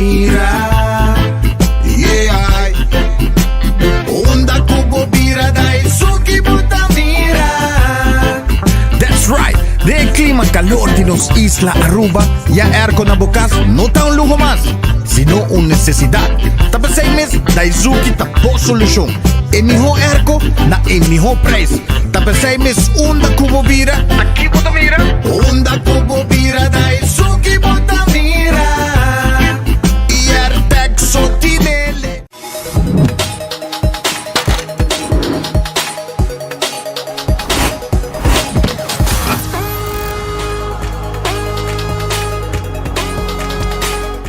mira. Yeah, onda kubo bira dai suki buta mira. That's right, de clima calor de nos Isla Aruba. Ya aircon na bukas, no ta un lujo más, sino una necesidad. Tapos 6 meses, Daisuki tapo solusyon. E miho airco na e miho price. Tapos 6 meses, onda kubo bira. Aqui buta mira. Onda kubo bira Daisuki buta mira. Iertek sotinele.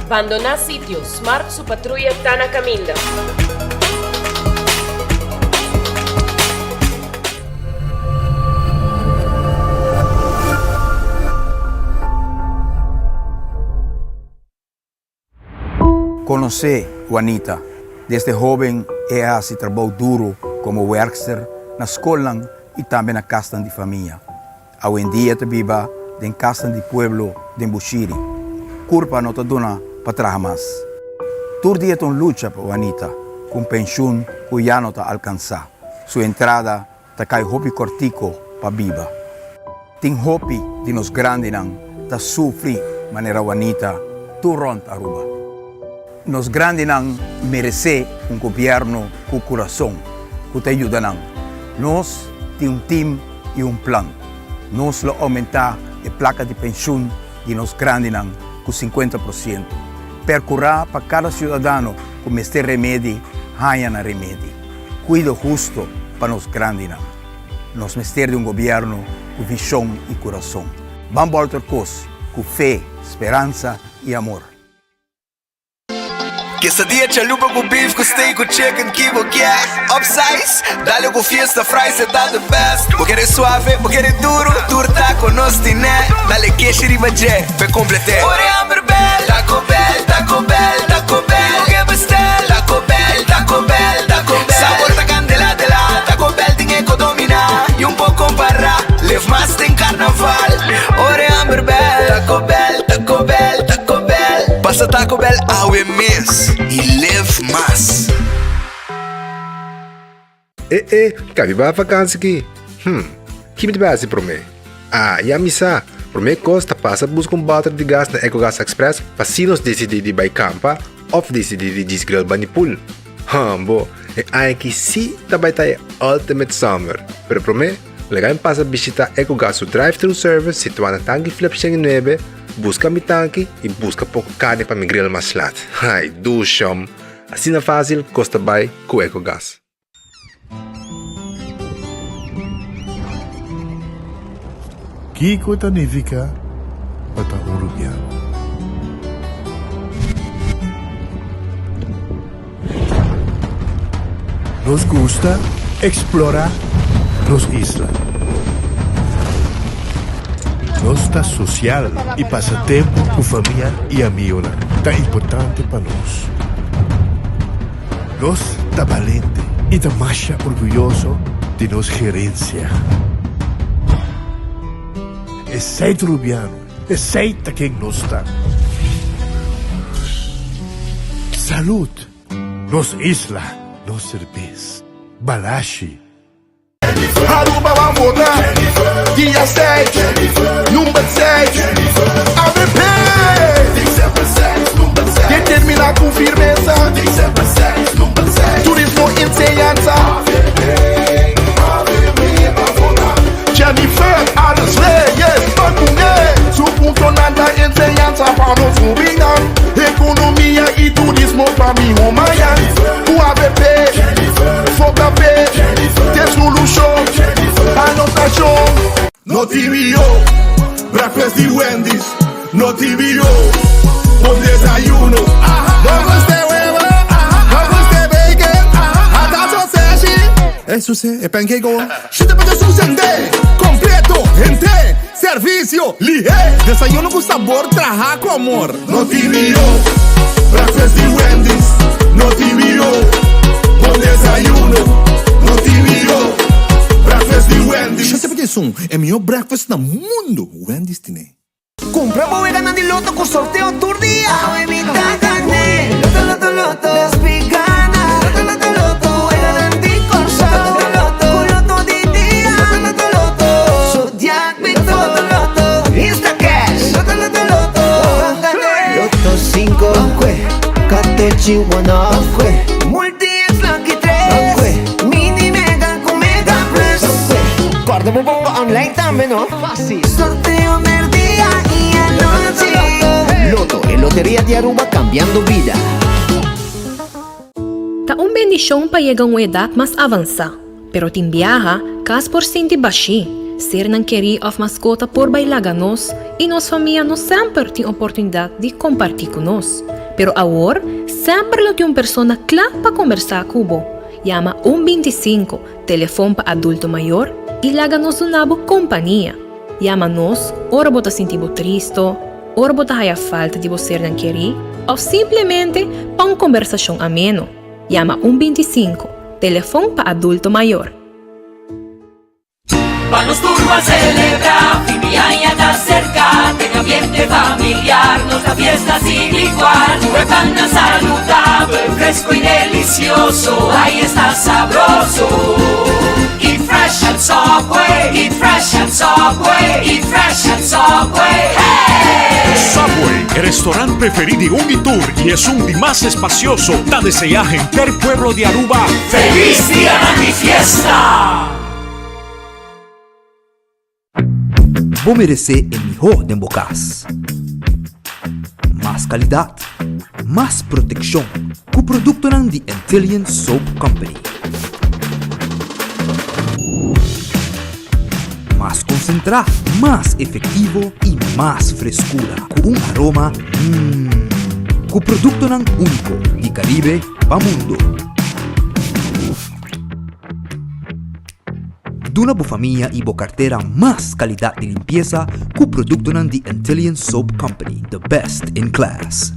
Abandonar sitio, Smart su patrulla está na caminda. Conocí Juanita. Desde joven, ella se trabajó duro como werkster na escola y también na casa de familia. Hoy en día te viva en casa de pueblo de Bushiri. Curpa no te dona para trabajar más. Todo día te lucha por Juanita, con pensión que ya no te alcanza. Su entrada te cae hopi cortico para viva. Tin hopi de nos grandes te sufri manera Juanita, tu ronta Aruba. Nos grandes merece un gobierno con corazón que te ayuda. Nos tenemos un team y un plan. Nos lo aumenta la placa de pensión de nos grandes con 50%. Percurar para cada ciudadano con este remedio, haya na remedio. Cuido justo para nos grandes. Nos mester de un gobierno con visión y corazón. Vamos a otra cosa, con fe, esperanza y amor. Quesadilla, chalupa com beef, com steak, com chicken, kibo, yeah. Upsize, dale com fiesta, fries, tá the best. Vou querer suave, vou querer duro, turta com nós tiné. Dale queijo e bajé, pe completé. Ore Amber Bell, Taco Bell, Taco Bell, Taco Bell. O que bestel, Taco Bell, Taco Bell, Taco Bell. Sabor da candela de lá, Taco Bell tem que dominar. E pouco para, live mais tem carnaval. Ore Amber Bell, Taco Bell, Taco Bell, Taco Bell. Passa Taco Bell ao mês e live mais. Cabe ba vakansie aqui? Que me base para mim? E a missa, para mim costa passa buscar bater de gás na EcoGas Express para se nós decidir de ir campa ou decidir de desgrill banipul. Bo, aí que sim também tá Ultimate Summer. Pero para mim, legal passa visitar EcoGas o drive-thru service situado na Tanque Flip 9. Busca mi tanque e busca pouco carne para me grill mais lat. Ai, do chão. Assim é fácil, costa bem com EcoGas. Kiko Tanifica para Uruguay. Nos gusta explorar las islas. Nossa social e passatempo com família e amigos tá importante para nós. Nós tá valente e tá mais orgulhoso de nossa gerência. É certo, Rubiano, é certo quem nós está. Saúde, nossa isla, nossa cerveja, Balashi. Aruba vai mudar. Dia 7, número 7. ABP. Determinar com firmeza. Turismo enseñanza. Jennifer, alles leyes, português. Su funcionando enseñanza para nos rubinar. Economia e turismo para mim, Romayan. O ABP, Foca P, Desolution, anotação. No TVO, breakfast de Wendy's. No TVO, bom desayuno. Vamos de huevo, vamos de bacon, hasta sausage. Eso sí, es pancake. Chute para suceder, completo, gente, servicio, lié. Desayuno com sabor, traja com amor. No TVO, breakfast de Wendy's. No TVO, bom desayuno. No TVO, breakfast de Wendy's. Chute para é melhor breakfast no mundo. Wendy's tem. Compra bovega na di loto con sorteo tour día. Evita gané. Loto, loto, loto. Las veganas. Loto, loto, loto. Juega en ti con loto, loto. Con loto di día. Loto, loto, loto. Zodiac Victor. Loto, loto. Insta Cash. Loto, loto, loto. Loto 5. Catechi 1 Multi X Lucky 3 Mini Mega con Mega Plus Guarda mo bongo online también, no? Fácil Sorteo del día y anoche Loto, en Lotería de Aruba cambiando vida. Taong bendisyon pa yegang edad mas avansa, pero timbiaha kas por sinti bashi, ser ng keri of mascota por bailaganos, e nos família nos sempre tem oportunidade de compartilhar conosco. Pero agora, sempre lo tem uma pessoa clara para conversar cubo. Llama 125, telefone para adulto maior, e laga-nos unabo companhia. Llama-nos, ora bota sentibo tristo, ora bota haya falta de você ng keri, ou simplesmente para uma conversação ameno. Llama 125, telefone para adulto maior. Vamos turbo a celebrar, fin de año está cerca, tenga ambiente familiar, nuestra fiesta sin igual, pan saludable, fresco y delicioso, ahí está sabroso. Eat fresh and Subway, eat fresh and Subway, eat fresh and Subway, hey! Subway, el restaurante preferido de Unitur y es un de más espacioso, da desear gente el pueblo de Aruba. ¡Feliz día de mi fiesta! Vou merecer o melhor de Bocas. Mais qualidade, mais proteção, com o produto da Intelligent Soap Company. Mais concentrado, mais efetivo e mais frescura, com um aroma com o produto único de Caribe para o mundo. Duna bu família e bo carteira mais qualidade de limpeza com o produto da Intelligent Soap Company, the best in class.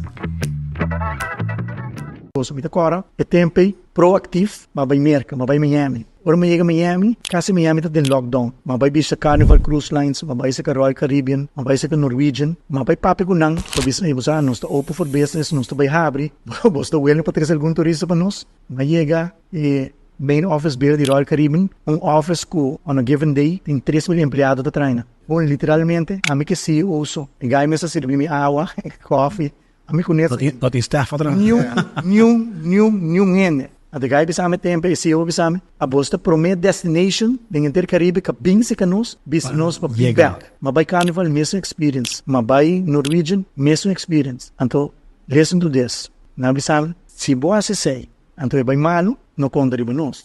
Consumita agora é tempo proativo, mas vai merca, mas vai Miami. Ora me chega Miami, kasi Miami está em lockdown. Mas vai bisa Carnival Cruise Lines, mas vai sa Royal Caribbean, mas vai sa Norwegian, mas vai papi kunang, pabisa na ibusan, nós está open for business, nós está vai abre, basta willing para trazer algum turista para nós. Mas chega e main office building de Royal Caribbean, office que, on a given day, tem 3,000 empregados da treina. Bom, literalmente, a mim que sim, ouço. E gai me sa servir água, coffee, a mim conheço. Não tem staff atrás. Nenhum ene. A de gai bisame tempo, e CEO bisame, a bosta promete destination, den inter Caribe, que bem se canos, bis nos pa big back. Ma by Carnival, mesmo experience. Ma by Norwegian, mesmo experience. Então, listen to this. Na bisame, se boa se sei, então é bem malo, no contribuimos.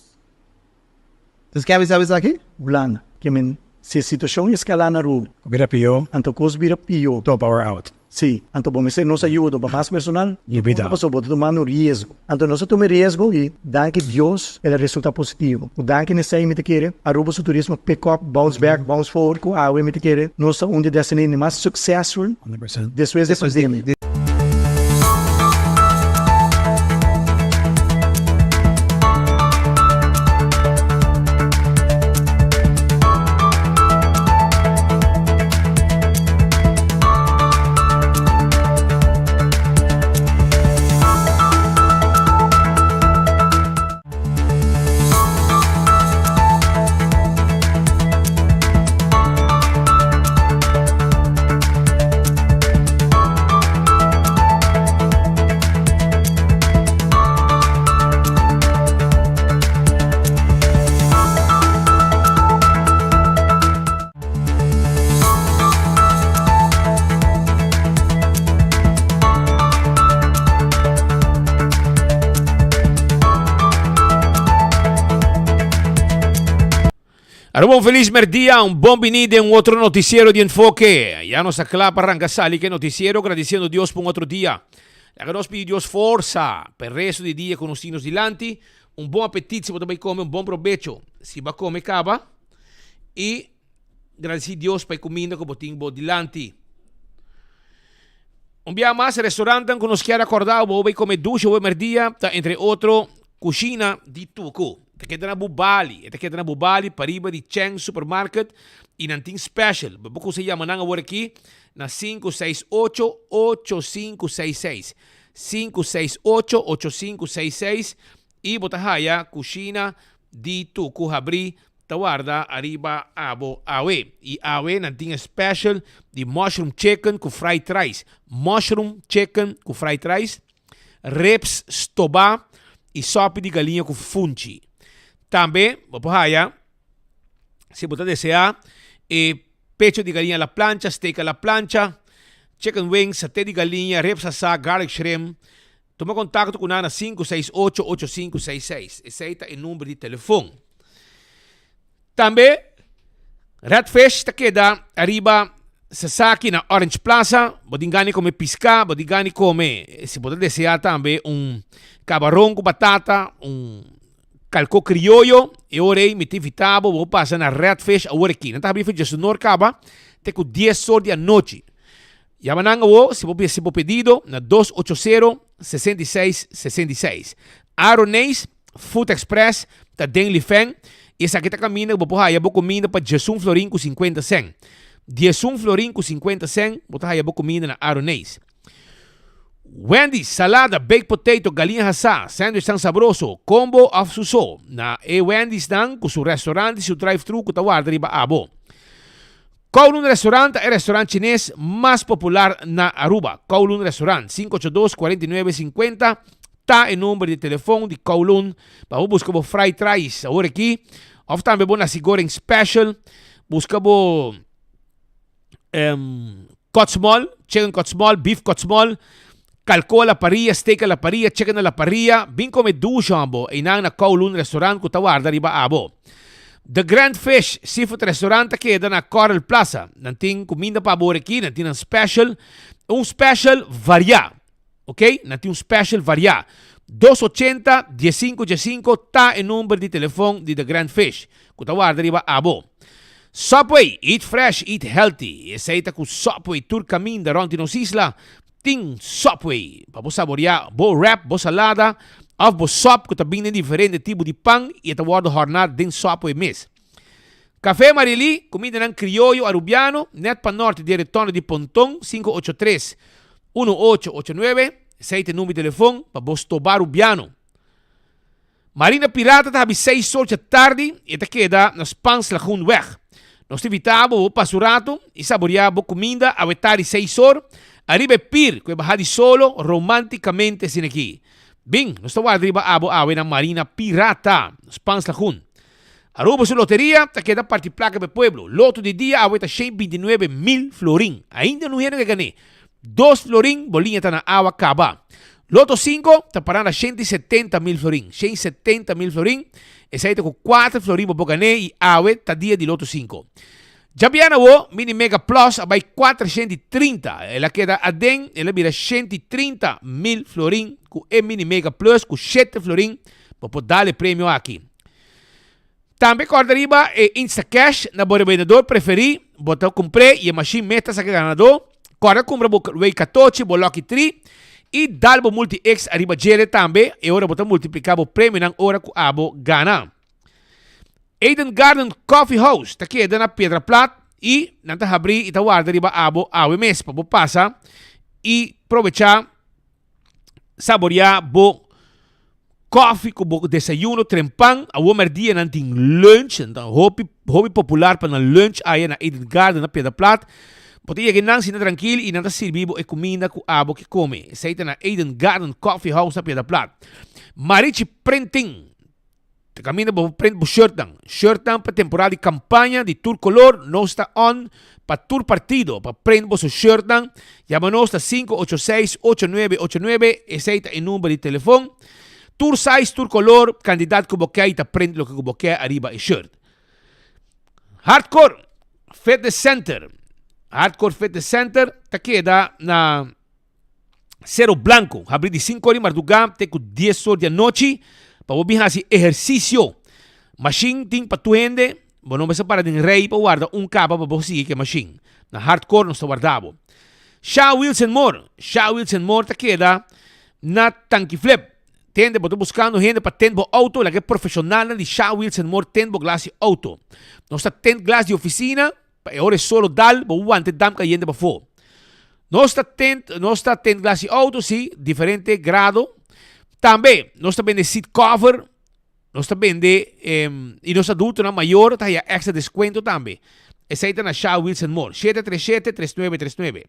Então, quer avisar aqui? Ulana, que se a situação escalar na rua, vira pior, então coisa vira pior. Top power out. Sim, então vamos ser nos ajuda para mais personal. E vida. Nós vamos tomar no risco. Então nós tomamos risco e dá que Deus ele resulta positivo. O dá que nesse aí me te querer, aruba o turismo pick up, bounce back, bounce forward, com a me te querer. Nós onde destinamos mais successful. 100%. Depois da pandemia. Un feliz mercedía, un buen venido en otro noticiero de enfoque. Ya nos aclapa arrancar que noticiero agradeciendo a Dios por un otro día. Ya que nos pide Dios fuerza para el resto del día con los signos delante. Un buen apetito si puede comer, un buen provecho. Si va a comer, cava. Y agradecer a Dios por la comida que tengo delante. Un día más, el restaurante que nos quiere acordar, voy a comer ducha, voy a mercedía, entre otro, cocina de Tuco. Te queda na Bubali. Te queda na Bubali, pariba de Cheng Supermarket. E nanting special. Babuko sa yaman nga wala aqui na 568-8566. 568-8566. E botahaya, kusina, dito, kuhabri, tawarda, arriba, abo, awe. E awe, nanting special de mushroom chicken com fried rice. Mushroom chicken com fried rice. Ribs, stoba e sopa de galinha com funchi. Também, botahaya, se você desejar, pecho de galinha à la plancha, steak à la plancha, chicken wings, saté de galinha, ribs assá, garlic shrimp. Toma contato com na 568-8566. Esse aí é o número de telefone. Também, Redfish está queda arriba Sasaki na Orange Plaza. Bodingani come pisca, bodingani come, se pode desejar também, camarão com batata, calco criollo, e orei, me tivitabo, vou passar na Redfish a hora aqui. Não está abrindo de sonor caba, tem com 10 horas da noite. Yamananga wo, se vou pedido, na 280-6666. Aronês, Food Express, tá Denli Feng, e essa aqui tá caminhando, vou comida para 11 florin com 50 cent. 11 florin com 50 cent, vou comida na Aronês. Wendy's, salada, baked potato, galinha assá, sandwich tão sabroso, combo of suso. Na Wendy's dan, com seu restaurante, seu drive-thru, com tawarda riba abo. Kowloon Restaurant é o restaurante chinês mais popular na Aruba. Kowloon Restaurant, 582-4950. Tá em número de telefone de Kowloon. Para buscar o fried rice, agora aqui. Ou também o nasi goreng special. Busca o cotsmol, chicken cotsmol, beef cotsmol. Calco a la parrilla, steak a la parrilla, chicken a la parrilla. Bem come ducha ambo. Inang na Kowloon Restaurant, kutawarda riba abo. The Grand Fish Seafood Restaurant queda na Coral Plaza. Nanting comida para abor aqui, nanting um special variar. Ok? Nanting special variar. 280-1515 tá em número de telefone de The Grand Fish. Kutawarda riba abo. Subway, eat fresh, eat healthy. Esse aí tá com Subway Tour Camin da Rontinos Isla. Ting Subway. Para você saborear, bo wrap, bo salada. Of bo sop, que também tem diferente tipo de pão e até o jornada dentro sop e mês. Café Marili, comida ng criollo arubiano, net pa norte de retorno de Pontong, 583-1889, esse número de telefone para Bostobar Arubiano. Marina Pirata tabi 6 horas da tarde e te queda nas Pans Lagoon Weg. Nós evitamos o pasurato e saboreamos comida a vetari 6 horas, arriba pir, que bahadi solo, romanticamente sin aqui. Bing, nós estamos arriba awe na Marina Pirata, Spans Lagoon. Aruba sa loteria, ta queda parte placa para pueblo. Loto de dia, awe ta 129,000 florin. Ainda não é que ganhei. 2 florin, bolinha ta na awa caba. Loto 5, ta para na 170,000 florin. 170,000 florin, essa aí ta com 4 florin para ganhei e awe ta dia de loto 5. Jabiana wo, Mini Mega Plus, abay 430. Ela queda aden, ela vira 130,000 florin com e Mini Mega Plus, com 7 florin, para poder dar prêmio aqui. Também corda riba e Instacash, na bora vendedor preferi, botar comprei e a machine meta sa ganador. Corda compra bo Way 14, bo Lucky 3, e dalbo multi-X arriba jere também, e ora botar multiplicar o prêmio ng ora com abo gana. Eden Garden Coffee House, ta queda na Pedra Plat e nanta abrir e tawarda riba abo awe mes pa passa e aproveitar saborear bo coffee com bo desayuno trempang a o merdia nanting lunch então hobby popular para lunch aí na Eden Garden na Pedra Plat. Poti ia ginang sina tranquilo e nanta servibo e comida com abo que come. Seita na Eden Garden Coffee House na Pedra Plat. Marichi Printing. Te camina para prender o shirtang para temporada de campanha de tour color, não está on para tour partido, para prender o shirtang, chama-nos 586-8989, esse é o número de telefone. Tour size, tour color, candidato que você quer, prende o que você quer arriba e shirt. Hardcore Fitness Center, tá queda na Cerro Blanco, abrir de 5 horas de madrugada, até 10 horas da noite. Para você fazer exercício. Machine tem para tu gente. Você não precisa para de rei para guardar capa para você seguir que machine. Na hardcore não está guardado. Shaw Wilson Moore está queda na Tanque Flip. tende, estou buscando gente para tende auto, que é profissional de Shaw Wilson Moore tende glass de auto. Nós está tende glass de oficina, agora é solo dal, bo wante dam ka gente para fora. Nós está tende glass de auto, sim, diferente grado. Também, nós está vende seat cover, nós está vende, e nós adulto na maior, está aí extra desconto também. Essa aí está na Shaw Wilson Moore, 737-3939.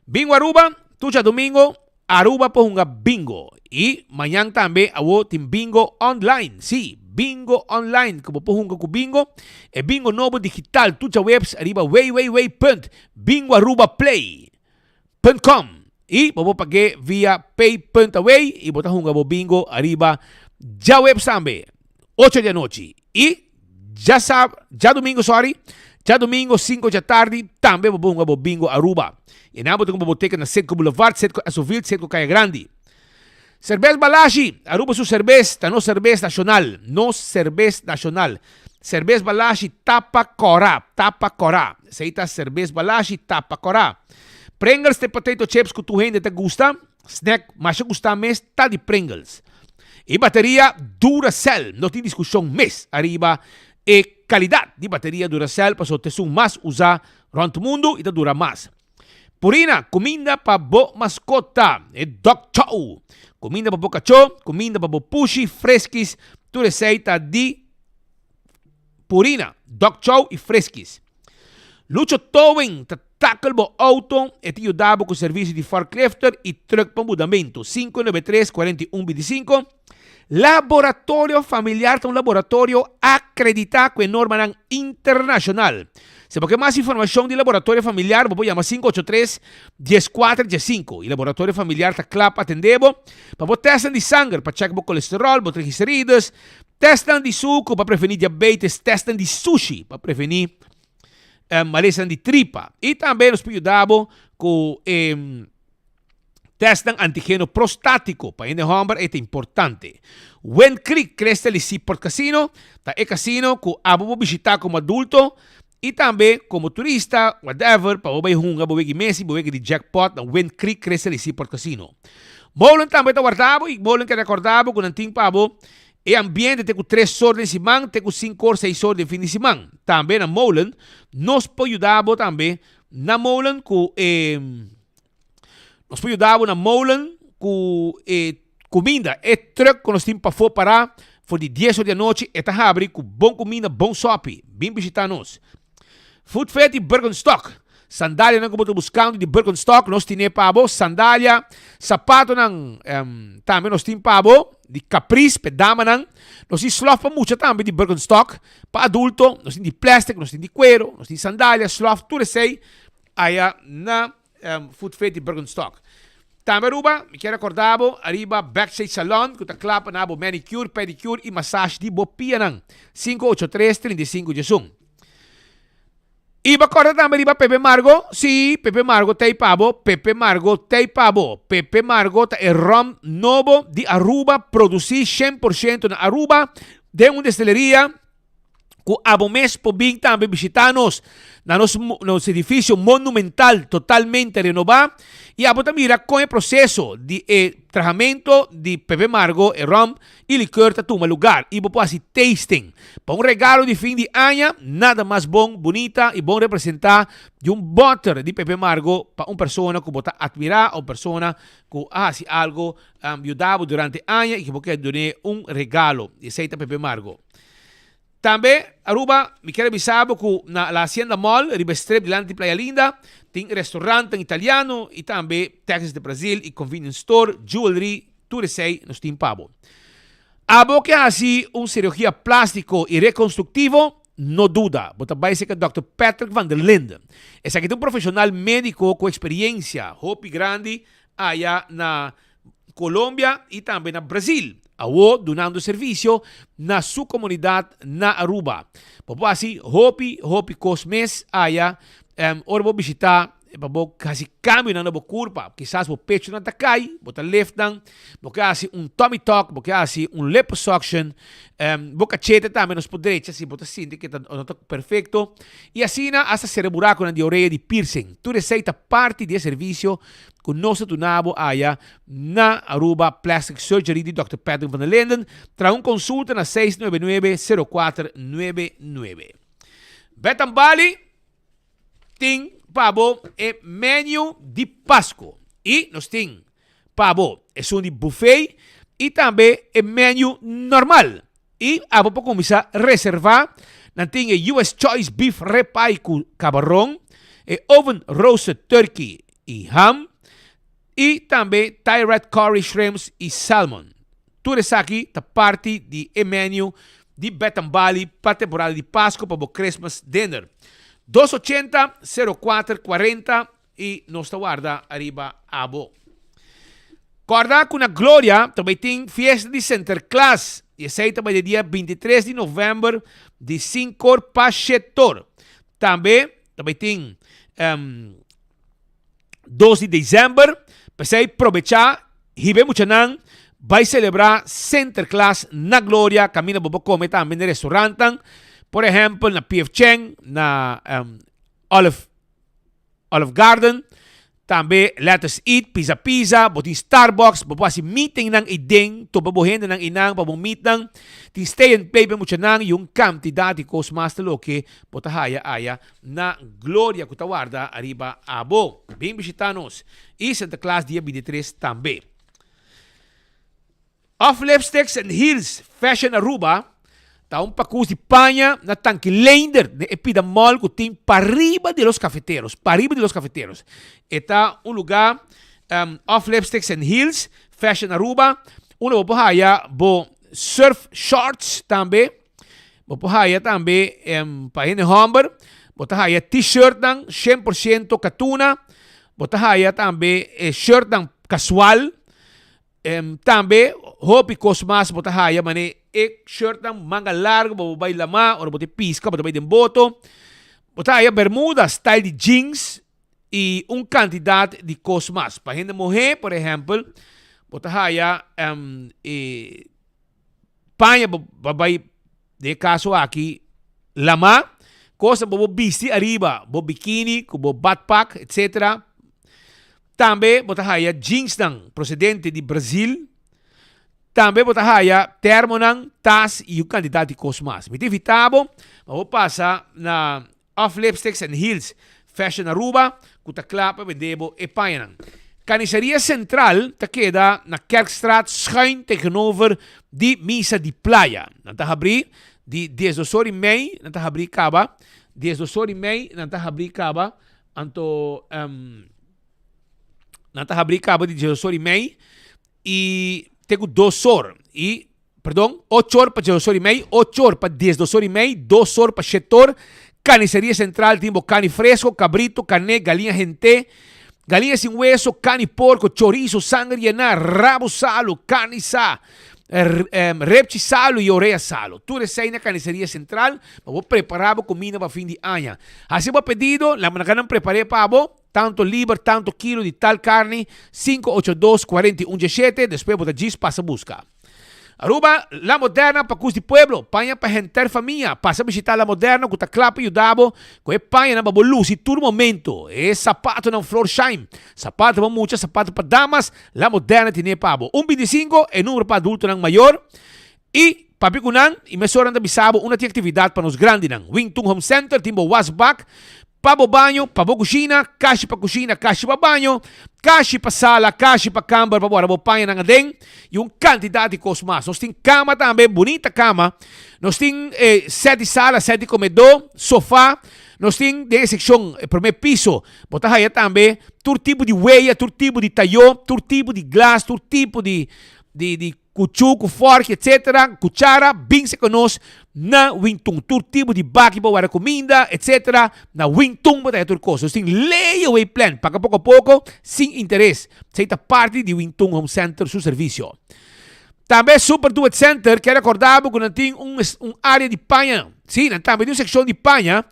Bingo Aruba, tuja domingo, Aruba po hunga bingo. E manhã também awo tim bingo online. Si, bingo online. Como po hunga ku bingo, e bingo novo digital. Tuja webs arriba www.bingoarubaplay.com. E po pagé via pay.away. E bota hunga bo bingo arriba já webs também. 8 da noite. E já domingo, já domingo, 5 da tarde, também po hunga bo bingo Aruba. E na boteca boteca na Setco Boulevard, Setco Asovil, Setco Caia Grande. Cerveza Balashi, Aruba su cerveza, tá no cerveza nacional, no cerveza nacional. Cerveza Balashi tapa corá. Seita cerveza Balashi tapa corá. Pringles de potato chips que tu gente te gusta, snack, mas te gusta mes, tá de Pringles. E bateria Duracell, não tem discussão mes, arriba. E qualidade de bateria Duracell, para te sum mais usar durante o mundo e te dura mais. Purina, comida para bo mascota, e Dog Chow. Comida para bo cachorro, comida para bo pushi, fresquis, tu receita de Purina, Dog Chow e fresquis. Lucho Towing, tackle bo auto, e te ajudava com o serviço de forklifter e truck para mudamento, 593-4125. Laboratório familiar, um laboratório acreditado com norma internacional. Se você quer mais informação de laboratório familiar, você pode chamar 583-1415. E laboratório familiar está claro para atender. Para você testar de sangue, para checar o colesterol, para triglicéridos, testam de suco para prevenir diabetes, testam de sushi para prevenir maleza de tripa. E também nos ajudar com testam antígeno prostático. Para o homem é importante. When Creek cresce ali por casino, tá é casino que abo visitar como adulto. E também, como turista, whatever, para o hunga, para o Messi, para o de jackpot, na Wind Creek cresce ali por casino. Molen também está guardado, e molen que recordava, com antigo pabo, e ambiente tem com 3 horas de semana, tem com 5 ou 6 horas de fim de semana. Também na molen, nos pode ajudar também, na molen, com, nos pode ajudar na molen, com comida, e truck, com os tempos para fora parar, for de 10 horas da noite, e tá abre com bom comida, bom sope, bem visitar nós. Food Fete e Birkenstock. Sandália não como estou buscando de Birkenstock. Nós temos pabo. Sandália. Sapato não. Também nós temos pabo. De Caprice. Pedama não. Nós temos sloth para muito também de Birkenstock. Para adulto. Nós temos de plástico. Nós temos de cuero. Nós temos sandália. Sloth. Tudo isso aí. Aí na Food Fete e Birkenstock. Também Aruba. Me quero recordar. Arriba Backstage Salon. Que está claro para manicure, pedicure e massagem de bopia não. 583-35 E bacorda também riba Pepe Margo. Sim, Pepe Margo tem pabo. Pepe Margo tem pabo. Pepe Margo é rum novo de Aruba. Produzir 100% na Aruba. De uma destileria. Que abo mês por vir também visitar-nos. Na nosso edifício monumental. Totalmente renovado. E abo também irá com o processo de tratamento de Pepe Margo e rum. E licor tá toma lugar. E vou fazer tasting. Para um regalo de fim de ano, nada mais bom, bonita e bom representar de um butter de Pepe Margo para uma pessoa que você admirar ou pessoa que hace algo ajudado durante o ano e que você dar um regalo. E aceita Pepe Margo. Também, Aruba, me quero avisar que na Hacienda Mall, Ribestrep, delante de Playa Linda, tem restaurante italiano e também Texas de Brasil e convenience store, jewelry, tudo isso aí nos tem pabo. Abo que hace cirurgia plástico e reconstrutivo, no duda. Bota vai ser que Dr. Patrick Van der Linden. Esse aqui é um profissional médico com experiência, hopi grande, allá na Colômbia e também na Brasil. Awo donando serviço na sua comunidade na Aruba. Por assim, hopi cosmes allá, ora vou visitar Pabo kasi cambio na bo curva. Quizás bo pecho na takay, bota left nang, bo kasi tummy tuck, bo kasi liposuction, bo cachete também nos por derecha, si bota sinti que tá perfecto. E assim hasta ser buraco na de orelha de piercing. Tu receita parte de serviço com nosso tunabo aya na Aruba Plastic Surgery de Dr. Patrick van der Linden. Tra consulta na 699-0499. Betan Bali, ting pabo e menu de Páscoa. E nós tem pabo é um de buffet e também é menu normal. E abo para começar a reservar, nós tem US Choice Beef Ribeye com camarão, oven roasted turkey e ham, e também Thai red curry shrimps e salmon. Tudo isso aqui tá parte de menu de Betan Bali para a temporada de Páscoa para o Christmas dinner. 280-0440 e nós guarda arriba abo. Corda com a Glória também tem festa de Sinterklaas. E essa também é dia 23 de novembro de 5 para 7 horas. Também tem 12 de dezembro. Para você aproveitar, hibe muito não, vai celebrar Sinterklaas na Glória. Camina para comer também no restaurante. Por exemplo, na P.F. Chang, na Olive Garden, também Let's Eat, Pizza, botin Starbucks, botin meeting ng ideng, to babuhin ng inang, babumit ng, tin stay and play pa mo siya ng yung quantidad de Cosmaster Loke, botahaya na Gloria Kutawarda, arriba abo. Bem visitanos, e Santa Claus dia 23 também. Off Lipsticks and Heels, Fashion Aruba, taong pacus de panha na tanquilender de Epidamol que tem pariba de los cafeteros. Está lugar off lipsticks and heels, Fashion Aruba. Una bohaya bo surf shorts também. Bohaya também paine homber. Bohaya t-shirt ng 100% katuna. Bohaya também shirt ng casual. Também hopi cosmas botahaya mane shirt ng manga largo babay lama o bote pisca babay din boto botahaya bermuda style de jeans e quantidad de cosmas para gente mujer por ejemplo botahaya panha babay de caso aqui lama cosa bobo bisti arriba bo bikini bo backpack etc. Também botahaya jeans ng procedente de Brasil. Também botahaya termo ng tas e quantidade de cosmas. Mitivitabo, vamos passar na off lipsticks and heels Fashion Aruba, kuta klapa vendebo e payanan. Carniceria Central ta queda na Kerkstraat schuin tegenover die Misa di Playa. Nantahabri di 10 de mei, nantahabri kaba, 10 de mei, nantahabri kaba, anto nantahabri kaba di 10 de mei e tenho 2 horas. E, perdão, 8 horas para 10 de mei, 8 horas para 10 de mei, 2 horas para 7 horas. Carniceria Central, timbo carne fresco, cabrito, carne, galinha gente, galinha sin hueso, carne porco, chorizo, sangre llena, rabo salo, carne sa, repchi salo e orelha salo. Tudo isso aí na Carniceria Central. Vou preparar a comida para fim de ano. Assim, vou pedido, la manhã preparei para vos. Tanto liber, tanto kilo de tal carne, 582-4117, después bota gis pasa busca. Aruba, La Moderna, pacus de pueblo, panha para gente família, passa a visitar La Moderna, com a clapa e o dabo, com a panha na babolusi, todo momento, é sapato na flor shine, sapato para muitas, sapato para damas, La Moderna tem pabo, 125 é número para adulto ng maior, e papikunan, e mesoran da bisabo, uma atividade para nos grandes ng Wingtung Home Center, timbo wasback, pabo banho, pabo kusina, kashi pa kusina, kashi pa banho, kashi pa sala, kashi pa camber, pabo arabo panha ng adeng, yung quantidade de cosmas. Nós tem cama também, bonita cama. Nós tem 7 sala, 7 comedor, sofá. Nós tem de seção, primeiro piso, botar aí também, todo tipo de weia, todo tipo de talho, todo tipo de glass, todo tipo de cuchuco, fork, etc. Cuchara, bem se conosco na Wingtung. Todo tipo de baki para comida, etc. Na Wingtung, para tudo coisa. Nós tem layaway plan, paga pouco a pouco, sem interesse. Seita parte de Wingtung Home Center, seu serviço. Também Super Do It Center, que recordava que não tem área de panha. Sim, também tem uma secção de panha.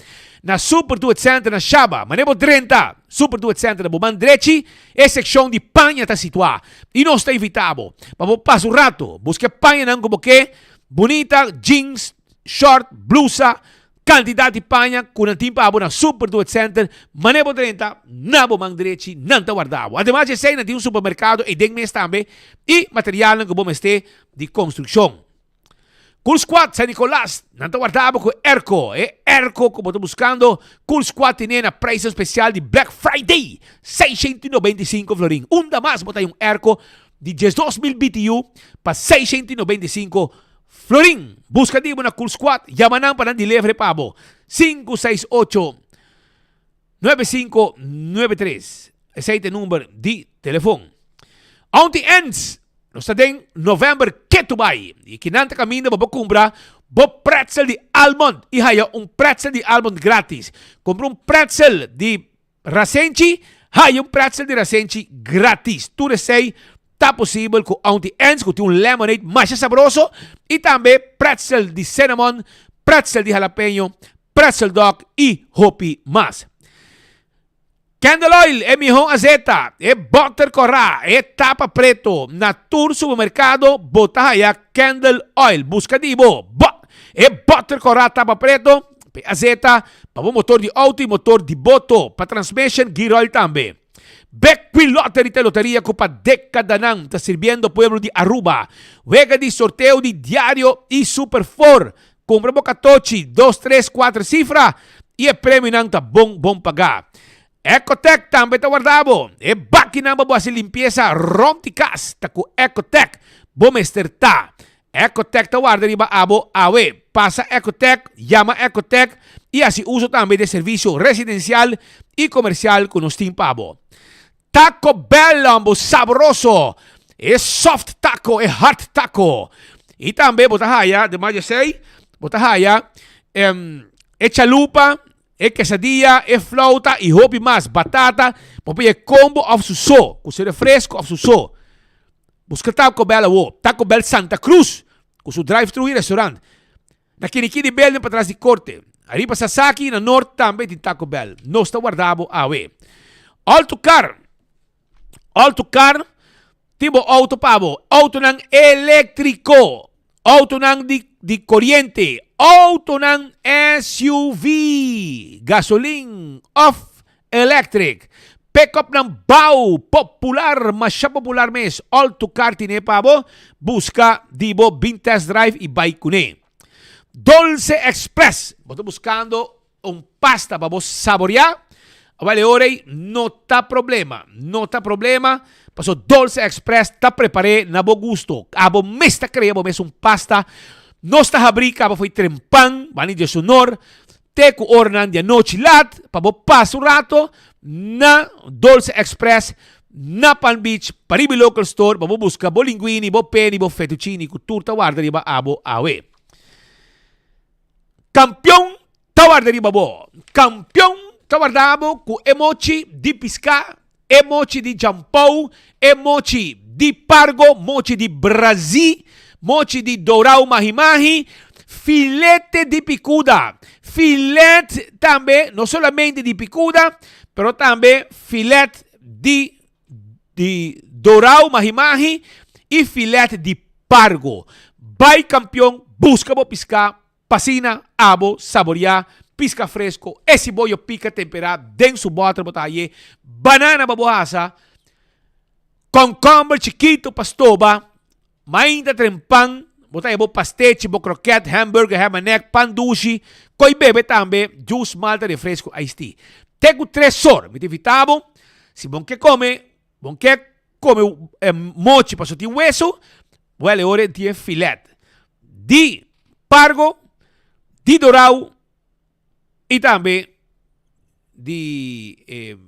na Super Duet Center na Shaba, manebo 30, Super Duet Center na Buman Drechi, e seksyon di panya ta sitwa. E nós está invitado. Papas um rato, busque panya nang como que, bonita, jeans, short, blusa, quantidade de panya, com timpabo na Super Duet Center, manebo 30, na Buman Drechi, nanta guardavo. Ademais, sei na um supermercado e deng mes também, e material nang como este de construção. Cool Squad San Nicolás, nanta guardavo com Erco, Erco, como estou buscando, Cool Squad tem na preço especial de Black Friday, 695 florin. Unda mais, botei Erco de 12,000 BTU para 695 florin. Busca di mo na Cool Squad, yamanang pa ng delivery pabo, 568-9593. Ese é o número de telefone. Auntie Ends, nós estamos November Ketubay. E kinanta kami na mabakumbra, pretzel de almond. E haya pretzel de almond gratis. Compra pretzel de rasenchi, haya pretzel de rasenchi gratis. Tu sei, tá possível com Auntie Ends, com lemonade mais saboroso. E também pretzel de cinnamon, pretzel de jalapeno, pretzel dog e hopi mas. Candle Oil, mejor azeta, butter corra, tapa preto, Natur Supermercado, botaya Candle Oil, busca dibo, butter corra, tapa preto, azeta, para motor de auto e motor de boto, para transmission, gear oil também. Beckwil Lottery te loteria com para década nang, está sirviendo pueblo de Aruba, juega de sorteo de diario e Super 4, compra boca tochi, 2, 3, 4 cifra, e prêmio nang ta bom pagar. Ecotec também está guardado. Baki na mabuha si limpieza ronticas. Taku Ecotec. Bomesterta. Ecotec está guardado riba abo awe. Pasa Ecotec, llama Ecotec y así uso también de servicio residencial y comercial con los timpabo. Taco Bell, ambo sabroso. Soft taco, hard taco. Y también botahaya, de mayo 6, botahaya, chalupa, quesadilla, flauta e hopi mais, batata, papai combo of suso, com seu refresco of suso. Busca Taco Bell, Taco Bell Santa Cruz, com seu drive-thru e restaurante. Na Kinikini Bell, para trás de corte. Arriba Sasaki, na norte também tem Taco Bell. Não está guardado awe. Autocar, tipo auto pavo, auto nang elétrico, auto nang de corriente, auto ng SUV, gasoline, off electric, pickup ng BAW, popular, masya popular mes, all to car tine pabo, busca dibo vintage drive e bike kune. Dulce Express, boto buscando un pasta pabo saborear, vale ore, no ta problema, paso Dulce Express, ta prepare na bo gusto, abo mes ta crea, abo mes un pasta. Nosta fabrica foi trempang, bani de sonor, teco ornan de noche lat, pabo paso rato, na Dulce Express, na Palm Beach, paribi local store, pabo busca bo linguini, bo peni, bo fettuccini, kuturta guarda riba abo awe. Campion, tawarda riba bo. Campion, tawardabo ku emoji di pisca, emoji di jampou, emoji di pargo, mochi di Brasil, mochi di dorau mahi-mahi, filete di picuda. Filet também, não somente de picuda, pero também filet de dorau mahi-mahi e filete de pargo. Vai campeão, busca bo piscar, pasina, abo, saborear, pisca fresco, esse bollo pica temperado, dentro bota botaye, banana baboasa, concombre chiquito pastoba, mainda trempang, botaye bo pastete, bo croquette, hamburger, hamanek, pan dushi, koi bebe também, juice, malta, refresco, iced tea. Tego 3 horas, me invitavo, se bom que come mochi para sotir hueso, vale ore tie filet. Di pargo, di dorau, e também de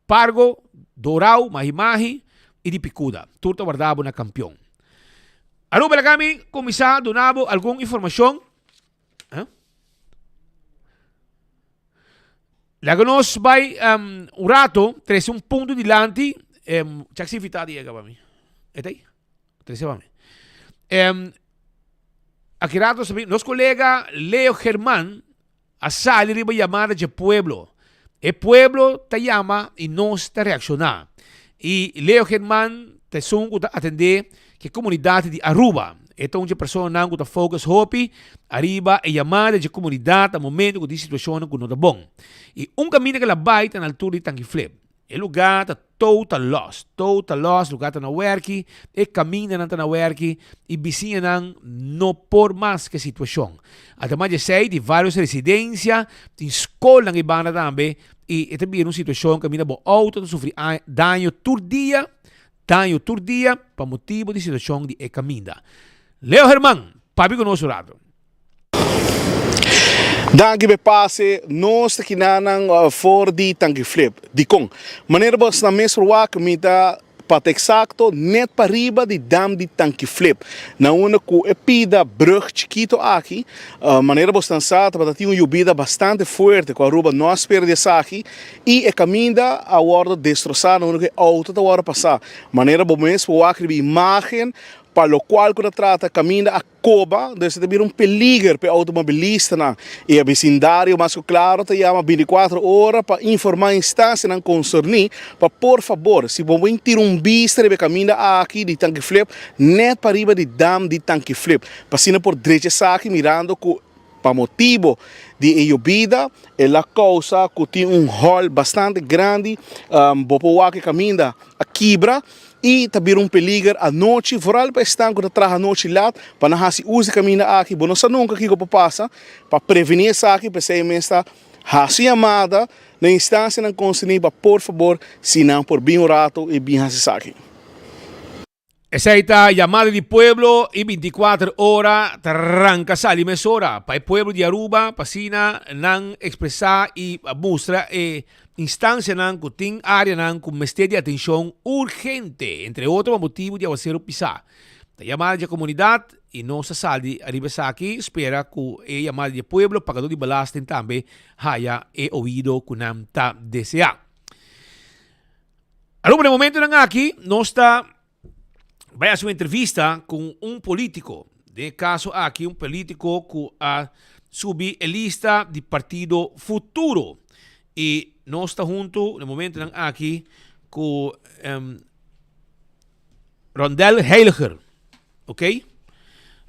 pargo, dorau, mahi-mahi e de picuda. Turta guardado na campeão. Aruba kami, kumisa, donabo, alguma informação? Lago nos vai un rato, trece un punto dilante, c'è si fitati para mim. E daí? Trece para mim. Aqui rato, nos colega Leo Germán, a salir riba llamada de pueblo. El pueblo te llama y nos te reacciona. Y Leo Germán te son que atender que comunidad de Aruba. Esta é uma pessoa que está focus hopi arriba e chamada de comunidade no momento que a situação não está bom. E caminho que ela vai na altura de Tanquiflip. O lugar está total lost, o lugar está na werki, e caminho não está na werki, e vizinha não por mais que a situação. Ademais de sei de várias residências, de escola em Ibana também, e também uma situação que a minha auto sofre dano todo dia, para motivo de situação de caminho. Leo Germán, papi conosco rato. Danke be passe, nós aqui na for di Tanquiflip. Di kong, maneira bos na mes ruak mita pat exacto net para riba di dam di Tanquiflip. Na una ku epida brug chiquito aqui, maneira bos dançata para ter uma lluvia bastante forte com a ruba nós perdes aqui e caminha a hora destroçar no que auto da hora passar. Maneira bos mes ruak riba imagem para lo qual quando trata caminha a Coba, deve ter peligro para o automobilista e a vecindário, mas claro, te chama 24 horas para informar a instância não concernir, para por favor, se você ter vista de caminho aqui de Tanquiflip, net para riba de dam de Tanquiflip, passando por direita aqui mirando com para motivo de llovida, ela causa que tem hall bastante grande, bopoa que caminha a quebra, e também peligro à noite, vooral para estar quando traz a noite lá, para não se use caminho aqui, bom, não sei nunca que passa, para prevenir isso aqui, para ser mesmo a chamada na instância não conseguir, por favor, se não por bem o rato e bem isso aqui. Esa é a chamada de pueblo e 24 horas tranca sali mesora para o pueblo de Aruba, para sina não expressar e mostrar instância não que tem área não com mestre de atenção urgente, entre outros motivos de fazer o pisar. A chamada de comunidade e nossa sali arriba aqui espera que a chamada de pueblo pagador de balastro também haya ouvido que não está deseado. Aruba no momento não aqui nós está vai a sua entrevista com político. De caso aqui, político que subi a lista de Partido Futuro. E nós estamos junto, no momento aqui, com Rondel Heiliger. Ok?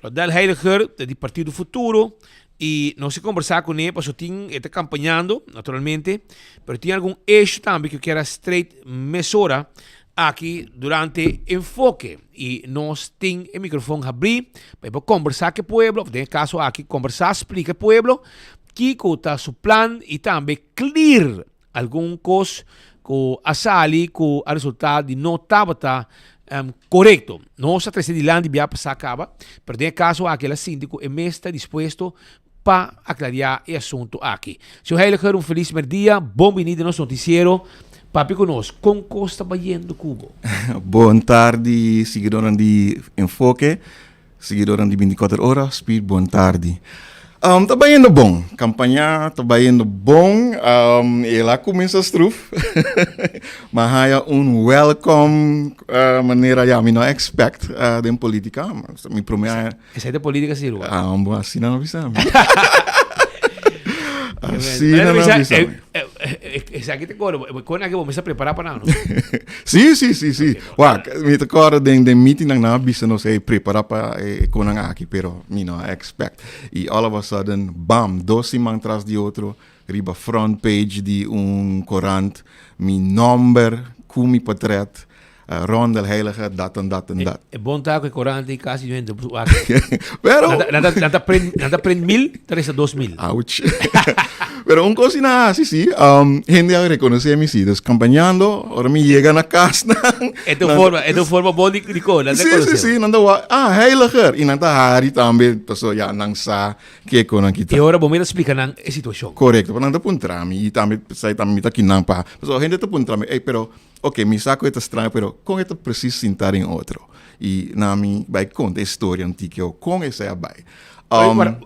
Rondel Heiliger, de Partido Futuro. E nós vamos conversar com ele, porque está campanhando, naturalmente. Mas tem algum eixo também que eu quero straight mesura aqui durante enfoque e nós temos o microfone abrir para conversar com o povo, no caso aqui conversar, explicar ao povo que está seu plano e também clear algum coisa que a sali que o resultado não estava correto. Nós a de lá de via passar acaba, mas no caso aqui o síndico é mesmo está disposto para aclarar o assunto aqui. Senhor Heiliger, feliz dia, bem-vindo ao nosso noticiero. Papi conosco, como está indo Cuba? Boa tarde, seguidores de Enfoque, seguidores de 24 horas, Speed, boa tarde. Está indo bom, campanha está indo bom, e lá começa a struf, mas há welcome maneira que eu não expect de política, me promete. Essa é da política, Ciro? Assim não avisamos. Assim não avisamos. Aqui tem coisa, quando é que você preparar para não? Sim. Uau, me recordo de meeting na avisa não sei preparar para quando aqui, pero me não expect. E all of a sudden, bam, 12 mantras de outro, riba front page de corante, mi number, mi portret. Rondel Heiliger, dat. É bom estar com o corante e quase não pero nada prende 1,000, 3 a 2,000. Ouch. Pero coisa sí. Gente a reconocer mis hijos campañando, ahora me llegan a casa. É tu forma boa de coisa. Sí, Heiliger. E nanda hari também, so ya nang sa que konan kita. E agora vamos explicar a situação. Correcto, para nanda puntrami e também sai também tá kinang pa. So gente te puntrami, pero ok, me saco esta estranha, pero com esta preciso sentar em outro. E na mim vai contar a história antiga, com essa vai.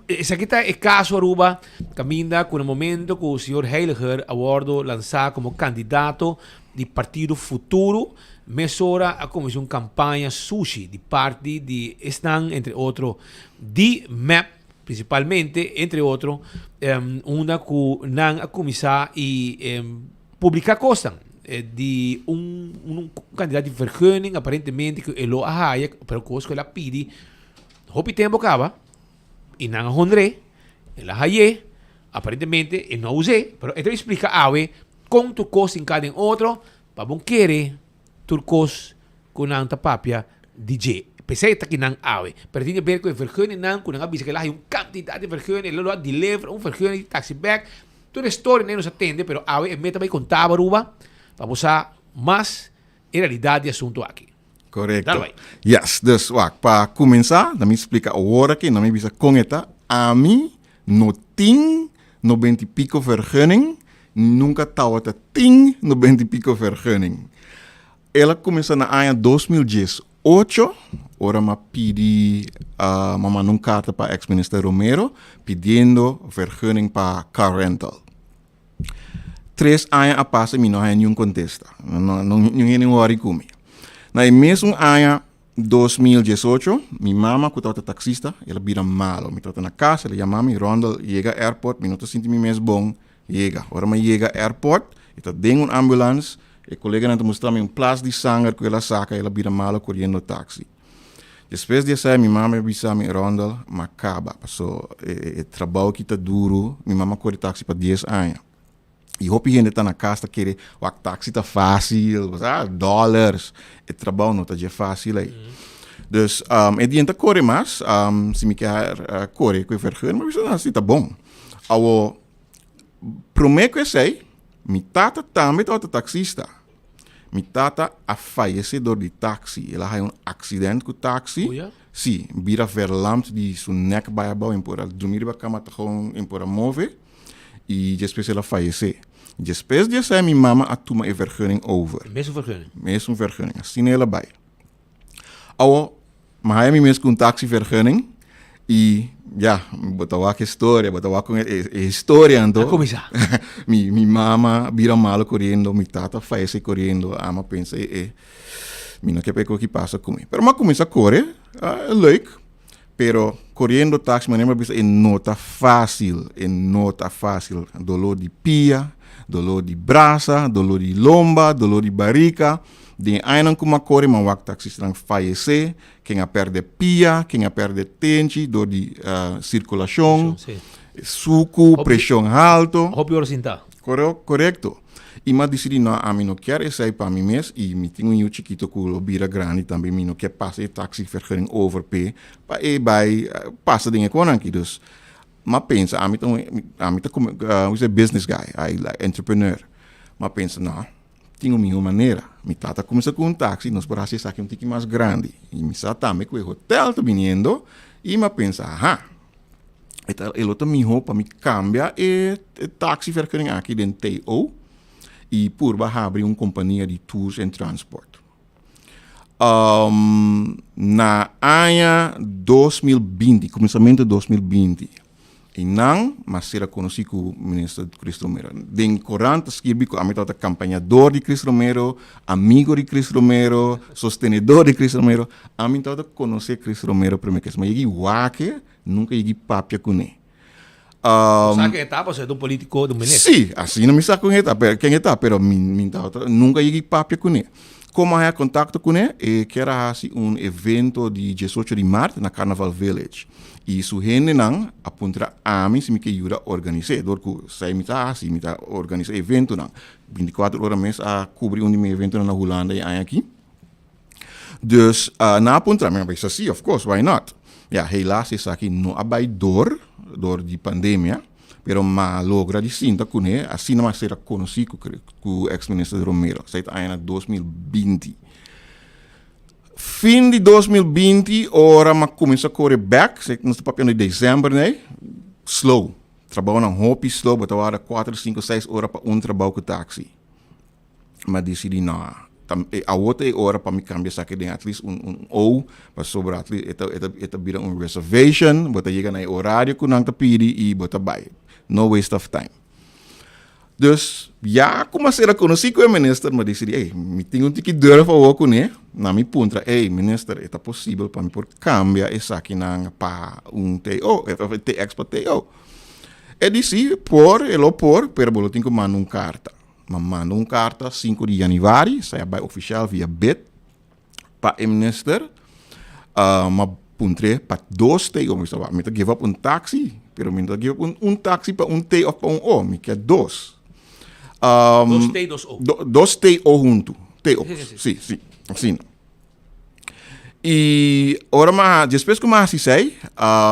Esse aqui é caso Aruba, caminha com o momento que o senhor Heiliger abordo lançar como candidato de Partido Futuro, mesura a comissão campanha sushi de parte de Stan, entre outros, de MAP, principalmente, entre otros, una que nan comisa y publica cosas de un candidato de vergunning, aparentemente, que lo haya, pero que la pide, hopi tempo acaba, y nan honre, la haye, aparentemente, no usé, pero esto explica ave, con tu cosa en cada otro, para bon quiere, turcos, con anta papia, DJ. Peseta que nan ave. Pero tiene que ver con el vergunning nan, con una visa que la hay un cantidad de vergunning, lo deliver, un vergunning taxi back. Toda história nem nos atende, pero ave meta vai contar baruba, vamos a mais realidade de assunto aqui. Correto. Yes, dus para começar, me explica agora que não me bisa com eta, a mim no ting no 20 pico vergunning, nunca tawata ting no 20 pico vergunning. Ela começou na ano 2018, ora me pedi mama num carta para ex-minister Romero, pedindo vergunning para car rental. 3 anos a passa, me não há nenhum contesta. Não há nenhum worry comigo. Na mesmo ano 2018, minha mama, que estava taxista, ela vira malo. Me estava na casa, ela chamava-me, Rondel, chega ao airport, me não sinto me mesmo bom, chega. Ora me chega ao airport, eu tenho uma ambulância, e o colega não mostrou-me plazo de sangue que ela saca, ela vira malo correndo táxi. Depois de sair, minha mama avisou-me, Rondel, macaba. Passou, o trabalho que está duro, minha mama corre táxi para 10 anos. E hoop gente está na casa, querer, o táxi está fácil, dólares, o trabalho não está fácil aí. Dus, e diante corre mais, se me quer correr com o vergunning, mas assim está bom. Ao prometo que sei, minha tata também é taxista. Minha tata a falecedor de táxi, ela tem acidente com o táxi. Oh, yeah? Sim, vira verlamd de sua neck bij bouw en por dormir ba cama gewoon en por move e depois ela faleceu. Depois de sair minha mama a toma a vergunning over. Mesmo vergunning. Assim ela vai. Ao, mas aí mesmo com táxi vergunning e ja, botawa que história, botawa com história então. Mi mama vira malo correndo, mi tata faleceu correndo, ama pensa mi não quer pegar o que passa comigo. Pero mas começa a correr, leuk. Pero correndo táxi, mas não está fácil, dolor de pia, dolor de braça, dolor de lomba, dolor de barriga. De ainda como corre, mas o táxi está falecer, quem a perde pia, quem a perde tente, dor de circulação, suco, pressão alto. Correto. E mas decidi não, a mim não quer esse para mim mesmo e me tenho um chiquito com o bira grande também, me não quer passar táxi vergunning over p, para passa dinheiro com aqui dus. Mas pensa, a mim tá como business guy, like entrepreneur. Mas pensa não, tenho minha maneira. Me tata começa com táxi, nós podemos fazer aqui ticket mais grande. E me sa também com o hotel tá vindo e mas pensa, ele outro me roupa me cambia e táxi vergunning aqui dentro TO. E por abrir uma companhia de tours e transporte. Na ano 2020, começamento de 2020, e não, mas será conhecido como ministro Cristo Romero. Den corante escrevi que a mim estava campanhador de Cristo Romero, amigo de Cristo Romero, sostenedor de Cristo Romero. A mim estava conhecer Cristo Romero primeiro, mas eu guaque, nunca eu papia com ele. Sabe quem está? Você é um político do ministro. Sim, assim não me sabe quem está, pero nunca lleguei papo com ele. Como eu contato com ele, que era um evento de 18 de março na Carnaval Village. E su gente não aponta a mim se me quer ajudar a organizar. Porque se me está organizar evento não. 24 horas mês a cobrir meu evento na Holanda e aqui. Dus na aponta a mim, mas assim, of course, why not? Ja, helaas is aqui não abai door de pandemia, pero ma logra distinta com ele, assim não será conhecido com o ex-ministro Romero, seit ano 2020. Fim de 2020, ora ma começa a correr back, sei que nós estamos em dezembro, né? Slow. Trabalho na hopi slow, botava 4, 5, 6 horas para trabalho com táxi. Mas decidi não. A outra hora para me cambiar saque de at least ou para sobre at least eta vira reservation, bota chega na horário que não te pedi e bota vai. No waste of time. Dus ja, comecei a conhecer com o ministro, mas disse, ei, me tenho que durfa o né? Na mi punta, ei, minister, é possível para mim por cambiar essa aqui para TO, TX para TO. E disse, pero eu tenho que mandar carta. Manda carta 5 de januário, sai by oficial via BIT, para o minister, mas puntre para 2 TO, me give up taxi, pero me give up taxi para TO ou para O, me quer 2. 2 T, 2 O. 2 TO junto. TO, sim, assim. E ora, mas depois que eu sei,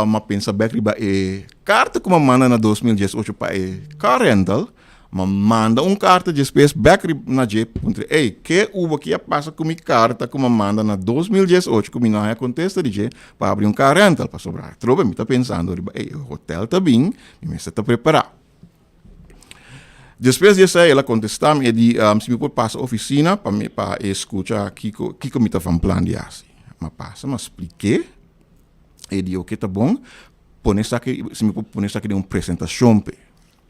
mas pensa bem que carta que eu manda na 2018 para car rental, mas manda carta depois back na Jeep, ei, que uva que passa com minha carta que eu manda na 2018 que não acontece de Jeep para abrir car rental para sobrar. Trobe, me está pensando, ei, o hotel está bem, me está preparado. Depois disso, ela contestou e disse, se me pode passar a oficina para escutar o que eu me está fazendo plano de assim. Mas passa, mas expliquei. E disse, ok, tá bom. Se me pode pôr aqui de uma apresentação.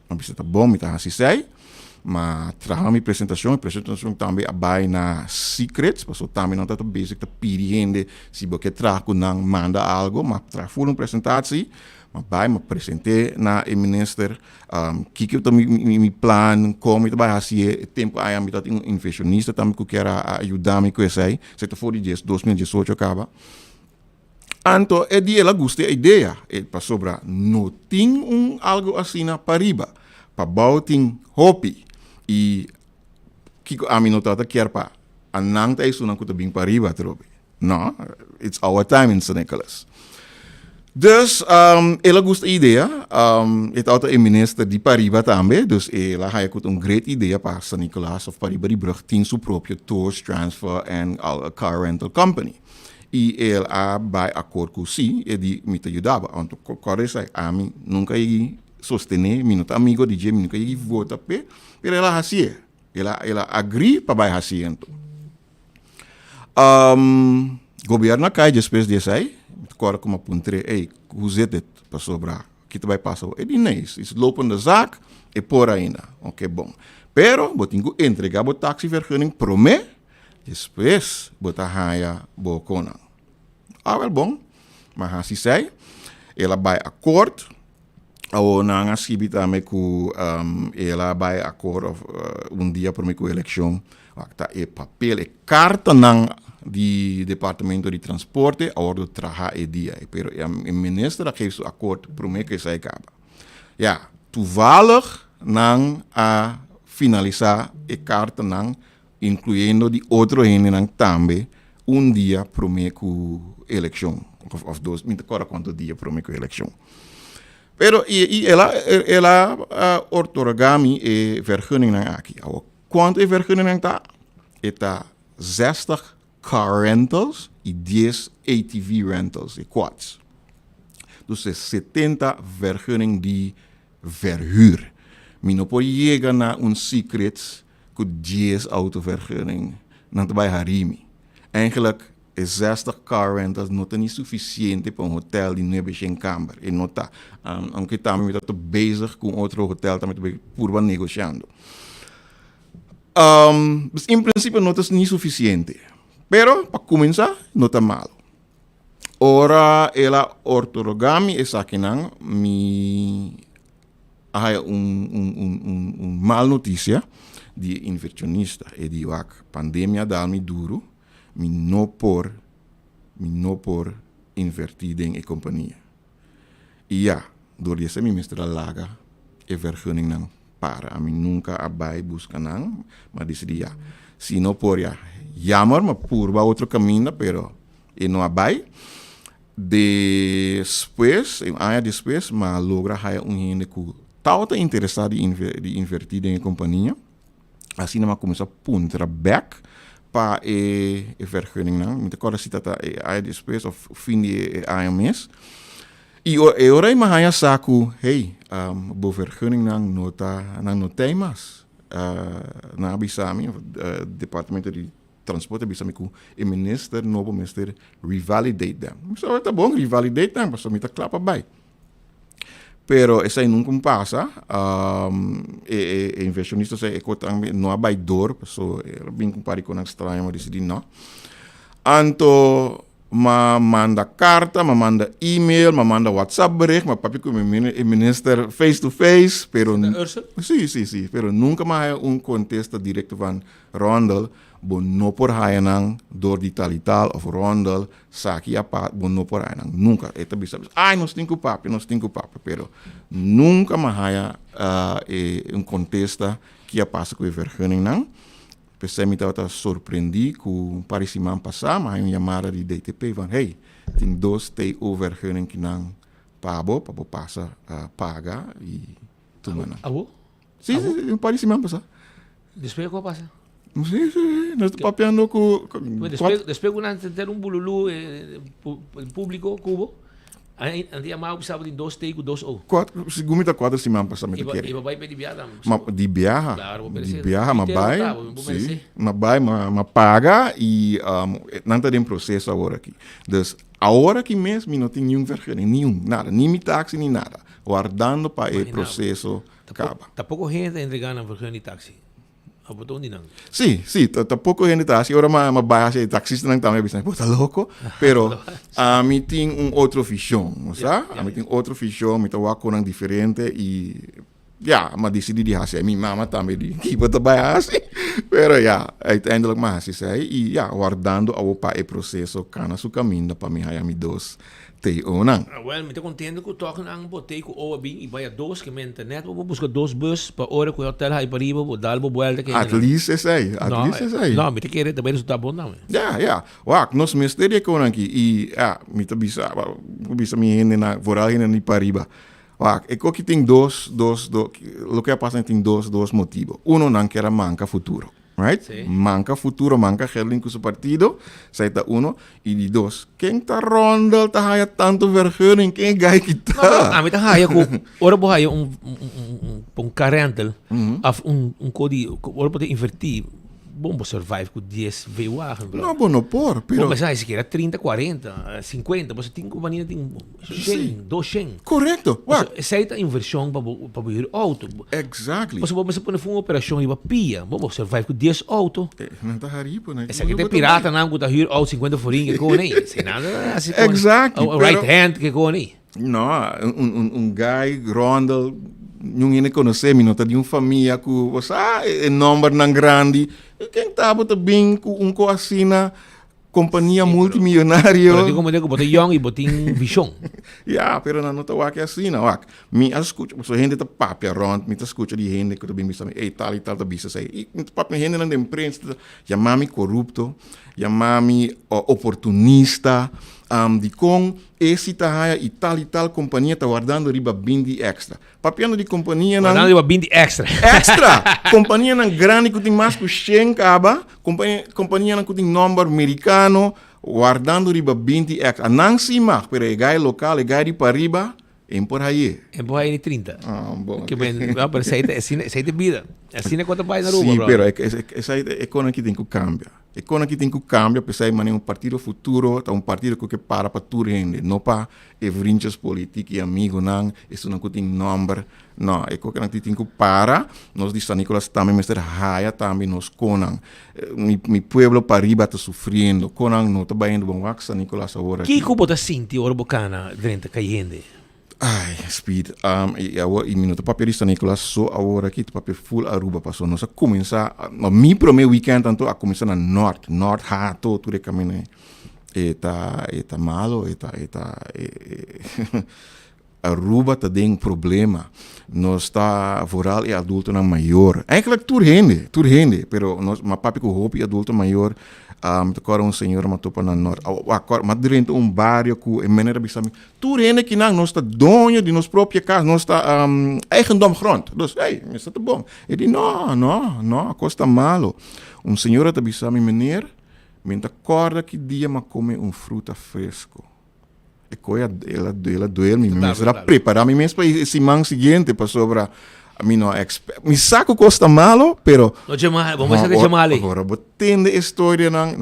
Mas tá bom, me está assim, sei. Mas traga minha apresentação. A apresentação também vai na secrets. Porque também não está basic, está pedindo se você traga não manda algo. Mas traga uma apresentação. Mas vai, me apresentei na minister, que eu estou me plano, como eu vai fazer, tempo aí, eu estou um infeccionista também que quer ajudar-me com isso aí, se for de 2018 acaba. Então, ela gostou da ideia, para sobrar, não tem algo assim na pariba, para bautin hobby, e que a mim não quer para, a não tá isso não que bem pariba, trobe. No, it's our time in St. Nicholas. Dus ela gosta da ideia, het auto minister de Pariba também, dus ela heeft een great ideia para Sint Nicolas of Pariba die brug tem seu próprio tours, transfer and a car rental company. E ela vai acordo com si e de me ajudava. Então, quando eu a mim nunca ia sostener, me não amigo de dia, me nunca ia votar pe, pero ela fazia, ela agree para vai fazer então. Governo cai depois disso aí. Agora como apontei, ei, hoe zit het para sobrar? Que tu vai passar? É dinheiro, isso lopende zaak, é por ainda, ok, bom. Pero, eu tenho que entregar o taxivergunning pro me, depois, eu tenho que bocona. Well, bom, mas assim sei, ela vai acordo, ou não escrevi também que ela vai acordo dia para mim com a eleição, é papel, é carta não de Departamento de Transporte, a hora de trabalhar é dia. Pero o ministro geeft akkoord para mim que isso acaba. Ja, toevallig não a finalizar a carta não, incluindo de outro ene também, dia para mim com a eleição. Of 2, não sei quanto dia para mim com a eleição. Pero ela ortorgami e vergunning aqui. Quanto é vergunning está? Está 60 car rentals e 10 ATV rentals e quads. Dus é 70 vergunning de verhuur. Men não pode chegar na secret com 10 autovergunning não vai harimi. Eigenlijk é 60 car rentals não é suficiente para hotel de 9 kamer. E não está. Aunque também está bezig com outro hotel também por negociando. Em princípio não é suficiente. Pero, para começar, não está mal. Ora, ela ortorogami essa aqui não, me há mal notícia de infeccionista e de a pandemia dá-me duro, me não por invertir em companhia. E já, door esse ministro laga e vergunning não para, a mim nunca abai busca não, mas decidi já, se não por já, jammer, maar purba outro caminho, pero e não abai. Depois, depois, mas logra há gente que está interessado em invertir em companhia. Assim, nós começamos a punter back para a vergunning. Met agora se está depois, of fim de mês. E agora, mas há saco, hey, a vergunning não tem mais. Na Abissami, Departamento de Transporte, Abissami, com o ministro, novo ministro, revalidate them. Então, tá bom, revalidate them, mas só me tá claro para Pero essa nunca passa. Inversionistas não há baidor, so bem compare com estranho, mas decidi não. Anto ma manda carta, ma manda e-mail, ma manda WhatsApp bericht, ma papi com o minister face to face, pero sim, pero nunca mais contesta direto van Rondel, bo no por hayanang door die talital of Rondel, saki apa, bo no por hayanang, nunca. Eta bisa, ai, nos tinko papi, pero nunca mais haya contesta que passa com o vergunning nang. Pensei que estava surpreendido com o semana passada, mas uma chamada de DTP van, hey, tem 2 TO-vergunning que não pabo passa paga e tudo mais. Abo? Sim, um semana passada. Depois o que passa? Sim, nós estamos papeando com... Depois quando ter bululu público, cubo, Andi ama usava de 2 T com 2 O. 4 semanas passada me querer. E vai pedir viagem. De viagem. Claro, de viagem, mas vai. Sim, mas vai, mas paga e não tem processo agora aqui. Então, agora aqui mesmo não tem nenhum vergonha, nada, nem me táxi nem nada. Guardando para o processo acaba. Tá pouco gente entregando vergonha de táxi. Sim, tá pouco gente táxi. Agora mas baixa taxista não também bisa, pô, tá louco. Pero a mim tem outro fichão, sabe? A mim tem outro fichão, me tá com diferente e mas decidi de fazer. Minha mama também de que bota baixa. Pero uiteindelijk mas sei e guardando ao para o processo cana su caminho para mim aí 2 TO nang. Well, me tô contente que toque nang botei com o bem e vai a 2 que me internet, vou buscar 2 bus para hora que o hotel aí para riba, vou dar bo vuelta que. At least é aí. Não, me te querer também isso tá bom não. Wak, nos mistério que aqui e me tá bisa me hende na voral hende ni para riba. Wak, eu que tem dois, o que passa tem dois motivos. Um não quer manca futuro. Right? Sí. Manca futuro, manca geld com seu partido. Sai tá uno. E de 2, quem tá Rondel tá haya tanto vergunning, quem gai que tá? Não, me tá haya com, ora bo haya carrentel, código, ora pode invertir. Bom, vou survive com 10 veículos. Não, bom, não por. Pero... Mas se quer 30, 40, 50, você tem companhia, tem 100, 200. Correto. Essa é a inversão para o auto. Exactly. Você pode pôr uma operação e vai pia. Vamos survive com 10 autos. Não está haripo, né? Essa aqui tem pirata, não, que está hier auto 50 forinhos, que com nem. Sem nada, assim. Exactly. Right hand, que com nem. Não, guy, Rondel, não ia conhecer, não tá de uma família com você, número não grande. Quem estava também com assina companhia multimilionária. Pero como digo, botei young e botei visão. Pero não tá aqui assina, me escuta, a gente tá papia rond, me escuta de gente que também me sabe, tal e tal da bisa sei. E papia gente na imprensa, chamar-me corrupto, chamar-me oportunista. De com esse tá e tal companhia tá guardando riba bindi extra. Papiando de companhia guardando riba bindi extra. Companhia na grande que tem mais que 100 caba, companhia na que tem número americano, guardando riba bindi extra. Não se mais, pero é gai local, é gai de para riba, por aí. Por aí de 30. Bom. Que bem, pero essa é de vida. Assim é quanto vai na rua, sim, pero essa é quando que tem que cambiar. E quando aqui tem que cambiar, pensar em um partido futuro, tá partido que para tudo gente, não para vriendjes políticos e amigos, não, isso não tem número, não, é que não tem que para, nós de San Nicolás também, mas raia também, nós conan, mi pueblo para riba está sofrendo, conan não está bem bom, San Nicolás agora. Que como tá sentindo a bocana dentro da Cayenne? Ai, Speed, e minuto papel San Nicolás só agora aqui, papel full Aruba passou, nós começar, mi primeiro weekend tanto a começar na norte hato, tudo é caminho, eta malo, Aruba tá tem problema, nós está voral e adulto na maior, eigenlijk tur rende, pero nós, ma papi com roupa e adulto maior, agora senhor matou para na norte, mas dentro barrio que é maneira de saber, tur rende que não, nós está dono de nossa própria casa, nós está eigendom grond, dus, mas está bom, ele não, costa malo, senhor está bisa meneer, men acorda que dia ma come fruta fresco. E coisa ela duerme, mas ela prepara-me mesmo para esse manhã seguinte para sobra a mim não me saco costa malo, pero não chamar, vamos saber chamar ali. Agora botende história não,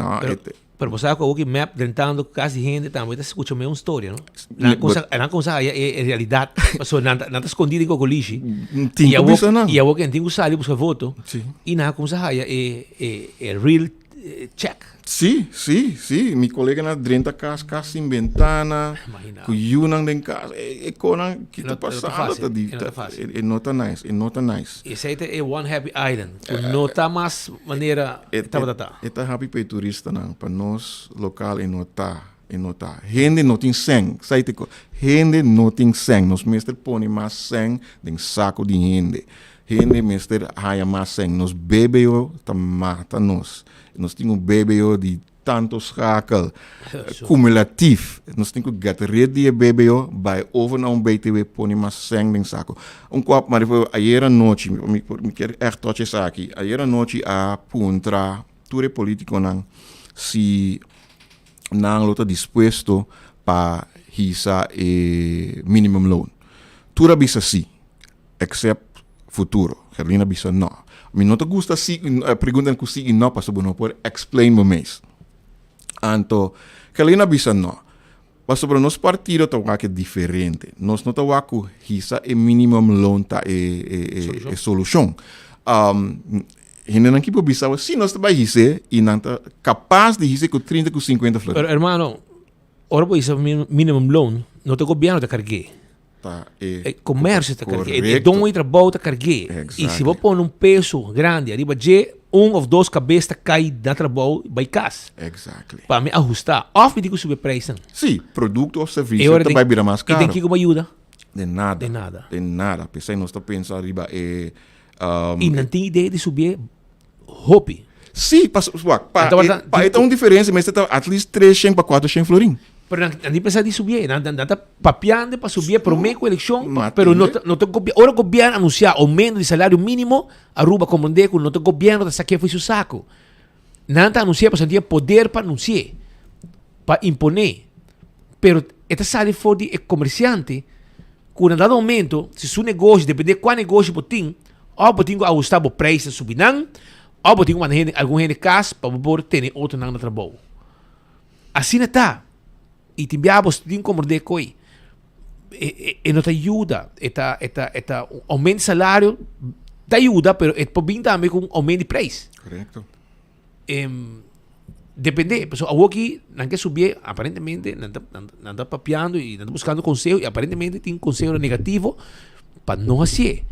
Pero você sabe que o map tentando quase gente também está escutando uma história, não? Não coisa é realidade, mas não está escondido em coliche. Tem que buscar não. E a que tem que usar buscar voto. E não coisa é real check. Sim. Mi colega na drenta casa sem ventana, com yunang den casa, conan que tá passando tá dito. É nota nice. Esse aí é one happy island. Nota mais maneira tá happy para turista não, para nós local é nota. Gente não tem sangue, sabe que gente não tem sangue. Nós mestre põe mais sangue den saco de gente. Gente mestre haya mais sangue. Nós bebe eu tá mata nós. Nós temos bebê de tantos schakel cumulatief. Nós temos que get ready bebê by over na BTW põe mais sangue em saco. Quap, mas ayer à noite, me quero echt touch isso aqui. Ayer à noite a puntra ture político não se não lota disposto para hisa minimum loan. Tura bisa sim, except futuro. Carolina bisa não. Me não te gusta si perguntan ku si não para não poder explain mo mais. Anto, Carolina bisa não. Mas sobre nos partido tá que diferente. Nós não tá waku hisa minimum loan tá solução. Gente não que bisa se nós tá hise e não tá capaz de hise com 30 com 50 flores. Pero hermano, ora pois minimum loan, não te governo te cargue. Comércio te cargue, é dono e trabalho te cargue. E se você põe peso grande arriba de ou dois cabeças cai da trabalho by casa. Exactly. Para me ajustar, ou me digo subir preço. Sim, produto ou serviço vai virar mais caro. E tem que me ajuda? De nada. Pensei nós tá pensando arriba e não tem ideia de subir hobby. Sim, para uma diferença, mas está at least 300 para 400 florim. Pero não precisa de subir, não está papeando para subir para uma eleição, pero não o governo anunciar aumento de salário mínimo, Aruba como não o governo está saqueando o saco. Não está anunciando para sentir poder para anunciar, para imponer. Pero esta sabe for de comerciante, com um dado momento, se seu negócio, depende de qual negócio você tem, ou você tem que ajustar o preço subir, ou você tem que algum gente casa para poder ter outro no trabalho. Assim está. E timbiabos tem como de coi. E não te ajuda. Eta aumento de salário te ajuda, pero é por bem também com aumento de preço. Correto. Depende. Pessoal, algo que não quer subir, aparentemente, não está papeando e não está buscando conselho, e aparentemente tem conselho negativo para não fazer.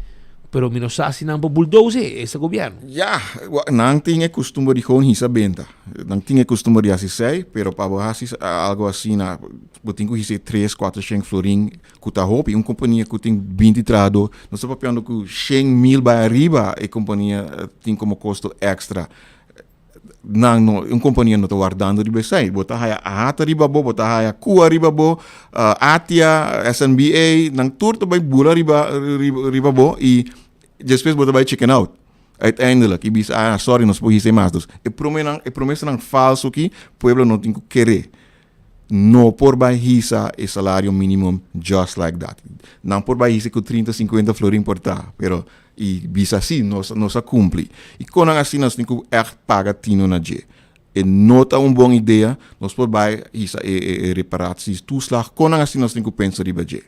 Pero menos assim não bulldozer esse governo. Não tem costume de gewoon hisa benta. Não tem costume de assim, pero para você algo assim na, tem que hisa 3-4 florin custa roupa e uma companhia que tem 20 trado, não está papiando com 100,000 para arriba e companhia tem como custo extra. Não, uma companhia não está guardando de besai. Bota haya Ahata riba bo, bota haya Kua riba bo, Atia, SNBA, nang tur to bay bula riba bo e depois bota bay chicken out. Uiteindelijk, ibisa, sorry, nós podemos mais dos. E promessa não falso que pueblo não tem que querer. Não por bay hisa e salário mínimo just like that. Não por bay hisa com 30-50 florin por tá, pero e bisa assim nós cumpre. E quando assim nós temos que pagar tino na je. E nota uma boa ideia, nós por bay hisa e reparaties toeslag. Quando assim nós temos que pensar riba je.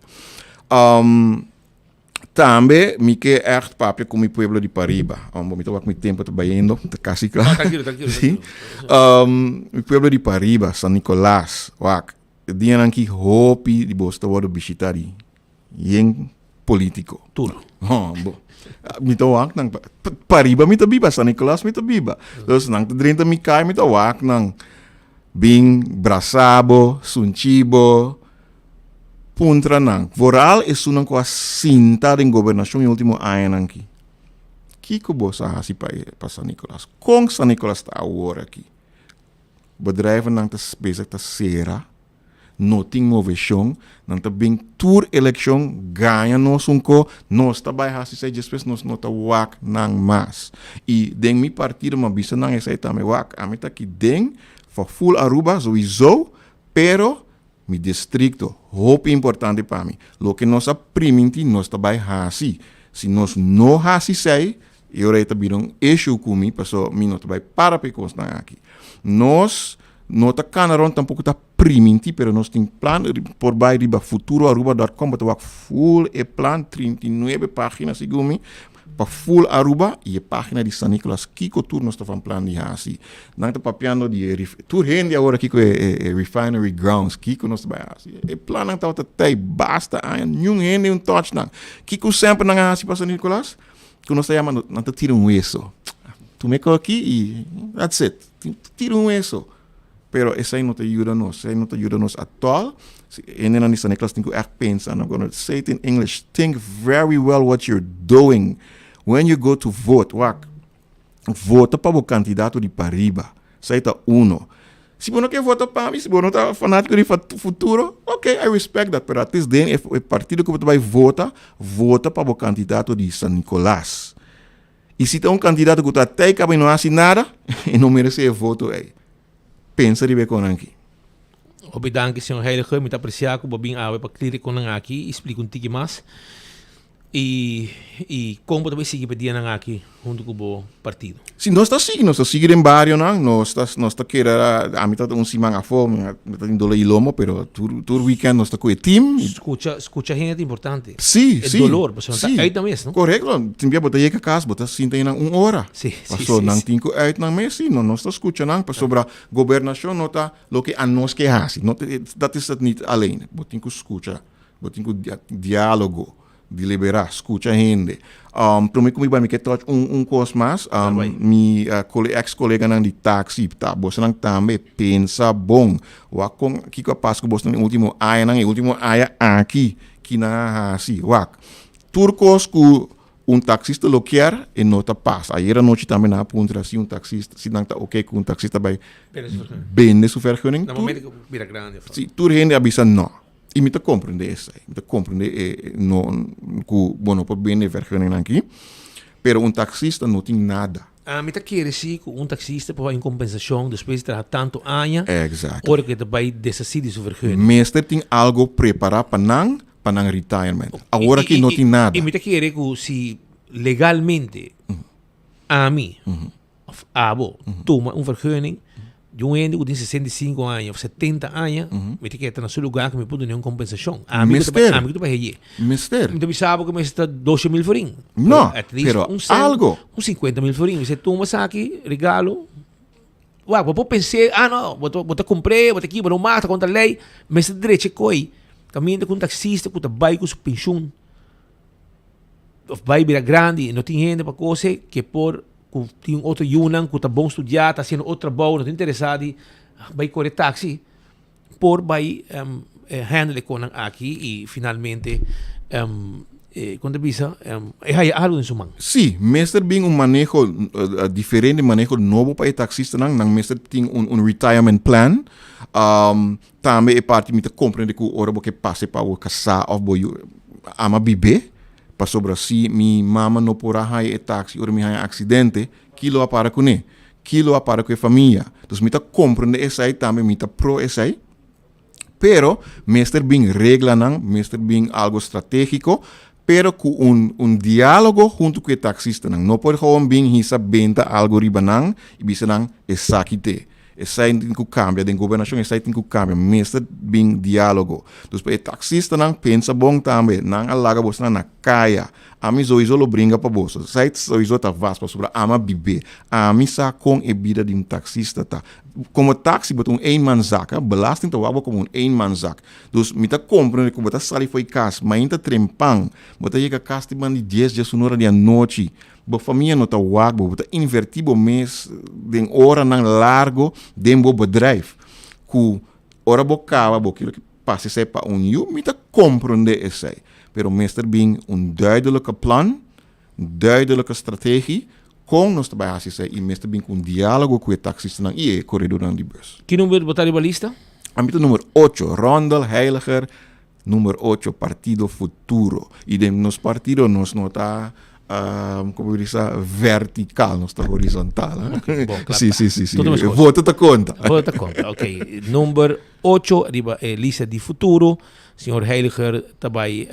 Também me que echt papel com o pueblo de Pariba. Me estou com tempo trabalhando, quase claro. Tranquilo. Sim. O pueblo de Pariba, San Nicolás, dia aqui hopi de bosta word bisitari. Yang político. Tudo. Me estou nang Pariba me biba, San Nicolás me biba. Dus nang drenta me cai me estou nang Bing, Brasabo, Sunchibo. Puntra nang. Voral é sunang ko sinta din gobernação em último ano aqui. Kiko bosa hasi para San Nicolás. Kung San Nicolás está agora aqui. Bedrijven nang te bezig te sera. Noting moveção. Nang te bing tour election ganha nos unko. Nos ta bay hasi say just nos nota wak nang mas. E deng mi partido ma bisa nang esay tame wak. Amita ki deng for full Aruba sowieso. Pero mi distrito, hope importante para mim. Lo que nós aprimimos, nós também hasi. Se nós não hasi sei, eu reita birong issue comigo, passo mi não também para pecos na aqui. Nós Nota Canaron tampoco está priminti, pero nós tem plan por baixo riba futuroaruba.com, para full e plan 39 páginas igumi. Pa full Aruba e a página de San Nicolas Kiko Tour nós estamos plan de hasi. Nang ta papiando de tour hen agora Kiko refinery grounds Kiko nós vai hasi. E plan nang ta tay basta an nyung hen un touch nang. Kiko sempre nang hasi pa San Nicolas. Que nós chama nang ta tira hueso. Tu me aqui e that's it. Tira hueso. Pero essa aí não te ajuda nos atual. En dan is San Nicolas think echt pensa. And I'm going to say it in English. Think very well what you're doing. When you go to vote, vota para o candidato de Pariba. Sai tá uno. Se você não quer votar para mim, se você não está fanático de futuro, ok, I respect that. Pero at least then, if o partido que você vai votar, vota para o candidato de San Nicolas. E se tem um candidato que está até acaba e não faz nada, e não merece voto aí. Pensa de ver com aqui. Obrigado, senhor Heiliger, muito apreciado por vir para clear com aqui, explica um pouquinho mais. E como também seguir pedindo aqui junto com o partido. Sim, nós está seguindo em barrio, não? Nós está querendo a mitad simang a fome, mitad em dole ilomo, pero tur weekend nós está com o team. Escucha gente importante. Sim, é sim. dolor, porque não está aí também, não? Correto, tem botar aí que casa, botar sinta em 1 hora. Sim, passou não tem que aí na mês, sim, nós está escutando, para sobre a governação nota lo que a nós que hasi, não dat is het niet alleen. Botin que escuta, botin que diálogo. Deliberar, escuta a gente. Também comigo me quer tocar coisa mais. Ex-colega de táxi, tá? Você não também pensa bom. O que eu passo com você no último ano, aqui, que na assim, turcos com taxista lo quer e não tá passa. Aí a noite também na ponta assim taxista, se não tá ok com taxista vai vender sua vergunning. Na momento que vira grande. Sim, tur gente avisa não. E me compreender isso, me compreender bueno por bem de vergunning aqui, pero taxista não tem nada. Me quer dizer que taxista pode em compensação depois de trabalhar tanto anos, exato. Ou que vai decidir sua vergunning. Meester tem algo preparado para não retirement. Agora que não tem nada. E me quer dizer que se legalmente a mim, abo, toma vergunning. De um ende que tem 65 anos ou 70 anos, me tem que estar no seu lugar que me pode nenhuma compensação. A mim que tu vai reger. Mister. Então, sabe que me está 12 mil forinhos. Não, pero algo. 50 mil forinhos. Você toma aqui, regalo. Vou pensar, não, vou comprar, vou aqui, vou matar contra a lei. Mas está direito, coi. Caminha com um taxista, com o bairro, com sua pensão. Vai virar grande, não tem gente para coisa que por... Tem outro Yunnan que está bom estudar, está fazendo outro trabalho, não está interessado, vai correr táxi, por vai handle com aqui e finalmente quando visa é algo em sua mão. Sim, mestre tem manejo diferente, manejo novo para o taxista, não mestre tem retirement plan, também é parte de compreender que o hora que passe para o casar ou ama bebê. Para sobre si, mi mama não porá hai e taxi, ou mi hai acidente, kilo a para com ne, kilo a para com a família. Então, me tá compreender essa aí também, me tá pro essa aí. Pero, mestre bem regla não, mestre bem algo estratégico, pero com diálogo junto com o taxista não pode gewoon bem hisa benta algo riba não, e bisa não é sakite. Essa aí tem que cambiar, a governação essa aí tem que cambiar, mestre bem diálogo. Então, o taxista não pensa bom também, não alaga você na caia. A mim só lo brinca para você. Sai só tá vasto sobre ama bebê. A mim sa com a vida de taxista tá. Como taxi botou eenmanszaak, belasting te wabo como eenmanszaak. Dus me tá comprando que botar sali foi cas, mas ainda trempang, botar chega cas de mandi 10 dias sonora de a noite. Bo família não tá wabo, botar invertido mês de hora não largo de bo bedrijf. Ku ora bocava bo aquilo que passa sai para you, me tá compreender esse aí. Pero meester bing duidelijke plan, duidelijke strategie, com nós trabalhamos isso e meester bing diálogo com o taxista não e corredor não de bus. Que número botar de balista? Ambito número 8, Rondel Heiliger, número 8, Partido Futuro. E de nos partido nós não tá como diz vertical, não está horizontal. Bom, sim. Vota conta. Vota conta, ok. Número 8, arriba lista de futuro. Senhor Heiliger, também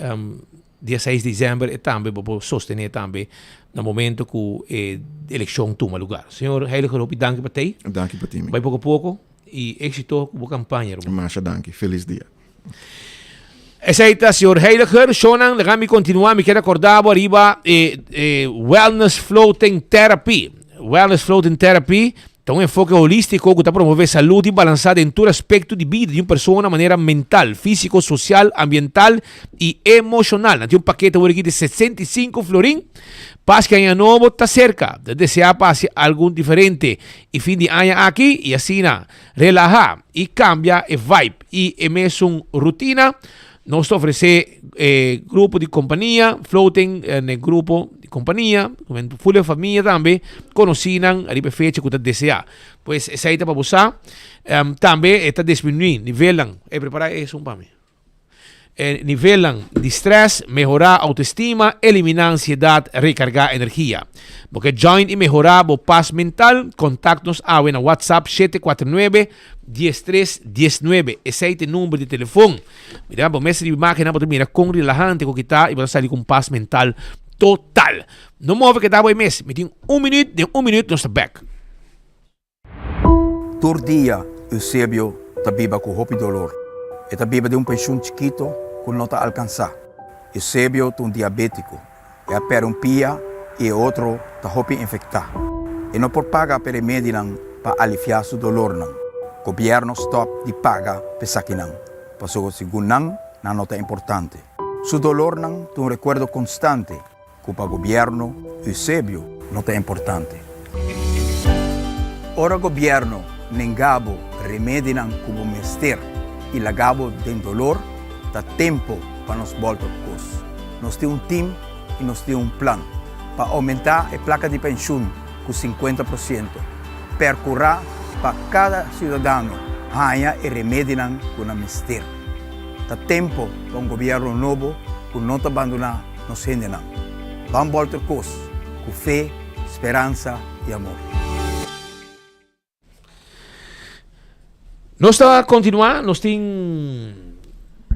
dia 6 de dezembro e também vou sostener também no momento que a eleição toma lugar. Senhor Heiliger, eu danke para ti. Danke para ti. Vai pouco a pouco e éxito com a campanha. Masha, danke. Feliz dia. Essa aí tá, senhor Heiliger. Shonan, legami continuar, me quero acordar arriba Wellness Floating Therapy. Wellness Floating Therapy é um enfoque holístico que está promover saúde balançada em todo aspecto de vida de uma pessoa de maneira mental, físico, social, ambiental e emocional. Tem um paquete aqui de 65 florim. Paz que año novo está cerca. De desear pase algo diferente e fim de ano aqui e assim relajar e cambia a vibe e é mesmo rotina. Nós oferecemos grupo de companhia, floating no grupo de companhia, com full família também, conhecem a fecha que você deseja. Pois essa aí está para você. Também está disminuindo, nivelam, preparar isso para mim. Nivelam de estresse, melhorar a autoestima, eliminar ansiedade, recargar energia. Porque join e melhorar a paz mental, contactos na WhatsApp 749-1319. Esse é o número de telefone. Mira, por mês de máquina, para mirar com relajante que está e para sair com paz mental total. Não move que está bom mês. Me tem um minuto, nós está back. Todo dia, Eusébio está viva com roupa e dolor. Está viva de pensión chiquito que não está alcançar. Eusébio é diabético. É a um pia e outro está roupa infectar. E não por pagar para remédio para aliviar seu dolor. O governo stop de pagar para saquinan. Passou segundo não é importante. Seu dolor tem um recuerdo constante que para o governo Eusébio não é importante. Ora o governo nengabo remédio como mester e lagabo de dolor, dá tempo para nos voltar cos. Nós temos time e nós temos plano para aumentar a placa de pensão com 50%, percorrer para cada cidadão ganhar e remédio com a mister. Dá tempo para governo novo que não abandonar nos gente. Vamos voltar cos com fé, esperança e amor. Nós estamos a continuar, nós temos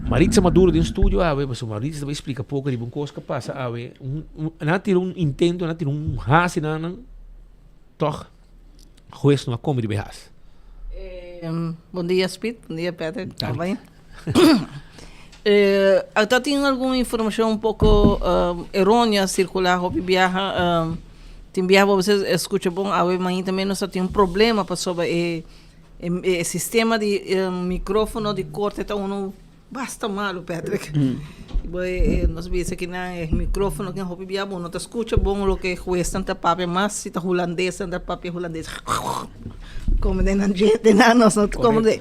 Maritza Maduro de estúdio, mas Maritza vai explicar pouco de uma coisa que passa, não ter intento, não ter raça, não, toch, juiz não come de berras. Bom dia, Speed, bom dia, Peter, tudo bem? Até tem alguma informação pouco errônea circular, hobby viaja, tem viaja, vocês escutam bom, mas também nós temos problema para sobre o sistema de micrófono de corte está basta malo, Patrick. Nós vimos que o micrófono que hobby bia bom, não te escuta bom o que juez tanta papel, mas se está holandês, tanta papel holandês. Como de na gente, nós não como de.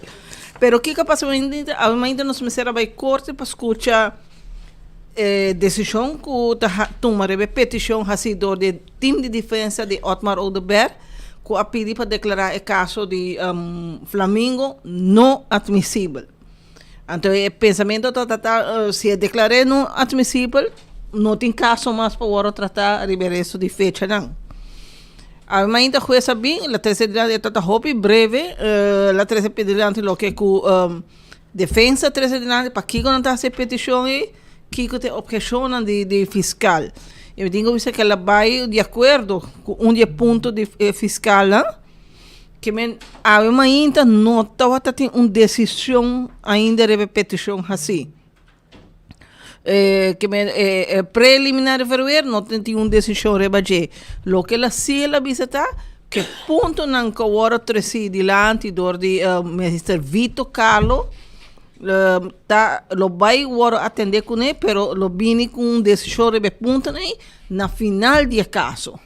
Pero o que passa ainda nós começamos a vai corte para escutar decisão que toma repetição assim de time de defesa de Otmar Odeberg que a pedir para declarar o caso de Flamengo não admissível. Então, o pensamento está se declarar não admissível, não tem caso mais para tratar a resto de fecha, não. Ainda coisa bem, a terceira está roupa breve, a terceira pedilante lo que defesa terceira para que não está se petição e que tem objeção de fiscal. Eu digo isso que ela vai de acordo com ponto de fiscal, que ainda não está tendo uma decisão ainda de repetição assim. Que preliminar ver não tem uma decisão rebaixada. Lo que ela se ela visita que ponto não que agora treci dilante do de Mr. Vito Carlo lo vai agora atender com ele, pero lo vini com uma decisão de ponto na final do caso.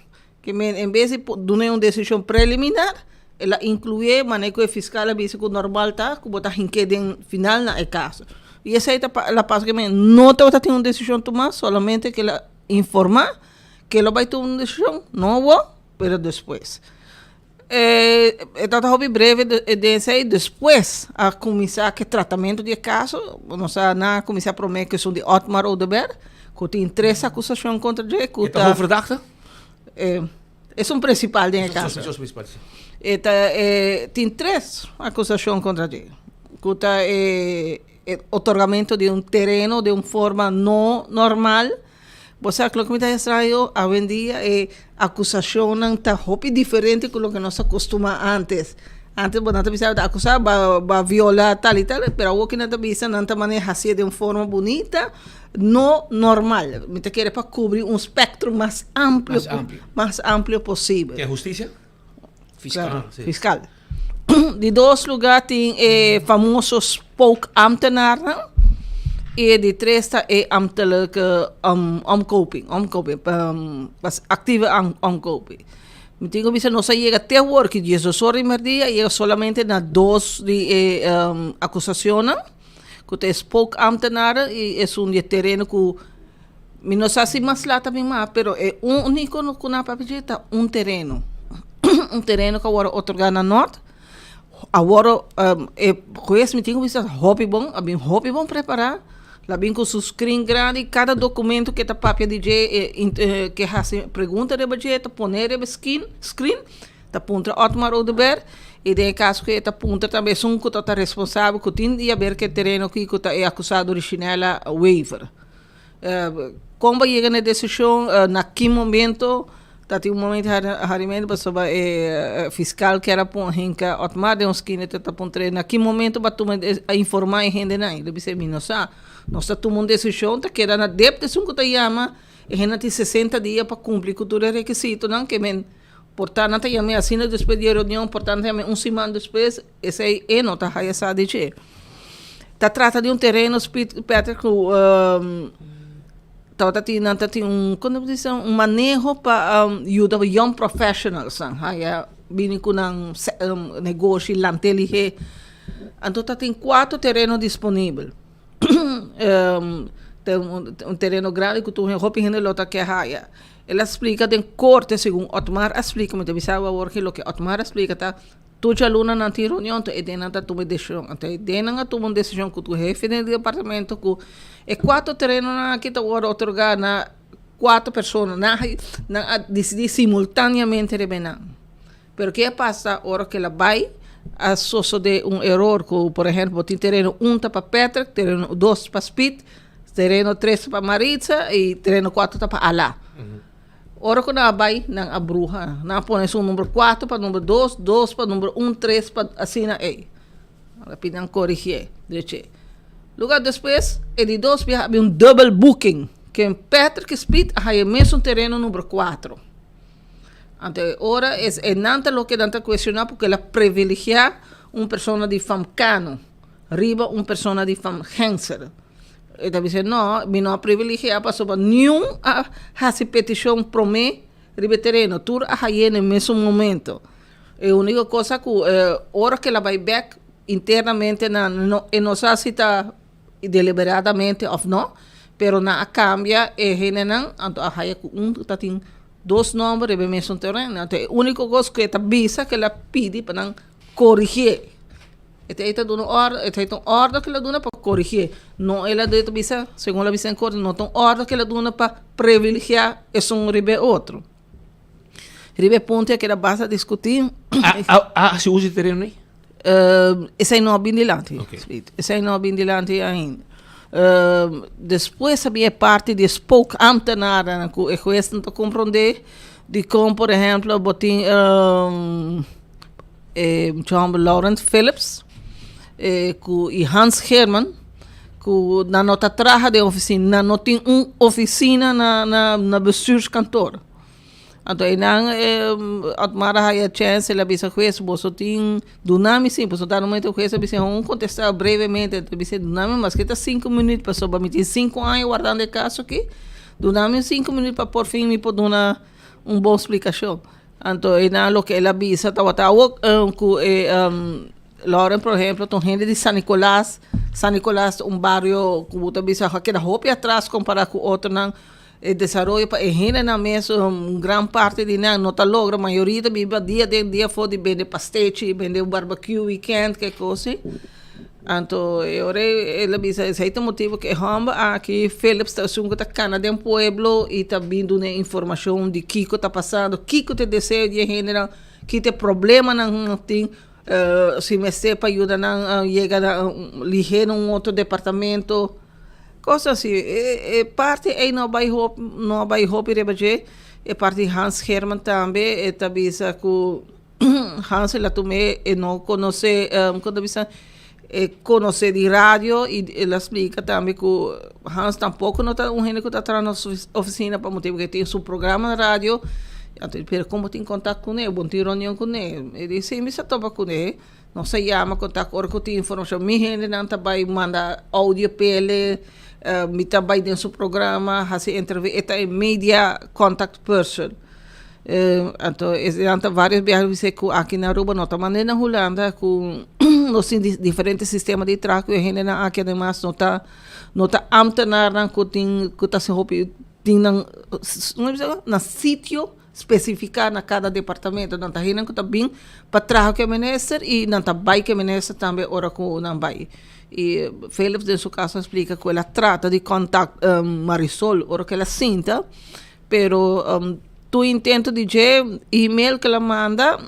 Que em vez de dar uma decisão preliminar, ela inclui manejo que o fiscal avisa que o normal tá, que botar em final na caso. E essa aí ela passa que não está tendo uma decisão tomada, solamente que ela informar que ela vai ter uma decisão nova, mas depois. Então, hobby breve desse aí, depois a começar que tratamento de caso, nós na começar a prometer que são de Otmar Odeberg, que tem 3 acusações contra ele. Está como verdachte? É um principal de caso. Tem 3 acusações contra ele. Que otorgamento de um terreno de uma forma não normal. Você sabe que me está estranho, hoje em dia, acusação está diferente do que nós acostumamos antes. Antes, não bisa acusar, ba violar tal e tal, pero o que não bisa não maneja assim de uma forma bonita, no normal. Me te quer para cobrir um espectro mais amplo possível. Que é justiça? Fiscal. Claro, fiscal. De dois lugares tem famosos spookambtenaren. E de três é ambtelijke omkoping, actieve omkoping. Me tenho visto não chega até o que Jesus sorry merdia e solamente na dois de acusações que é spookambtenaren e é terreno que me não sei se mais lá também mais, pero é único no que na papeleta terreno que agora otorgado na norte. Agora juiz me tenho visto hobby bom preparar. Lá bem com seus screen grande, cada documento que está papel DJ que faz pergunta de budget, poner de screen, tá ponta Otmar Odeberg e de caso que está ponta também um que está responsável que tem de ver que terreno que é acusado original waiver. Como chega na decisão naquele momento, tem momento harimento sobre fiscal que era hinka Otmar de skin tá ponta naquele momento para tu informar em gente não, ele disse não sabe. Nós tomamos uma decisão que era na débita que te chama e a gente tem 60 dias para cumprir com todo o requisito, não que men portanto te chama assim depois de reunião, portanto chama semana depois esse aí não tá aí essa dizer. Tá trata de terreno Peter que tem um manejo para ajudar young professionals, aí vem com negócio lantelihe. Então tem 4 terrenos disponíveis. Tem um terreno grande que tu roupa em lota que é ela explica em corte segundo Otmar explica me deve saber o que Otmar explica tá tu já aluna na reunião tu edena tá toma decisão até edena toma decisão que tu chefe do departamento que é 4 terrenos na que tá agora otorgar na 4 pessoas na decidir simultaneamente rebenar pero que passa hora que ela vai a suceder erro que, por exemplo, tem terreno 1 para Patrick, terreno 2 para Speed, terreno 3 para Maritza e terreno 4 para Alá. Ora que na vai na bruxa, na põe um número 4 para número 2, 2 para número 1, 3 para assim na E. Ela pediam corrigir, direito. Lugar depois, ele 2 havia double booking, que em Patrick Speed havia mesmo terreno número 4. Ante ora é nanta lo que nanta questionar porque ela privilegia persona de fam cano, riba persona de fam henser. E dice no, mi no privilegia passo para nenhum a petição pro me riba terreno, tur a haye no mesmo momento. É a única coisa que ora que ela vai back internamente não sabe se está deliberadamente ou não, pero na cambia e generan anto a haye tá tem 2 números de mesmo terreno. Então, a única coisa que avisa que ela pede para corrigir. Esta é uma ordem que ela dá para corrigir. Não ela deve avisa, segundo ela avisa em corte, não tem ordem que ela dá para privilegiar esse ribe outro. Ribe ponto é que ela basta discutir. Se usa terreno aí? Esse aí não é bem dilante. Esse aí não é bem dilante ainda. Depois havia parte de spookambtenaren que o juiz não compreender de como, por exemplo, botin John Lawrence Phillips e Hans Herman que na nota traja de oficina não tem oficina na bestuurskantoor. Então, Otmar a chance, ela disse que você tem dunami sim, você está no momento que você disse contestar brevemente, disse dunami, mas que está 5 minutos para sobre me 5 anos guardando o caso aqui, dunami 5 minutos para por fim me pode dar boa explicação. Então, o que ela disse, estava Lauren, por exemplo, tem gente de San Nicolás, barrio que você disse que era roupa atrás comparado com outro não. El desarrollo para gente na mesa gran parte de não está logra, a maioria vive dia for de vender pastete, vender barbecue weekend, que coisa. Então, ela disse, esse é o motivo que aqui Philips está assumindo que está de um pueblo e está vindo né, informação de que está passando, que te deseja de gente, que tem problema não tem, se me para ajudar não chegar ligeiro outro departamento. Coisas assim, parte aí não vai roupa rebaixar, parte Hans Herman também, está bisa que Hans la tomé no conoce quando bisa conoce de rádio e ela explica também que Hans tampouco não tá gente que está atrás na oficina para motivo que tem seu programa na rádio. Então, pero como tem contato com ele, bom ter reunião com ele. Ele disse, me se topa com ele, não se chama contato, hora que tem informação, me gente não tá vai mandar áudio para ele, me tá vai dentro do programa, fazer entrevista, é media contact person. Então, há várias viagens aqui na Aruba, não também na Holanda, com os diferentes sistemas de tráfego, e gente aqui además não tá ambtenaar que tem se hopi tem na sítio especificar na cada departamento, não tá gente que tá bem para trabalho que minister e não tá vai que minister também ora com não vai. E Philips em seu caso explica que ela trata de contato Marisol, ora que ela sinta, pero tu intento de e-mail que ela manda,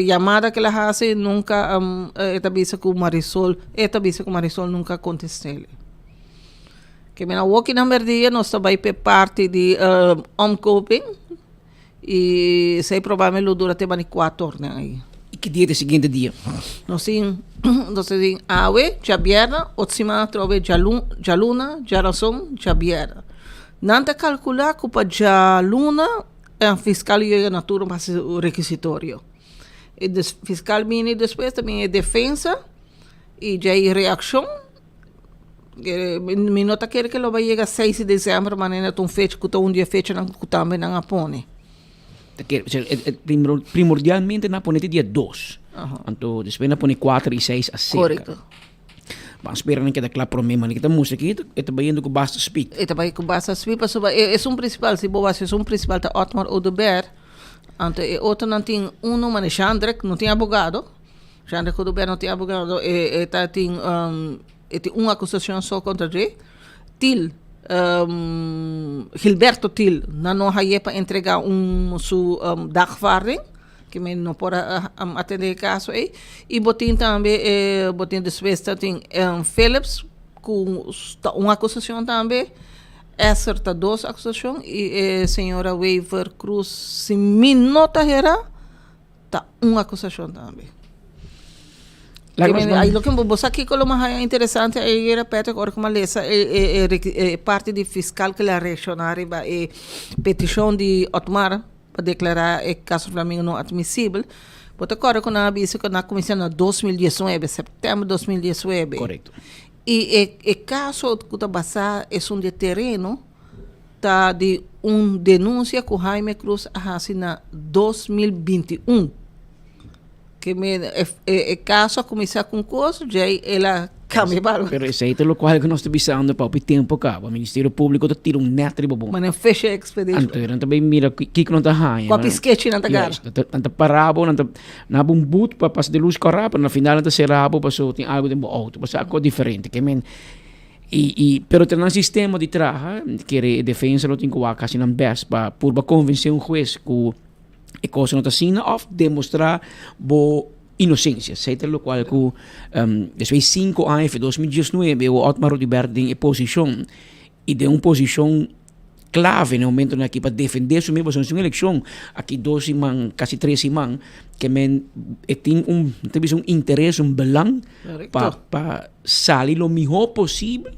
chamada que ela faz, nunca etabisa com Marisol nunca contestou. Que me na walking na merdia nós também parte de omkoping e sei provavelmente dura até 4 horas aí. E que dia é o seguinte dia? Nós temos awe, jabiera, otsima trove jaluna, jarason, jabiera. Nanta calcular que para jaluna fiscal e a natura para o requisitório. E fiscal mini depois também é defesa e já é reação. Me nota que ele vai chegar 6 de dezembro, mas ainda tem fecha que um dia fecha não também não apone. Primordialmente na pone dia 2. Então depois na pone 4 e 6 a 6. Correto. Mas esperando que daquela problema que estamos aqui, está bem que basta speak. Está bem que basta speak, mas é um principal, se boa é um principal da Otmar Odeberg. Então outro não tem mas Jandrek não tem advogado. Jandrek Odeberg não tem advogado, tem uma acusação só contra ele. Til Gilberto Til não vai para entregar sua dagvaarding, que me não pode atender o caso aí. E botin também, botin depois tem Philips com uma acusação também. Essa tá 2 acusações e a senhora Weaver Cruz, se me nota era, tá uma acusação também. Aí lo que você aqui como mais interessante é repete agora como lesa é parte de fiscal que la reaccionar é petição de Otmar para declarar o caso Flamengo não admissível. Porque agora quando a aviso que na comissão em 2019, setembro de 2019. Correto. E o caso que está basado é de terreno tá de denúncia que Jaime Cruz assina 2021. Que o caso começar com coisa, já ela cambia para. Pero esse é o qual que nós estamos pensando para o tempo cá. O Ministério Público está tirando netri bom. Mas não fecha a expedição. Então também mira que não está ganhando. Com a pisquete não está ganhando. Não está parado, não está boot para passar de luz corrapa, na final não está cerrado, passou tem algo de auto, passou algo diferente. Que men pero tem um sistema de trabalho que a defesa não tem que ir assim não best para por convencer juiz que e cosa não está assim of demonstrar boa inocência. Seita lo qual que depois 5 anos, 2019, o Otmar Odeberg em posição e de uma posição clave no momento na que para defender sua mesma posição eleição aqui 12 man, quase 13 man que tem interesse, belang para sair o melhor possível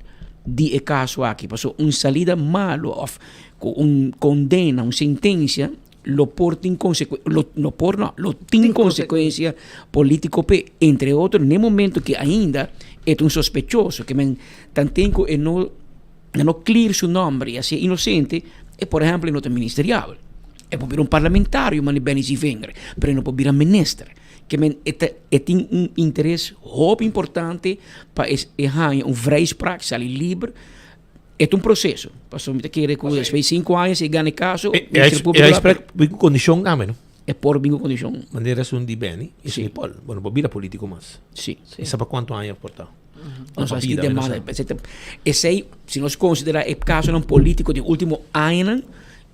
de caso aqui. Passou salida malo of condena, uma sentença lo tem consequência político entre outros no momento que ainda é um sospechoso que tanto e não clear seu nome assim inocente e por exemplo não é ministerial é por um parlamentário mas bem se venga mas não pode vir ministro que tem interesse muito importante para um vrij spraak salir livre. É um processo. Passou muito que depois 5 anos e ganha caso. É condição também, não? É por bingo condição. Maneira de bem, e sim. Bueno, para vir político mais. Sim. E sabe quanto anos portar? Não sei que demanda. Esse se nós considerar o caso de um político de último ano,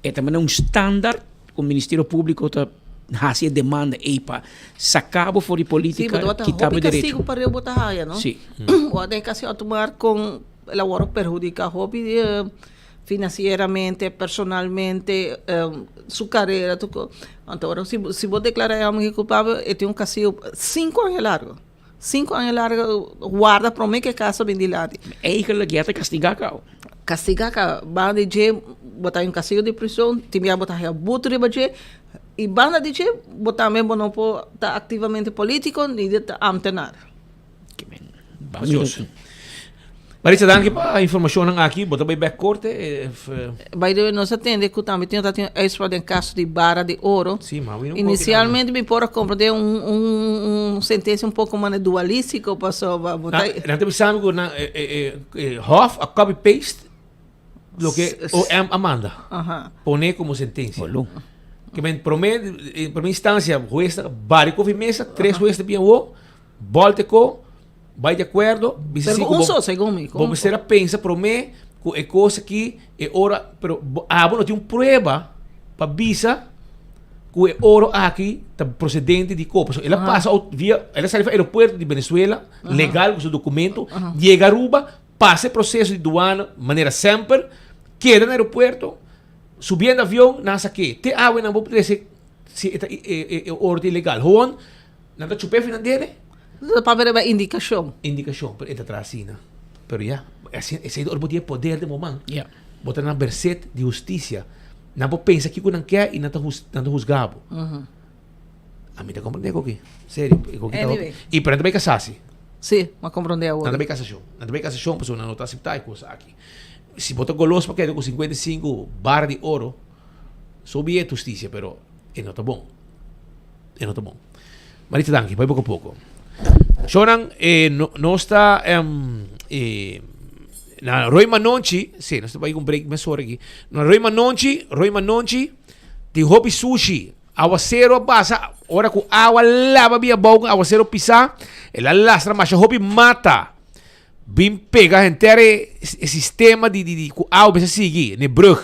é também um standard que o Ministério Público está hacia demanda aí para sacar fora de política que está bem direito. Sim, para eu botar raia, não? Sim. O tem que se tomar com ela hora perjudica hobby financieramente, personalmente, su carreira. Então, se você declarar alguém culpável, tem um castigo 5 anos largo. 5 anos largo, guarda para mim que casa bem de lado. Eigenlijk, je te castigar, kou. Castigar, banda de botar um castigo de prisão, timia botar a buto de baje, e banda de botar mesmo não pode estar ativamente político, nem de estar amtenar. Vamos. Maritza, danke pa informação ng aqui, bota ba backcourt By the way, nós atende que também tem um caso de barra de ouro. Sim, mas inicialmente me pôr a compreender sentença pouco mais dualístico passou a botar. Não tem sabe que half a copy paste lo que o Amanda. Pone como sentença. Que men primeira instância, juez bari ko mesa, 3 juez de bien wo, volte ko vai de acordo, vamos ser a pensa para mim que é coisa que é hora, pero não tem prova para visa que é hora aqui tá procedente de copa. Ela passa via, ela sai do aeroporto de Venezuela, legal com seu documento, chega a Aruba, passa o processo de aduana, maneira sempre, queda no aeroporto, subindo avião, nasa que te água não vou poder se é ordem legal. Hoon, não tá chupé final dele. Para ver a indicação. Indicação, pero entra atrás assim, pero ya, esse é o poder de momento. Botar na verset de justiça, não vou pensar que não quer e não tá juzgado. A mim tá compreendendo aqui, sério. E para também casar-se. Sim, mas compreender agora. Não também cassação, pessoa não tá aceitar coisa aqui. Se botar goloso para que com 55 barras de ouro, soube é justiça, pero não tá bom. Não tá bom. Marita, danke, vai pouco a pouco. Shonan, não está na Roy Manonchi, sim, nós estamos aí com um break, mas sorry aqui. Na Roy Manonchi, tem hobby sushi, aguacero passa, ora com água lava bem a boca, aguacero pisar, ela lastra, mas hobby mata. Bem pega, gente, sistema de água, se seguir, ne brug.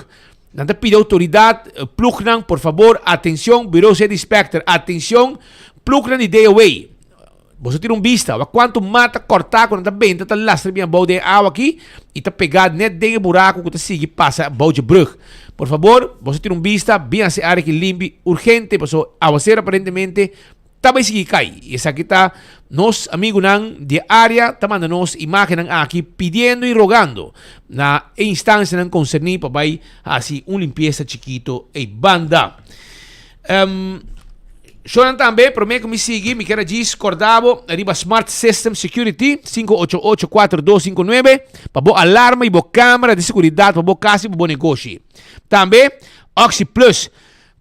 Não te pide autoridade, plugnan, por favor, atenção, bureau de inspector, atenção, plugnan de day away. Você tira vista, quanto mata cortar quando está bem, está lastra bem a boa de água aqui e está pegado net dentro do buraco que está seguir passa a boa de brug. Por favor, você tira vista, bem essa área que limpe urgente, porque a aguaceira aparentemente está bem seguir cai. E essa aqui está, nós amigos de área, está mandando nos imagens aqui pedindo e rogando na instância não concernir para vai assim limpeza chiquito e banda. Shonan também, para mim que me sigue, me quer discordar, arriba Smart System Security, 588-4259, para boa alarma e boa câmera de segurança, para boa casa e para bom negócio. Também, Oxy Plus,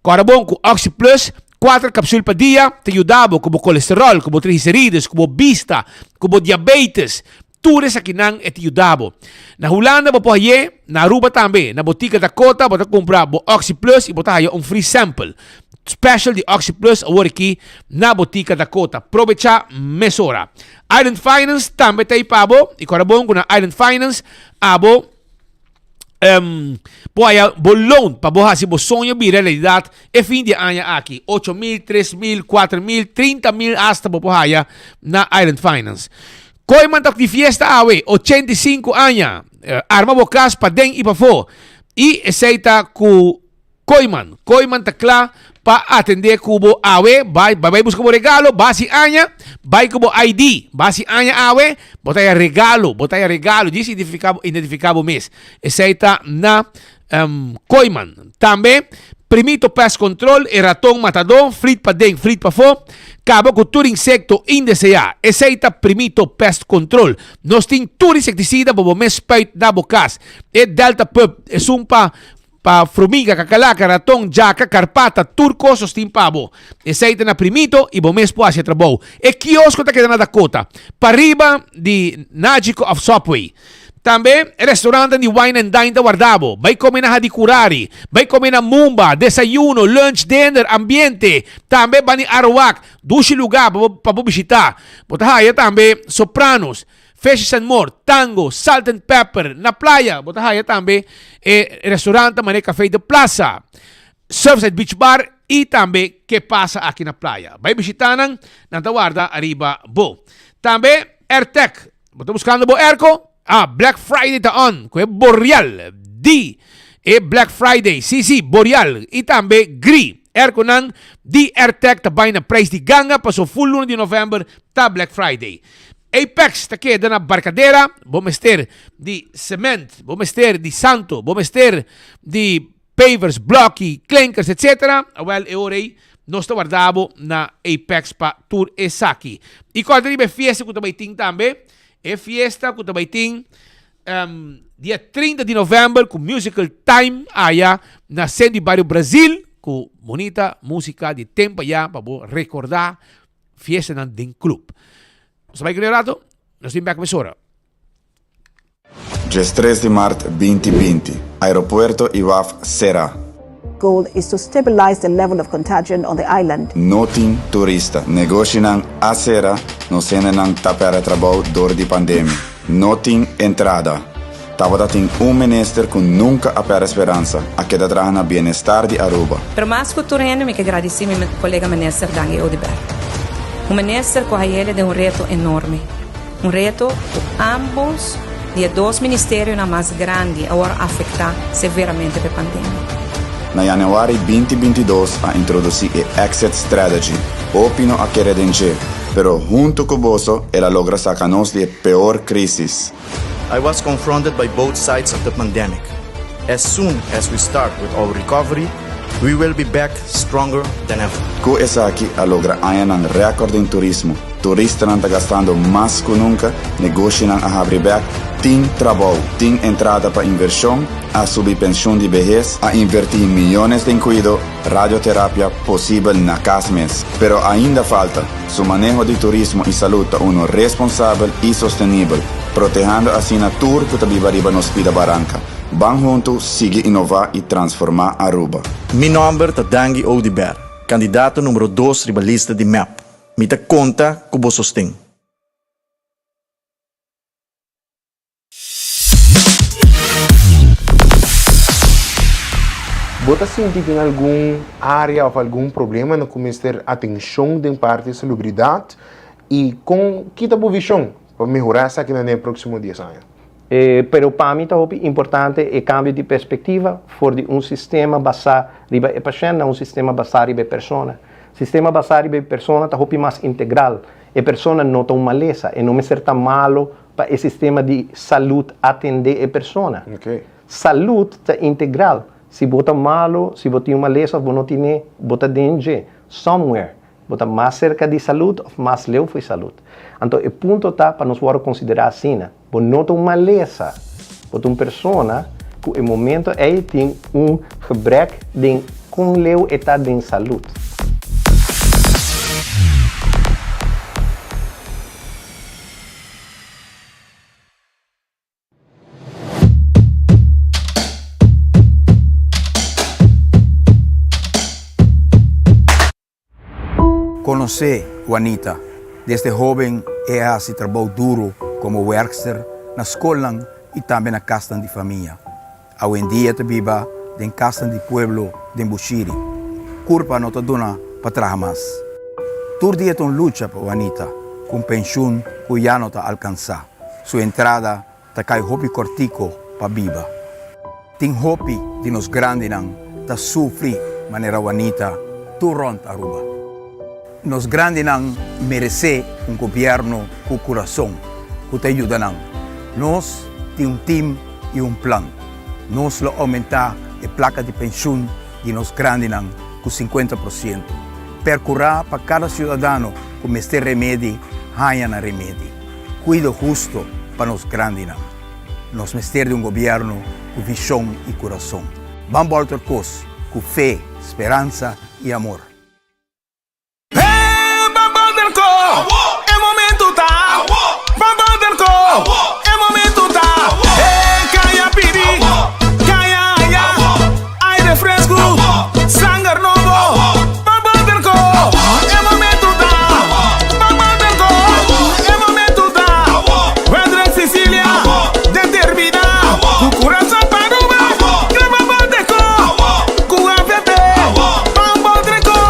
corabon com Oxy Plus, 4 cápsulas por dia, te ajudava com o colesterol, com o triglicéridos, com o vista, com o diabetes, tudo isso aqui não é te ajudava. Na Holanda, você pode ir, na Aruba também, na botica da Cota, você comprar o Oxy Plus e você tem um free sample. Special de Oxy Plus agora aqui na botica da Cota. Aproveita mesora. Island Finance também tem para você. E agora bom com a Island Finance, abo pode loan para você se você sonha de realidade e fim de ano aqui 8.000, 3.000, 4.000, 30.000 hasta você na Island Finance. Coiman tak de fiesta awe 85 anos. Arma bocas para dentro e para fora. E aceita com Coiman takla para atender kubo awe, vai buscar o regalo, basi anya, vai kubo ID, basi anya awe, botaya regalo, diz identificável mês. Aceita na Coiman. Também, primito pest control e ratão matador, frit para dentro, frit para fora, cabo com todo insecto indesejado. Aceita primito pest control. Nós temos todo inseticida para o mês peito da bocas. E Delta Pup, é para formiga, cacalaca, ratão, jaca, carpata, turco, sostim pavo. Aceita na primito e bom mês pode trabalhar. E quiosco está quedando na Dakota. Para riba de Nagico of Subway. Também, restaurante de wine and dine da Guardabo. Vai comer na Hadicurari. Vai comer na Mumba. Desayuno, lunch, dinner, ambiente. Também vai em Arawak. Dushi lugar para visitar. Botahaya também, Sopranos. Fishes and More, Tango, Salt and Pepper, na playa, botahaya também, restaurante, mané café de plaza, Surfside Beach Bar e também que passa aqui na playa. Vai visitar na Tawarda, arriba, bo. Também, AirTech, estou buscando bo Airco, Black Friday tá on, com é Boreal, D, e Black Friday. Sí, Boreal. E também GRI. Erkonan di AirTech tabay na price di ganga paso full lunes de novembro ta Black Friday. Apex ta queda na Barcadera, bomester di cement, bomester di santo, bomester di pavers, blocki, clankers, etc. Well, e orei nós te guardavo na Apex pa Tour e Saki. E quando ribe fiesta que também tem também, é fiesta que também tem dia 30 de novembro com Musical Time aya na Sandy Bairro Brasil com bonita música de tempo já para recordar fiesta na den club. Nós vai ganhar rato, nós temos back mesora. Dia 3 de março 2020, aeroporto IWAF Serra. Goal is to stabilize the level of contagion on the island. Noting turista, negócio nang Serra, no sene nang tapera trabalho dor de pandemia. Noting entrada. Tava dating minister que nunca apera esperança, a que da na bem-estar de Aruba. Per mais cultureno, me que agradeci meu colega minister Dangi Odeberg. O minister com ele de reto enorme. Reto que ambos de dois ministérios na mais grande agora afeta severamente a pandemia. Na januário 2022, a introduzir a Exit Strategy, opino a querer dengue, pero junto com Boso, ela logra sacarnos de pior crise. I was confronted by both sides of the pandemic. As soon as we start with our recovery, we will be back stronger than ever. Com essa aqui, a logra ainda um recorde em turismo. Turista não está gastando mais que nunca, negócio não a abrir back, tem trabalho, tem entrada para inversão, a subir pensão de vejez, a invertir milhões em cuidado, radioterapia possível na casa mês. Pero ainda falta, su manejo de turismo e saúde uno responsável e sustentável, protegendo a assinatura que vive arriba nos Pida Barranca. Van juntos, sigue inovar e transformar Aruba. Mi nome é Dangi Odeberg, candidato número 2 riba lista de MAP. Me dá conta com o sostém. Você sente que em alguma área ou algum problema no começo ter atenção de parte da salubridade e com que tipo de visão para melhorar essa aqui nos próximos 10 anos? Pero para mim é importante o cambio de perspectiva for de sistema basado riba e paciente a sistema basado riba persona. Sistema basado riba persona está mais integral. E persona não tão maleza e não me ser tão malo para o sistema de saúde atender a persona. Okay. Saúde está integral. Se bota malo, se bota uma maleza, você não tem, bota danger somewhere. Bota mais cerca de saúde ou mais leu foi saúde. Então, o ponto está para nós considerar assim, você não tem uma maleza, você tem uma persona que, no momento, ele tem gebrek de com leu está de saúde. Conocí Juanita. Desde joven, ella se trabajó duro como werkster na escola e também na casa de família. Hoje em dia, vive em casa de pueblo de Bushiri. Curpa não te dona para trás mais. Todo dia tem luta para Juanita, com pensão que já não te alcança. Sua entrada te cai hopi cortico para viva. Tem hopi de nos grandes não te sofre maneira Juanita, tu ronta Aruba. Nos grandes não merece governo com coração, que te ajuda não. Nós temos time e plan. Nós lo aumentar a placa de pensão de nos grandes não com 50%. Percurar para cada cidadão com este remédio, haya na remédio. Cuido justo para nos grandes não. Nos mester de governo com visão e coração. Vamos voltar com fé, esperança e amor. É momento tá, Bambaderco, é momento tá, caia piri, caia aire fresco, sangue novo, Bambaderco, é momento tá, Bambaderco, é momento tá, Pedro Sicília, determina, o coração para o mar, Bambaderco, com a VT, Bambaderco.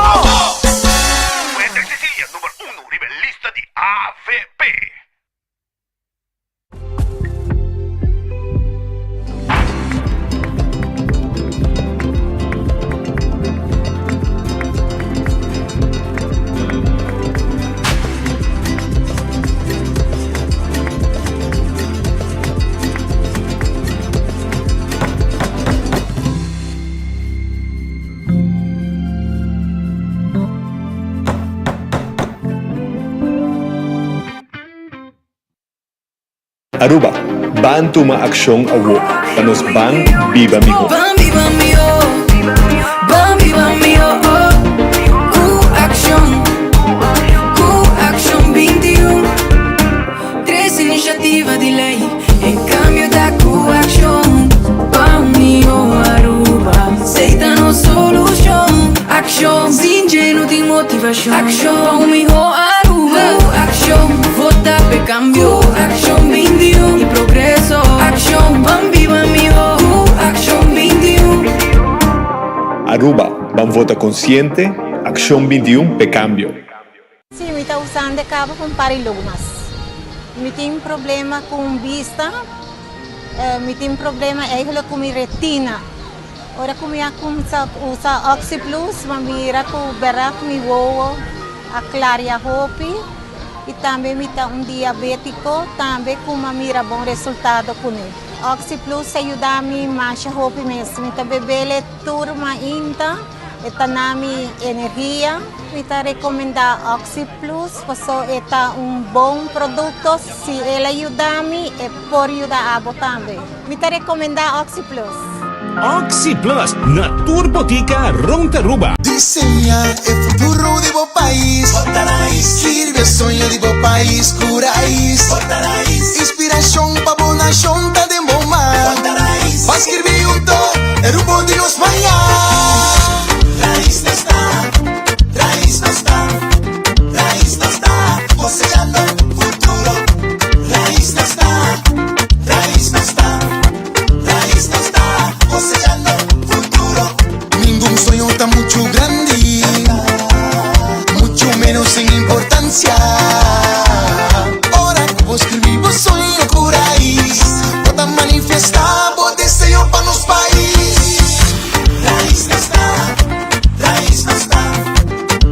Aruba, ban tuma aksyong awo, panos ban biba miho. Ban viva mío, ban viva mío, Q-Action 21. 3 iniciativa di lei, in cambio da Q-Action. Ban mio Aruba, aceitano solution. Action, zingeno di motivación. Action, ban mio Aruba. Q-Action, vota per cambio. Q-Action 21 y progreso. Action, ban viva mío. Q-Action 21. Aruba, ban vota consciente, acción 21 pe cambio. Sim, eu estou usando cabo com parilumas. Eu tenho problema com vista, eu tenho problema com minha retina. Ora, como eu uso Oxy Plus, eu miro com o beraco, me voa, a clareia roupa. E também me dá diabético, também com uma mira bom resultado com ele. Oxy Plus ajuda a me mancha roupa mesmo. Então, beber turma ainda, está na minha energia. Eu recomendo Oxy Plus, porque é bom produto. Se ele ajuda a mim, pode ajudar a você também. Eu recomendo Oxy Plus. Oxy Plus, na Turbotica Rontaruba. Diseña el futuro de vos país. Botarais. Sirve el sueño de vos país. Curáis. Botarais. Inspiración para vos nación ta de bomba. Botarais. Va a escribir un to, el rumbo de los mayas. Raíz no está, raíz no está, raíz no está. Cosechando futuro. Raíz no está, raíz no está, raíz no está. Cosechando futuro. Ningún sueño está mucho grande, mucho menos en importancia. Ahora como escribimos sueño curáis, pueda manifestar vos deseo para los países. Raíz no está, raíz no está,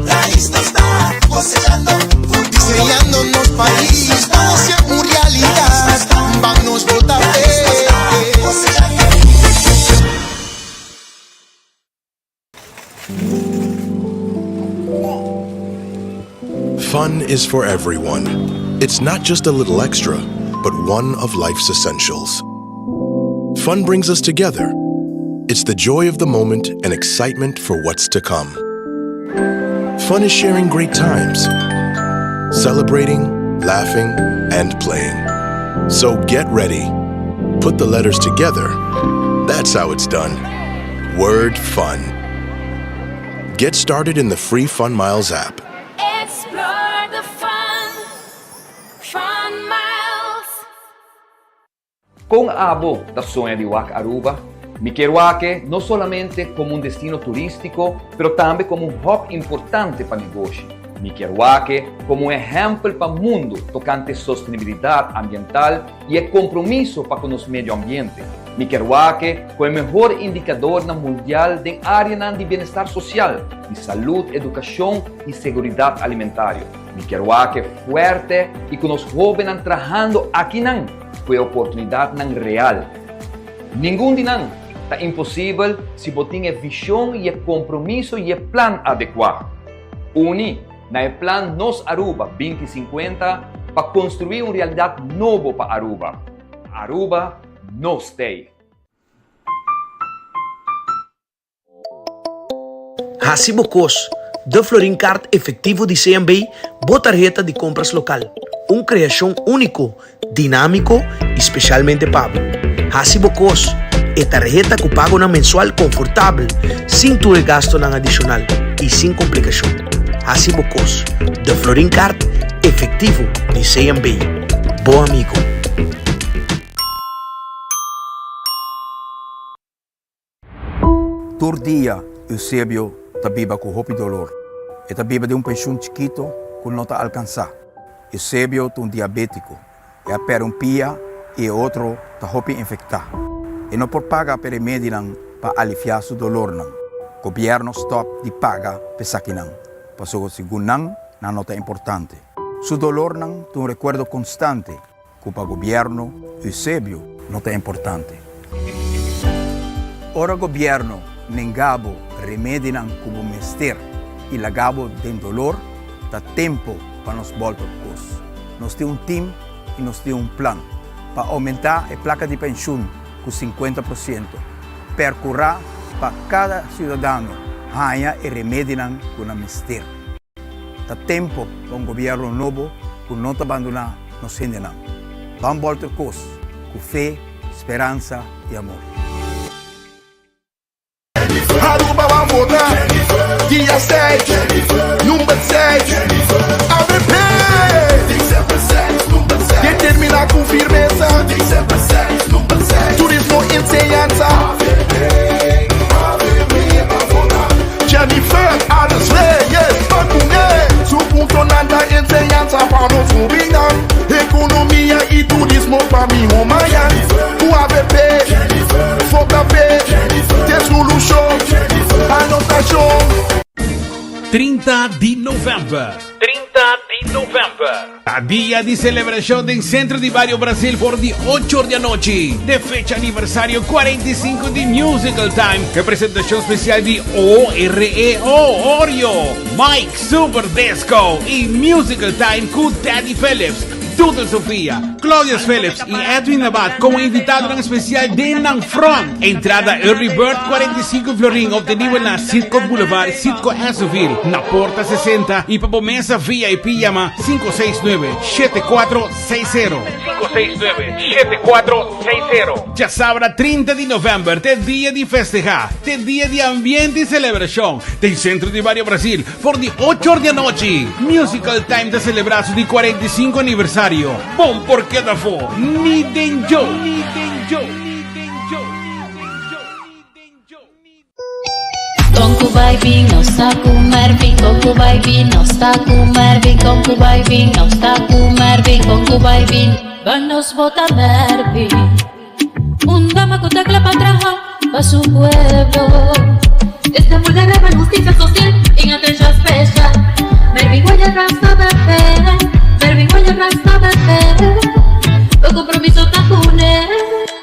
raíz no está. Cosechando futuro. Diseñando los países para hacer una realidad. Vamos a votar. Fun is for everyone. It's not just a little extra, but one of life's essentials. Fun brings us together. It's the joy of the moment and excitement for what's to come. Fun is sharing great times, celebrating, laughing, and playing. So get ready. Put the letters together. That's how it's done. Word fun. Get started in the free Fun Miles app. Explore the fun. Fun Miles. Con Abo da Sonha de Wak Aruba, me quero aqui não somente como destino turístico, pero também como hub importante para negócio. Me quero aqui como exemplo para o mundo tocante sustentabilidade ambiental e compromisso para com o meio ambiente. Me quero aqui como o melhor indicador na mundial de área de bem-estar social, de saúde, educação e segurança alimentar. Me quero aqui forte e com os jovens trabalhando aqui não, com a oportunidade não real. Nenhum de nós está impossível se você tem visão e compromisso e plano adequado. Uni na Plan Nos Aruba 2050 para construir uma realidade nova para Aruba. Aruba no stay. Hacibocos, de Florincard efetivo de CMB, botarjeta de compras local. Uma criação único, dinâmico e especialmente pago. Hacibocos é tarjeta que paga na mensual confortável, sem tu gasto não adicional e sem complicação. Hacibocos, de Florincard efetivo de CMB. Bom amigo. Todo dia, Eusébio está viva com roupa e dolor. Está viva de pensão chiquito que não está alcançar. Eusébio é diabético. É a um pia e outro está roupa infectar. E não pode pagar para remédio para aliviar seu dolor. O governo stop de pagar para saquinan. Para o segundo não está importante. Seu dolor tem recuerdo constante que para o governo, Eusébio não está importante. Ora o governo nengabo remédio como mester e lagabo den dolor, dá tempo para nos voltar cos. Nós temos time e nós temos plano. para aumentar a placa de pensión con 50%, percurar para cada ciudadano haya y remedian con amistad. Está tempo para un gobierno nuevo que no te abandona, no se nada. Vamos a voltar con fe, esperanza y amor. Aruba va votar, dia 6, número 6, AVP. Determina com firmeza, turismo enseñanza. Jennifer, a las leyes, Bacuné, su funcionando enseñanza para nos ubicar. Economía y turismo para mi Homayan. UAVP, FOCAP, de solution, anotación. 30 de novembro. 30 de novembro. A dia de celebração do Centro de Bairro Brasil por de 8 da noite. De fecha aniversário 45 de Musical Time. Representação especial de OREO, Oreo, Mike Super Disco e Musical Time com Teddy Phillips, Duda Sofia, Claudia Phillips e Edwin Abad como invitado ng especial din ng Front. Entrada Early Bird 45 florin obtenido na Sitco Boulevard, Sitco Esoville, na Porta 60 e para mesa VIP llama 569-7460. 569-7460. Já sabra 30 de novembro, te dia de festejar, te dia de ambiente e celebração. Tem Centro de Bairro Brasil por de 8 da noite. Musical Time de celebração de 45 aniversário. Bom porque da fo, ni denjo. Konku baby no sta kumerbi, konku baby no sta kumerbi, konku baby no sta kumerbi, konku baby. Vanos bota merbi. Un dama con tecla para trabajar pa su pueblo. Este mundo de justicia social en atención especial. Merbi guaya rasta bebé. Merbi guaya rasta bebé. Por compromiso tacuné.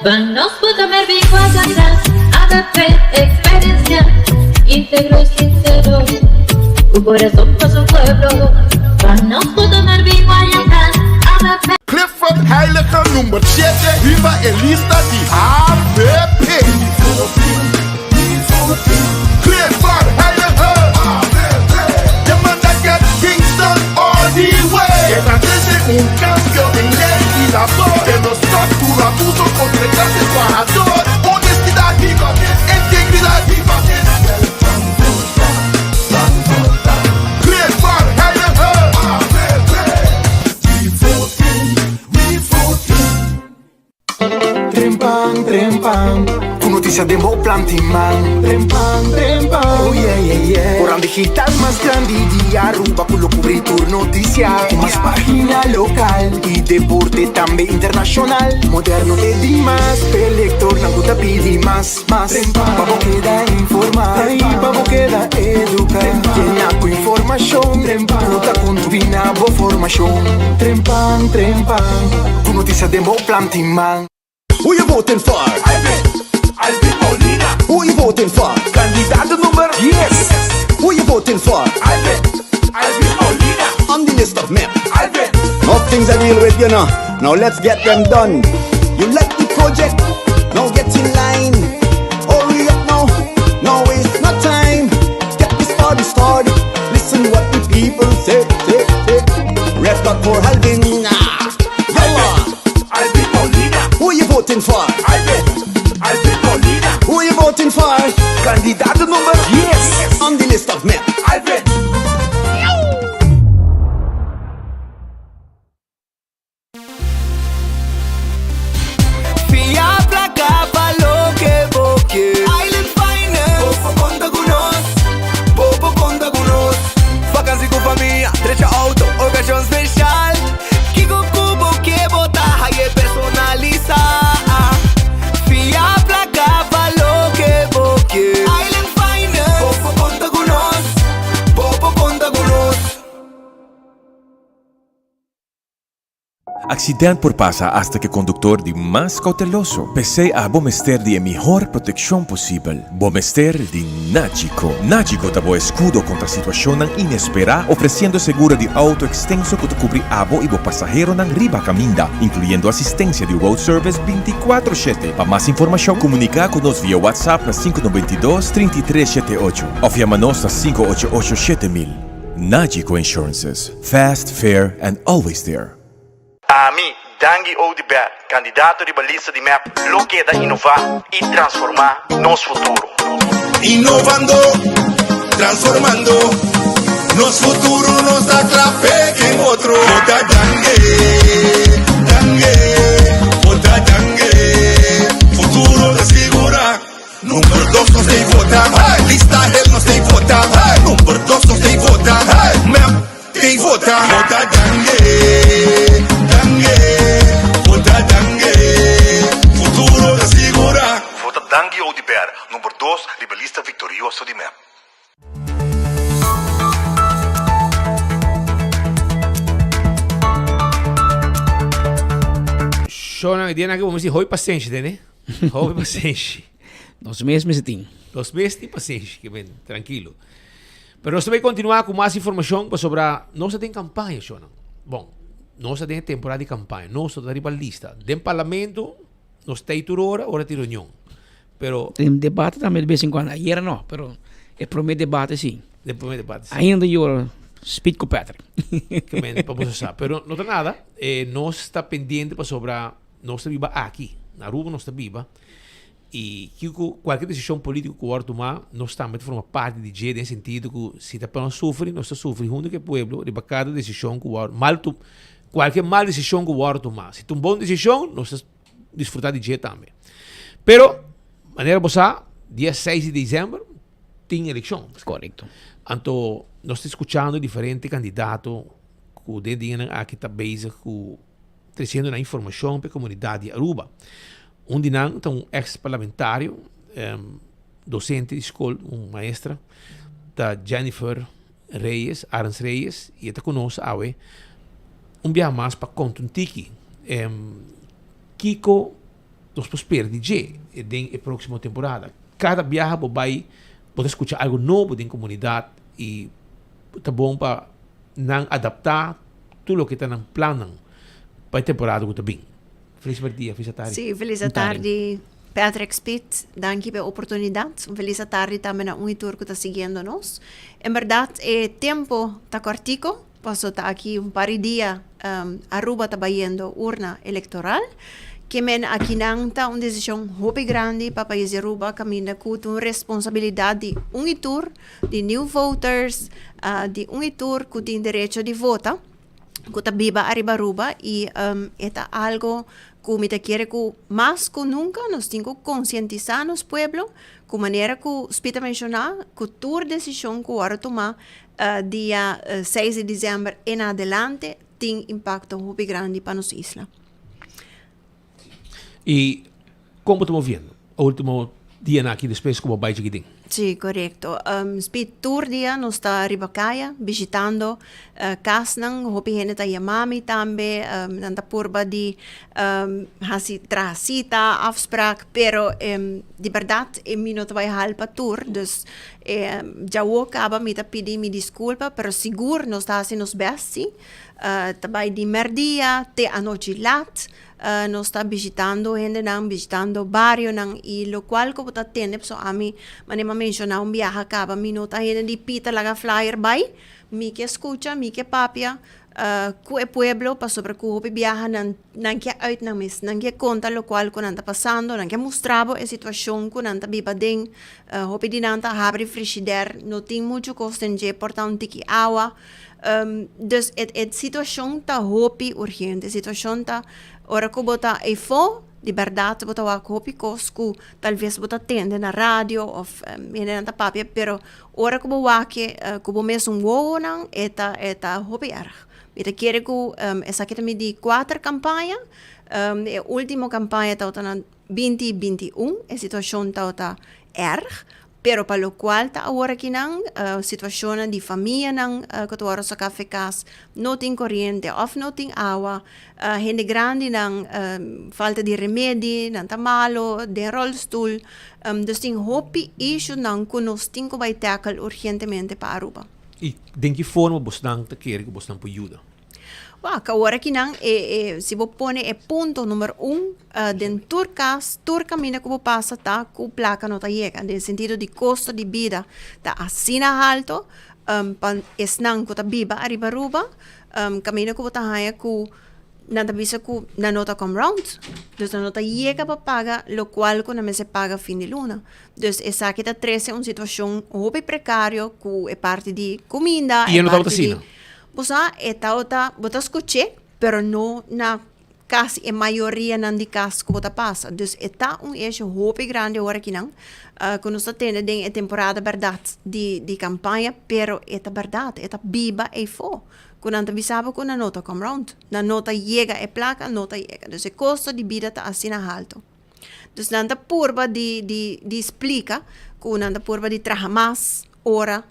Vanos bota merbi guaya atrás. ABP experiencia. Íntegro y sincero, tu corazón para su pueblo. Vanos bota merbi guaya atrás. ABP. Clifford Heilige nummer 7 über a lista de ABP. Clifford Heilige ABP. The man that get things done all the way. Que trajese un cambio de ley y la voz. Que nos factura abuso contra el clase trabajador. Honestidad y integridad y Clifford Heilige ABP. Trempang, con noticias de Mo Plantiman. Trempang, oh yeah. Orang digital más grande de Aruba, con lo cubrir noticia. Más página local y deporte también internacional. Moderno de Dimas, pelector, nanguta pidi más. Pavo queda informar, pavo queda educar. Llena con información, ruta con tu binabo formación. Trempang, con noticias de Mo Plantiman. Who you voting for? Alvin Molina. Who you voting for? Candidato number yes. Who you voting for? Alvin Molina. On the list of men. Alvin. No things I deal with, you know. Now let's get them done. You like the project? Now get in line. Hurry up now. No waste no time. Get this party started. Listen what the people say. Rest up for Alvin. Who you voting for? Alvin Molina. Who you voting for? Candidato number yes. On the list of men. Alvin. Fiabla capa lo que boque. Island Finance. Popo conta conosco. Vacancy com família, trecha auto, ocasião special. Kiko cubo que botar, aí personaliza. Fiabla capa lo que boque. Island Finance. Popo conta conosco. Accidente por pasa hasta que conductor de más cauteloso. Pese a Bomester de mejor protección posible. Bomester de Nagico. Nagico dabo escudo contra situación inesperada, ofreciendo seguro de auto extenso que te cubre abo y bo pasajero nan riba caminda, incluyendo asistencia de road service 24/7. Para más información, comunica con nos vía WhatsApp na 592-3378 o llamanos na 588-7000. Nagico Insurances. Fast, fair, and always there. A mí, Dangi Oudibert, candidato de lista de MEP, lo queda innovar y transformar nos futuro. Innovando, transformando, nos futuro nos atrape en otro. Vota Dangue, vota Dangue, futuro de segura. Número 2 nos tem votar, lista él nos tem votar. Número 2 nos tem votar, MEP tem votar. Vota Dangue, vota Dangue, futuro de segura. Vota Dangi Oudibert, número 2, rebelista victorioso de MEP. Shona, que dia que vamos dizer, hoi paciente, né? Hoi paciente. Nós mesmos temos. Nós mesmos temos paciência, que bem, tranquilo. Mas nós também continuar com mais informação sobre a nossa tem campanha, Shona. Bom, nós tem temporada de campanha, nós estamos ribalista. Dem parlamento, nós temos hora de reunião. Pero tem debate também de vez em quando. Ayer não, pero é primeiro debate sim. É primeiro debate sim. Ainda eu speed com Patrick. Que bem, vamos usar. Pero não tem nada. Nós está pendente para sobre nós está viva aqui, na Aruba nós está viva. E que qualquer decisão política que o Orto tomar, nós também formamos parte de G, no sentido que se está para sofrer, nós está sofrendo junto com o povo, de cada decisão que o Orto qualquer mal decisão que o Orto tomar. Se tem uma boa decisão, nós está desfrutar de G também. Pero, maneira boa, dia 6 de dezembro, tem eleição. Correto. Então, nós estamos escutando diferentes candidatos que dedicam aqui está base com trazendo a informação para a comunidade de Aruba. Um de nós é um ex-parlamentário, docente de escola, maestra, da Jennifer Reyes, Arans Reyes, e está conosco hoje. Viaje mais para Contiki. Kiko, nós podemos perder na próxima temporada. Cada viagem vai poder escutar algo novo da comunidade e está bom para não adaptar tudo o que está no plano para a temporada que está bem. Feliz dia, feliz tarde. Sim, feliz tarde, Patrick Spit. Danke pela oportunidade. Feliz tarde também a tour que está seguindo-nos. Em verdade, o tempo está cortico. Passou tá aqui par de dias. Aruba está batendo urna eleitoral. Que men aqui não está uma decisão muito grande para o país de Aruba. Caminha com uma responsabilidade de tour, de new voters, de tour que tem direito de votar. Que está viva arriba Aruba. E é algo que me quer que mais que nunca nós temos que conscientizar nos pueblos com maneira que o Spita mencionar que toda decisão que o tomar dia 6 de dezembro em adelante tem impacto muito grande para nossa isla. E como estamos vendo? O último dia aqui depois como vai aqui dentro? Sim, correto. Spit tour dia nós está ribacaya visitando casas hopi gente tá Yamami também nanda purba de hasi trasita afspraak pero de verdade mi não vai halpa tour dus já o acaba me tá pedir me desculpa pero seguro nós está assim nos besti também de merdia te anoche lat nós está visitando gente não visitando barrio não e lo qual como tá tendo so a mim manema mencionar viaje acaba mi não tá gente de pita laga flyer by mi que escucha mi que papia ku e pueblo pa sobre ku hopi viaja nan que uit nan mis nan que conta lo qual ku nanta passando nan que mostravo a situação ku nanta biba den hopi dinanta abre frigider no tem muito costenje portanto tiki água dus et situação tá hopi urgente situação tá ora ku bota e fo de verdade bota wa hopi coscu talvez bota tende na rádio of nanta papia pero ora ku wa que ku mes um wo nan eta hopi erg. Mira, quero que essa aqui também de 4 campanhas. A última campanha está na 2021. A situação está erg. Pero para lo cual ta ahora que nang situación de familia nang katuaro sa café cas, no ting corriente, of no ting agua, gente grande nang falta de remedio, nang tamalo, de rolstoel, dus ting hopi issue nang kunos ting ko bay tackle urgentemente para Aruba. E de que forma você não quer que você não pode ajudar? Agora que não, se você põe ponto número 1, dentro do caminho que você passa, tá, com placa não tá chega, no sentido de custo de vida, tá assim alto, esnang ko tá biba arriba Aruba, caminho que você tá com nada bisa ku na nota come round, dus na nota chega para pagar, lo qual ko na se paga fim de luna. Dus essa que tá 13 uma situação hobby precário, ku é parte de comida, e não tá assim. Bosa bota escuche, pero no na casi a maioria não de casos que bota passa. Dus está eixo hope grande agora que não. Quando está tendo a temporada verdade de campanha, pero esta verdade, esta biba é fo. Quando anta bisaba com na nota come round, na nota chega e placa, nota chega. Dus o custo de vida está assim alto. Dus nanta purba de explica, quando nanta purba de trabalhar mais hora,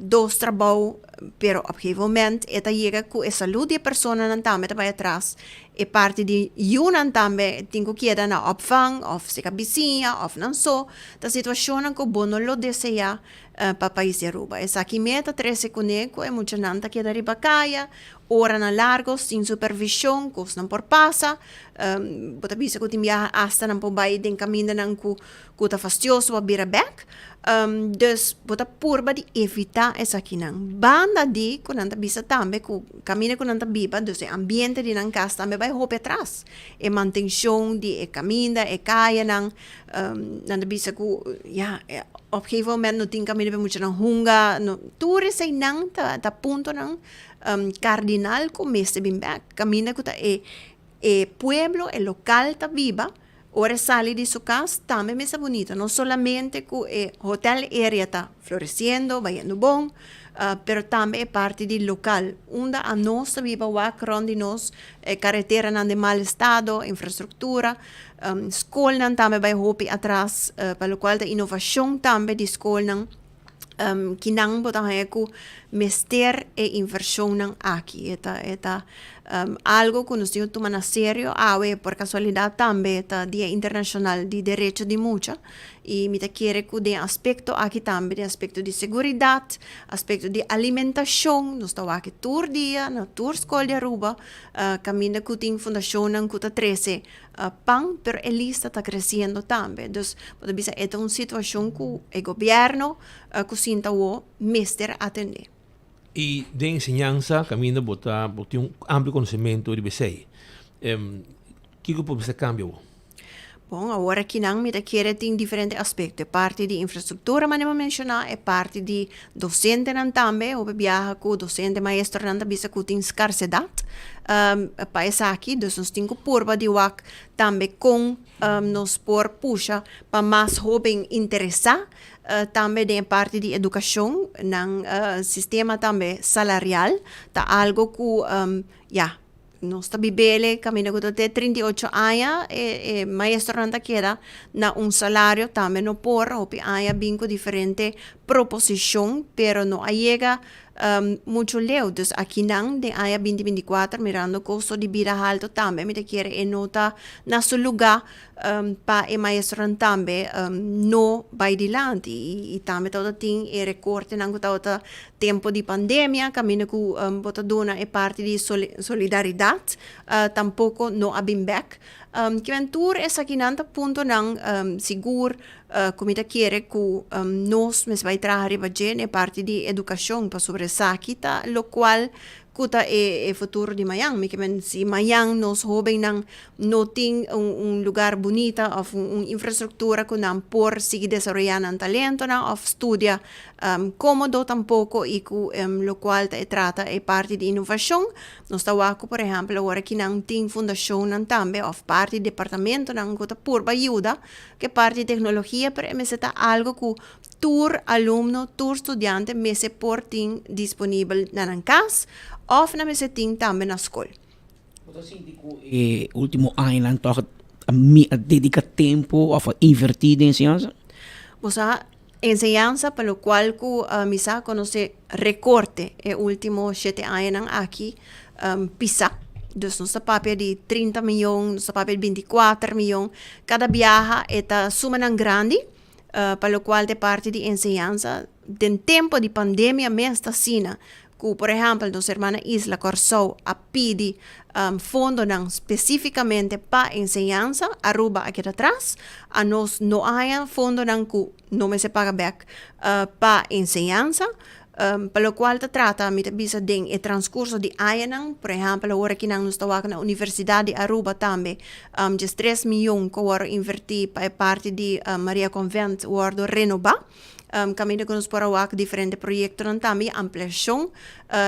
dos trabalho, pero op een gegeven moment esta llega com a saúde de persona nan tambe tá vai atrás e parte de nan tambe tingo queda na opvang of se cabecinha of nan so da situação ko bono lo deseja para país de Aruba essa aqui meta 13 coneco é muita nanta queda riba caia ora na largo sin supervisão cos não por passa bota bisa ko timia hasta nan po bai den caminho nan ku tá fastioso a bira back dus bota purba de evitar essa aqui não banda de quando anda bisa tambe ku caminha quando anda biba dus o ambiente de nan casa tambe vai hope atrás e manutenção de caminha e caia nan anda bisa ku op gegeven moment no ting caminha muito nan hunga no tour sei nan ta ponto nan cardinal com meste bim back caminha ku ta e pueblo e local ta viva. Ora sale de su casa, también me está bonito. No solamente que el hotel area está floreciendo, vayendo bon, pero también es parte del local. Onde a nos viva wak rond nos, carretera de mal estado, infraestructura, escola también vai hopi atrás, para lo cual la innovación también de escola kinang botang ku mester e inversión aquí. Eta algo que nos dio tomar a serio, por casualidad también está Día Internacional de Derecho de Mucha y me quiere que de aspecto aquí también, de aspecto de seguridad, aspecto de alimentación, nos está aquí tour día, no tour escola de Aruba, camina que tem fundación que está 13 pan, pero el lista está creciendo también. Entonces, puede ser esta una situación que el gobierno que sienta o mester atender. E de enseñanza, caminho botar um amplo conhecimento de BC. Que pode ser cambio? Bom, agora que não me requer tem diferentes aspectos. Parte de infraestrutura, mas não mencionar, é parte de docente também, ou viaja com docente, maestro, não bisa que tem escassidade. Para essa aqui, dus nós temos curva de WAC também com nos por puxa para mais jovem interessar. Também de parte de educação, no sistema também salarial, tá algo que, nós está bibele, camina com até 38 anos, maestro não queda na salário também não por, ou há bingo diferente proposição, pero não chega muito leu. Dus aqui não, de há 2024, mirando o custo de vida alto também, me quer nota na seu lugar para o maestro também não vai adiante. E também todo tem recorte não todo tempo de pandemia, camina com botadona é parte de solidariedade, tampouco não abim back. Que aventura essa aqui não ponto não seguro como te quer que nós mes vai trazer é parte de educação para sobre sakita, lo qual kuta e futuro de Miami, que se Miami nos jovem não tem lugar bonita ou infraestrutura que não por seguir desenvolvendo talento ou estudia cómodo tampouco e que lo qual trata é parte de inovação. Nós estamos, por exemplo, agora que não tem fundação também, ou parte do departamento não que por ajuda, que parte de tecnologia, pero é algo que tour aluno, tour estudante, me se portem disponível na casa, ou na me se tem também na escola. Último ano lang to dedica tempo of invertir em ciência? Você enseñanza por lo cual misa conoce recorte el último 7 años aquí PISA. Dus nos papel de 30 miljoen, nos papel 24 miljoen. Cada viaje está sumamente grande, para lo cual de parte de enseñanza, del tiempo de pandemia me está sina, que por ejemplo, nuestra hermana Isla Corsou a pidi fondo específicamente para enseñanza, Aruba aquí atrás, a nos no hay fondo que no me se paga back para enseñanza. Para lo cual te trata met bisa ding el transcurso de años, por ejemplo, ahora que nos está en la Universidad de Aruba también, 3 miljoen que ahora invertir para parte de Maria Convent, ahora renova. Camino que nos para diferentes proyectos también, ampliación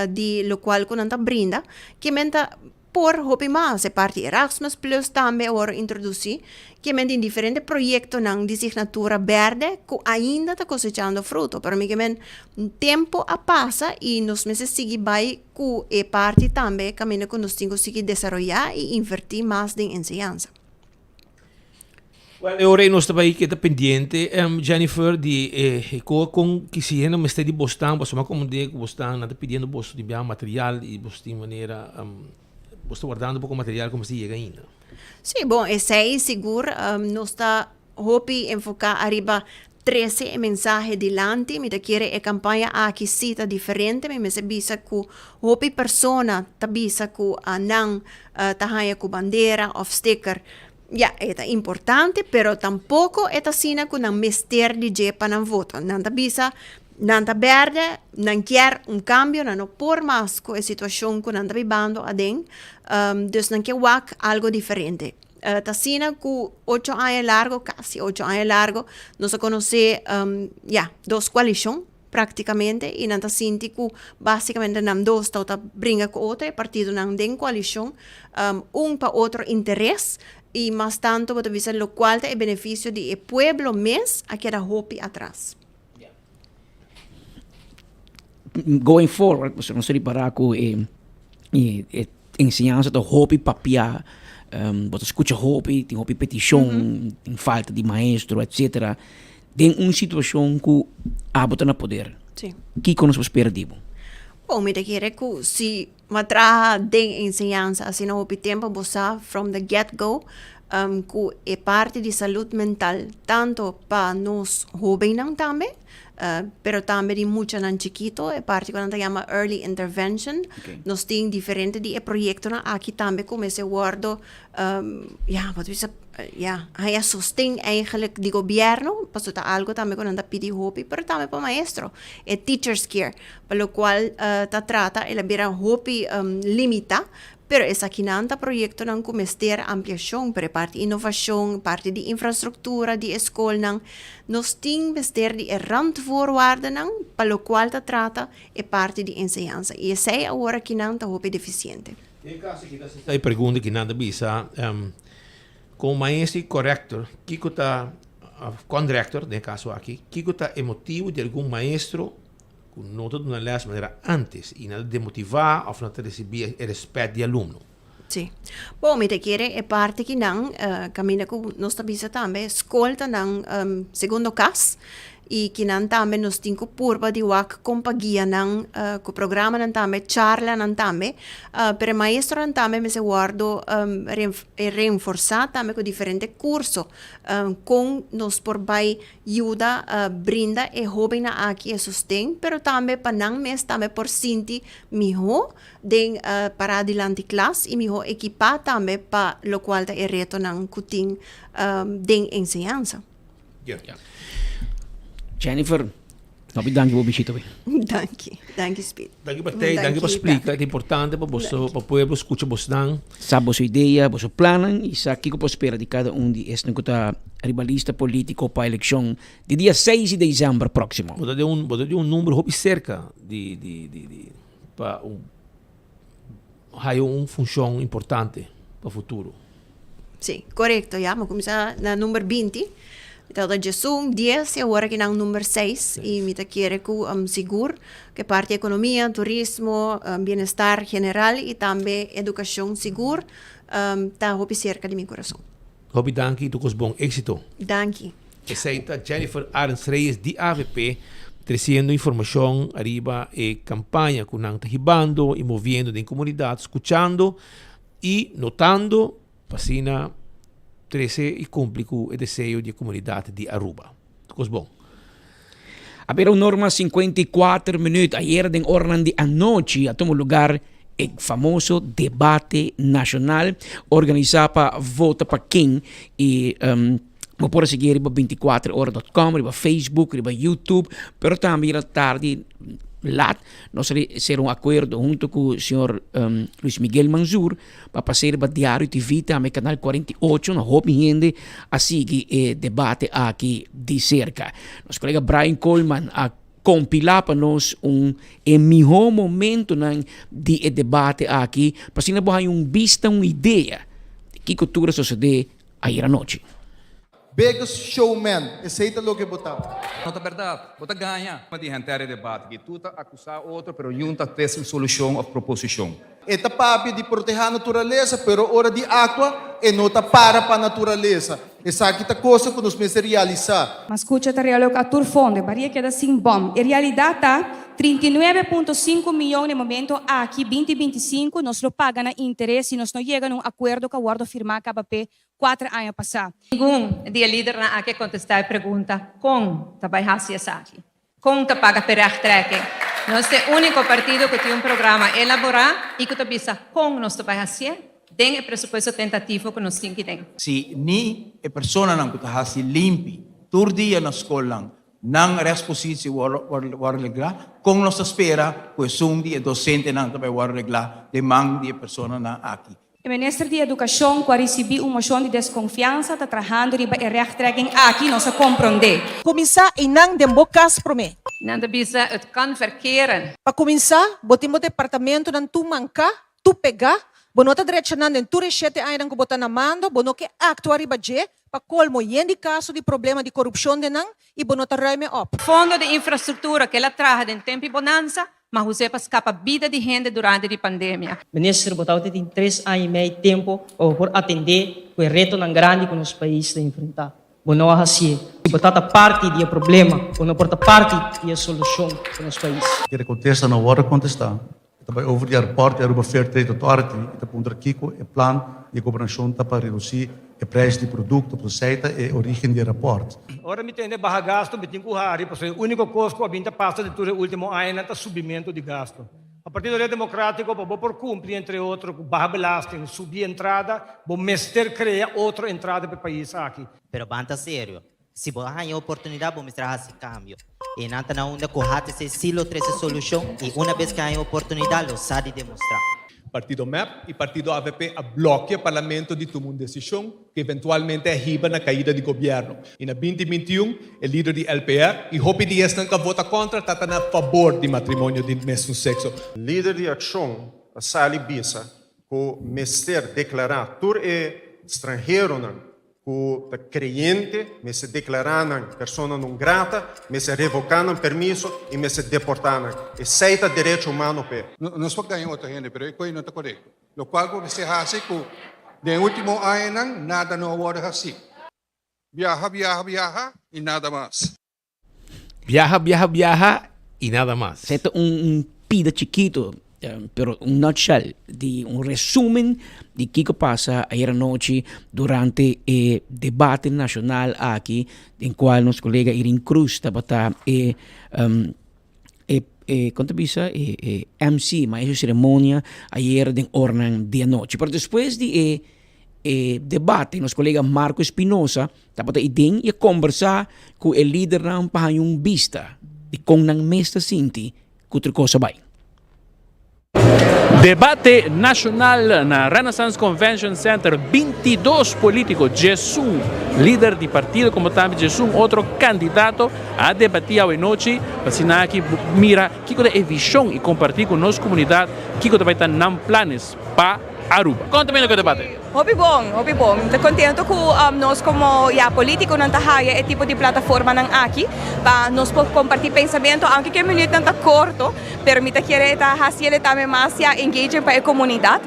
de lo cual que nos brinda, que menta por hopi más, parte Erasmus Plus también ahora introducir, que en diferentes proyectos de designatura verde que ainda está cosechando fruto, pero que tiempo a pasa y nos meses sigue by que parte también camino que nos tengo que desarrollar y invertir más en enseñanza. Well, ora nós estamos aqui pendiente, Jennifer, de com que se não me está de Boston, mas como de Boston, não está pedindo bolso de material e bolso de maneira, bolso guardando um pouco material como se chega ainda. Sim, bom, esse aí seguro, nós está hopi enfocar arriba 13 mensajes delante, me quiere a campanha aqui cita diferente, me se bisa que hopi persona ta bisa que anang tahaya ku bandera of sticker. Ja, é importante, pero tampoco é sina que não mister de jepa não voto. Não tá bisa, não tá verde, não quer cambio, não por mais com a situação que não tá vivendo adem, dus não quer algo diferente. Tá sina que 8 anos largo, casi 8 anos largo, nós conhece, dos coalições praticamente, e não tá sinti que basicamente não dois tá brinca com outro partido não tem coalição, para outro interesse, y más tanto, lo cual es beneficio del pueblo mes a que era hopi atrás. Going forward, pues no sería para que enseñanza de hopi papia, vos escucha hopi, tem hopi petición, tem falta de maestro, etc. Den una situación que abota no poder. Sí. ¿Qué conocemos perdido? Bom, me quiere que si matraja de enseñanza, así no hopi tiempo, bosa from the get-go, que é parte de saúde mental, tanto para nos jóvenes também, pero também de muitos chiquitos, é parte que se chama early intervention. Okay. Nós temos diferentes de projetos aqui também, como esse guardo, hij sostém eigenlijk de governo, para so algo também quando anda pedir hopi, pero também para maestro, é teachers care, para lo cual ta trata ela bira hopi limita. Pero essa quinanta proyecto ng kumester ampliação para parte inovação, parte de infraestrutura de escola, nos tem mester de randvoorwaarden para lo cual ta trata é parte de enseñanza. E essa é agora quinanta hopi deficiente. Em caso que você pergunta que nada bisa, com o maestro corrector, kiko ta conrector, no caso aqui, kiko ta emotivo de algum maestro não de uma maneira antes e não demotivar ou não receber o respeito de aluno. Sim. Bom, me te quiere é parte que não caminha com nós também também escolta não segundo caso e que não também nos tem que purba de wak companhia não com programa não também charla não também para maestro não também me se guardo reforçar também com diferentes cursos com nos por vai ajuda brinda e jovem aqui e sustém, pero também para não mes também por sentir melhor de para adelante classe e melhor equipar também para lo qual é reto não que tem de enseñanza. Yeah. Jennifer, Nopi, danke por visita. Danke, Speed. Danke por te, danke por explicar, é importante para o povo escutar você dan. Sabe sua ideia, você plano e sabe que você espera de cada de este que está rivalista político para a eleição de dia 6 de dezembro próximo. Você tem número cerca de para uma função importante para o futuro. Sim, correto, já, vamos começar na número 20. Então, da Jesum 10 e agora que não número 6 e me quer que seguro que parte economia, turismo, bem-estar geral e também educação seguro está cerca de meu coração. Hopi danke, tu bom êxito. Danke. Aceita Jennifer Arns Reyes de AVP, trazendo informação arriba e campanha que nós estamos e movendo em comunidade, escutando e notando, para trazer e cumprir com o desejo da comunidade de Aruba. Tudo bom. Aperam norma 54 minutos. Ayer den ornan de anoche a tomar lugar el famoso debate nacional organizado para Vota para Quem e vou pode seguir riba 24horas.com, riba Facebook, riba YouTube, pero também à tarde lá nós ser acordo junto com o senhor Luis Miguel Manzur para fazer o Diário TV também canal 48, na hope gente a seguir debate aqui de cerca. Nosso colega Brian Coleman a compilar para nós melhor momento de debate aqui, para assim nós uma vista, uma ideia de que cultura sucede ayer à noite. Biggest showman, aceita lo que botar. Não é verdade, você ganha. Mas de gente debate que tu está acusando outro, pero junta tem solução ou proposição. Eta papi de proteger a natureza, pero hora de água e nota para a natureza. Essa aqui tá coisa que nos precisa realizar. Mas escuta a realidade a fonde, varia que é assim bom. Em realidade tá 39,5 milhões no momento aqui 2025 nós lo paga na interesse e nós não chega num acordo que o guarda firmar KBP 4 anos passados. Segundo, dia líder na aqui contestar a pergunta com trabalhar aqui. Com te paga per rechtrekken. Nós é o único partido que tem programa elaborado e que visa com nós trabalhar tem o pressuposto tentativo que nós temos que ter. Se ni a pessoa não está limpa, todo dia na escola, não responde o reglar, com nossa espera, pois dia docente não vai reglar, demanda de pessoa não aqui. O ministro de Educação, que recebeu uma moção de desconfiança, está trabalhando em rechtrekken aqui, nós compreender. Começar e não dembocas para mim. Não visa het kan verkeren. Para começar, botamos o departamento não tu mancar, tu pegar, bonota direito não tu rechete ainda que botar na mando, bono que actuar e baje, para colmo de caso de problema de corrupção de não e bonota ruime op. Fundo de infraestrutura que ela traz em tempo de bonança, mas você para escapar a vida de gente durante a pandemia. Ministro, você tem 3 anos e meio de tempo para atender o reto grande que o nosso país está enfrentando. Não é assim. Você está parte do problema, ou não porta parte da solução do nosso país. Que contesta não hora contestar. Também over de aeroporto, Aruba Fair Trade Authority, está pondo aqui o plano de cooperação para reduzir o preço de produto, receita e origem de aeroporto. Ora me tem barra gasto, me tem que urrar, porque o único custo que a gente passa de todo o último ano é o subimento de gasto. A Partido Democrático, para por cumprir, entre outros, barra belasting, subir a entrada, para mester criar outra entrada para o país aqui. Pero banta sério. Se você tem a oportunidade, vamos mostrar esse cambio. E não tem onde correr esse silo, essa solução. E uma vez que tem a oportunidade, lo sabe demonstrar. Partido MEP e Partido AVP a bloquear o parlamento de tomar uma decisão que eventualmente arriba na caída do governo. E na 2021, o líder do LPR e Hopi Dias não vota contra, está a favor do matrimônio do mesmo sexo. Líder de ação, a Sali Bisa, que mister declarar tur é estrangeiro não, que crente, me se declarando pessoa não grata, me se revocando permisso e me se deportando. Aceita direito humano pe. Nós vamos ganhar outra gente, pero isso não está correto. Lo qual você hace que no último ano nada não agora assim. Viaja e nada mais. Viaja e nada mais. Certo, pida chiquito, pero nutshell, de resumen de qué pasa ayer anoche durante el debate nacional aquí, en cual nuestro colega Irin Cruz estaba MC, maestro de ceremonia, ayer de ornan de anoche. Pero después de debate, nuestro colega Marco Espinosa estaba y conversar con el líder para un vista de con la mesta sinti que otra cosa va. Debate nacional na Renaissance Convention Center, 22 políticos, Jesus, líder de partido, como também Jesus, outro candidato a debatir hoje noite, para aqui mira que é visão e compartilhar com nossa comunidade, que vai estar em planos para Aruba. Contame no que debate. Hobby bom. Estou contente com nós como político não tahaya é tipo de plataforma não aqui para nós compartilhar pensamento, aunque que minuto não tá curto, permita querer tá fazer também mais engage para a comunidade.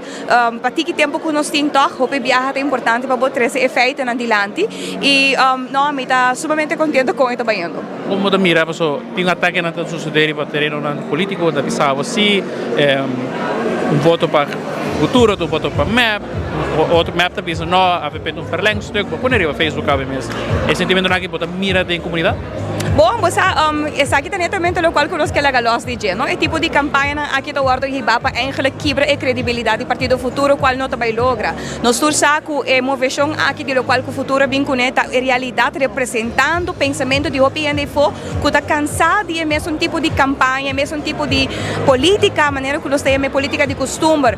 Para que tempo que nós temos, hobby viajar é importante para botar esse efeito na dilante e não me tá sumamente contente com isso trabalhando. Como da mira, pessoal, tem ataque não tá suceder para terreno político da pisava assim, voto para futuro, tu voto para map, outro map também não, a VP não verlengstuk, para poner o Facebook a mesmo. É sentimento aqui para mira da comunidade. Bom, você aqui também o qual conosco que é los de não é tipo de campanha aqui do guardo e para eigenlijk quebra a credibilidade do partido futuro qual não também logra. Nós tursaco é moveção aqui do qual o futuro bem conecta a realidade representando pensamento de opinião fo que está cansado de mesmo tipo de campanha, mesmo tipo de política, a maneira que nós temos política de costume.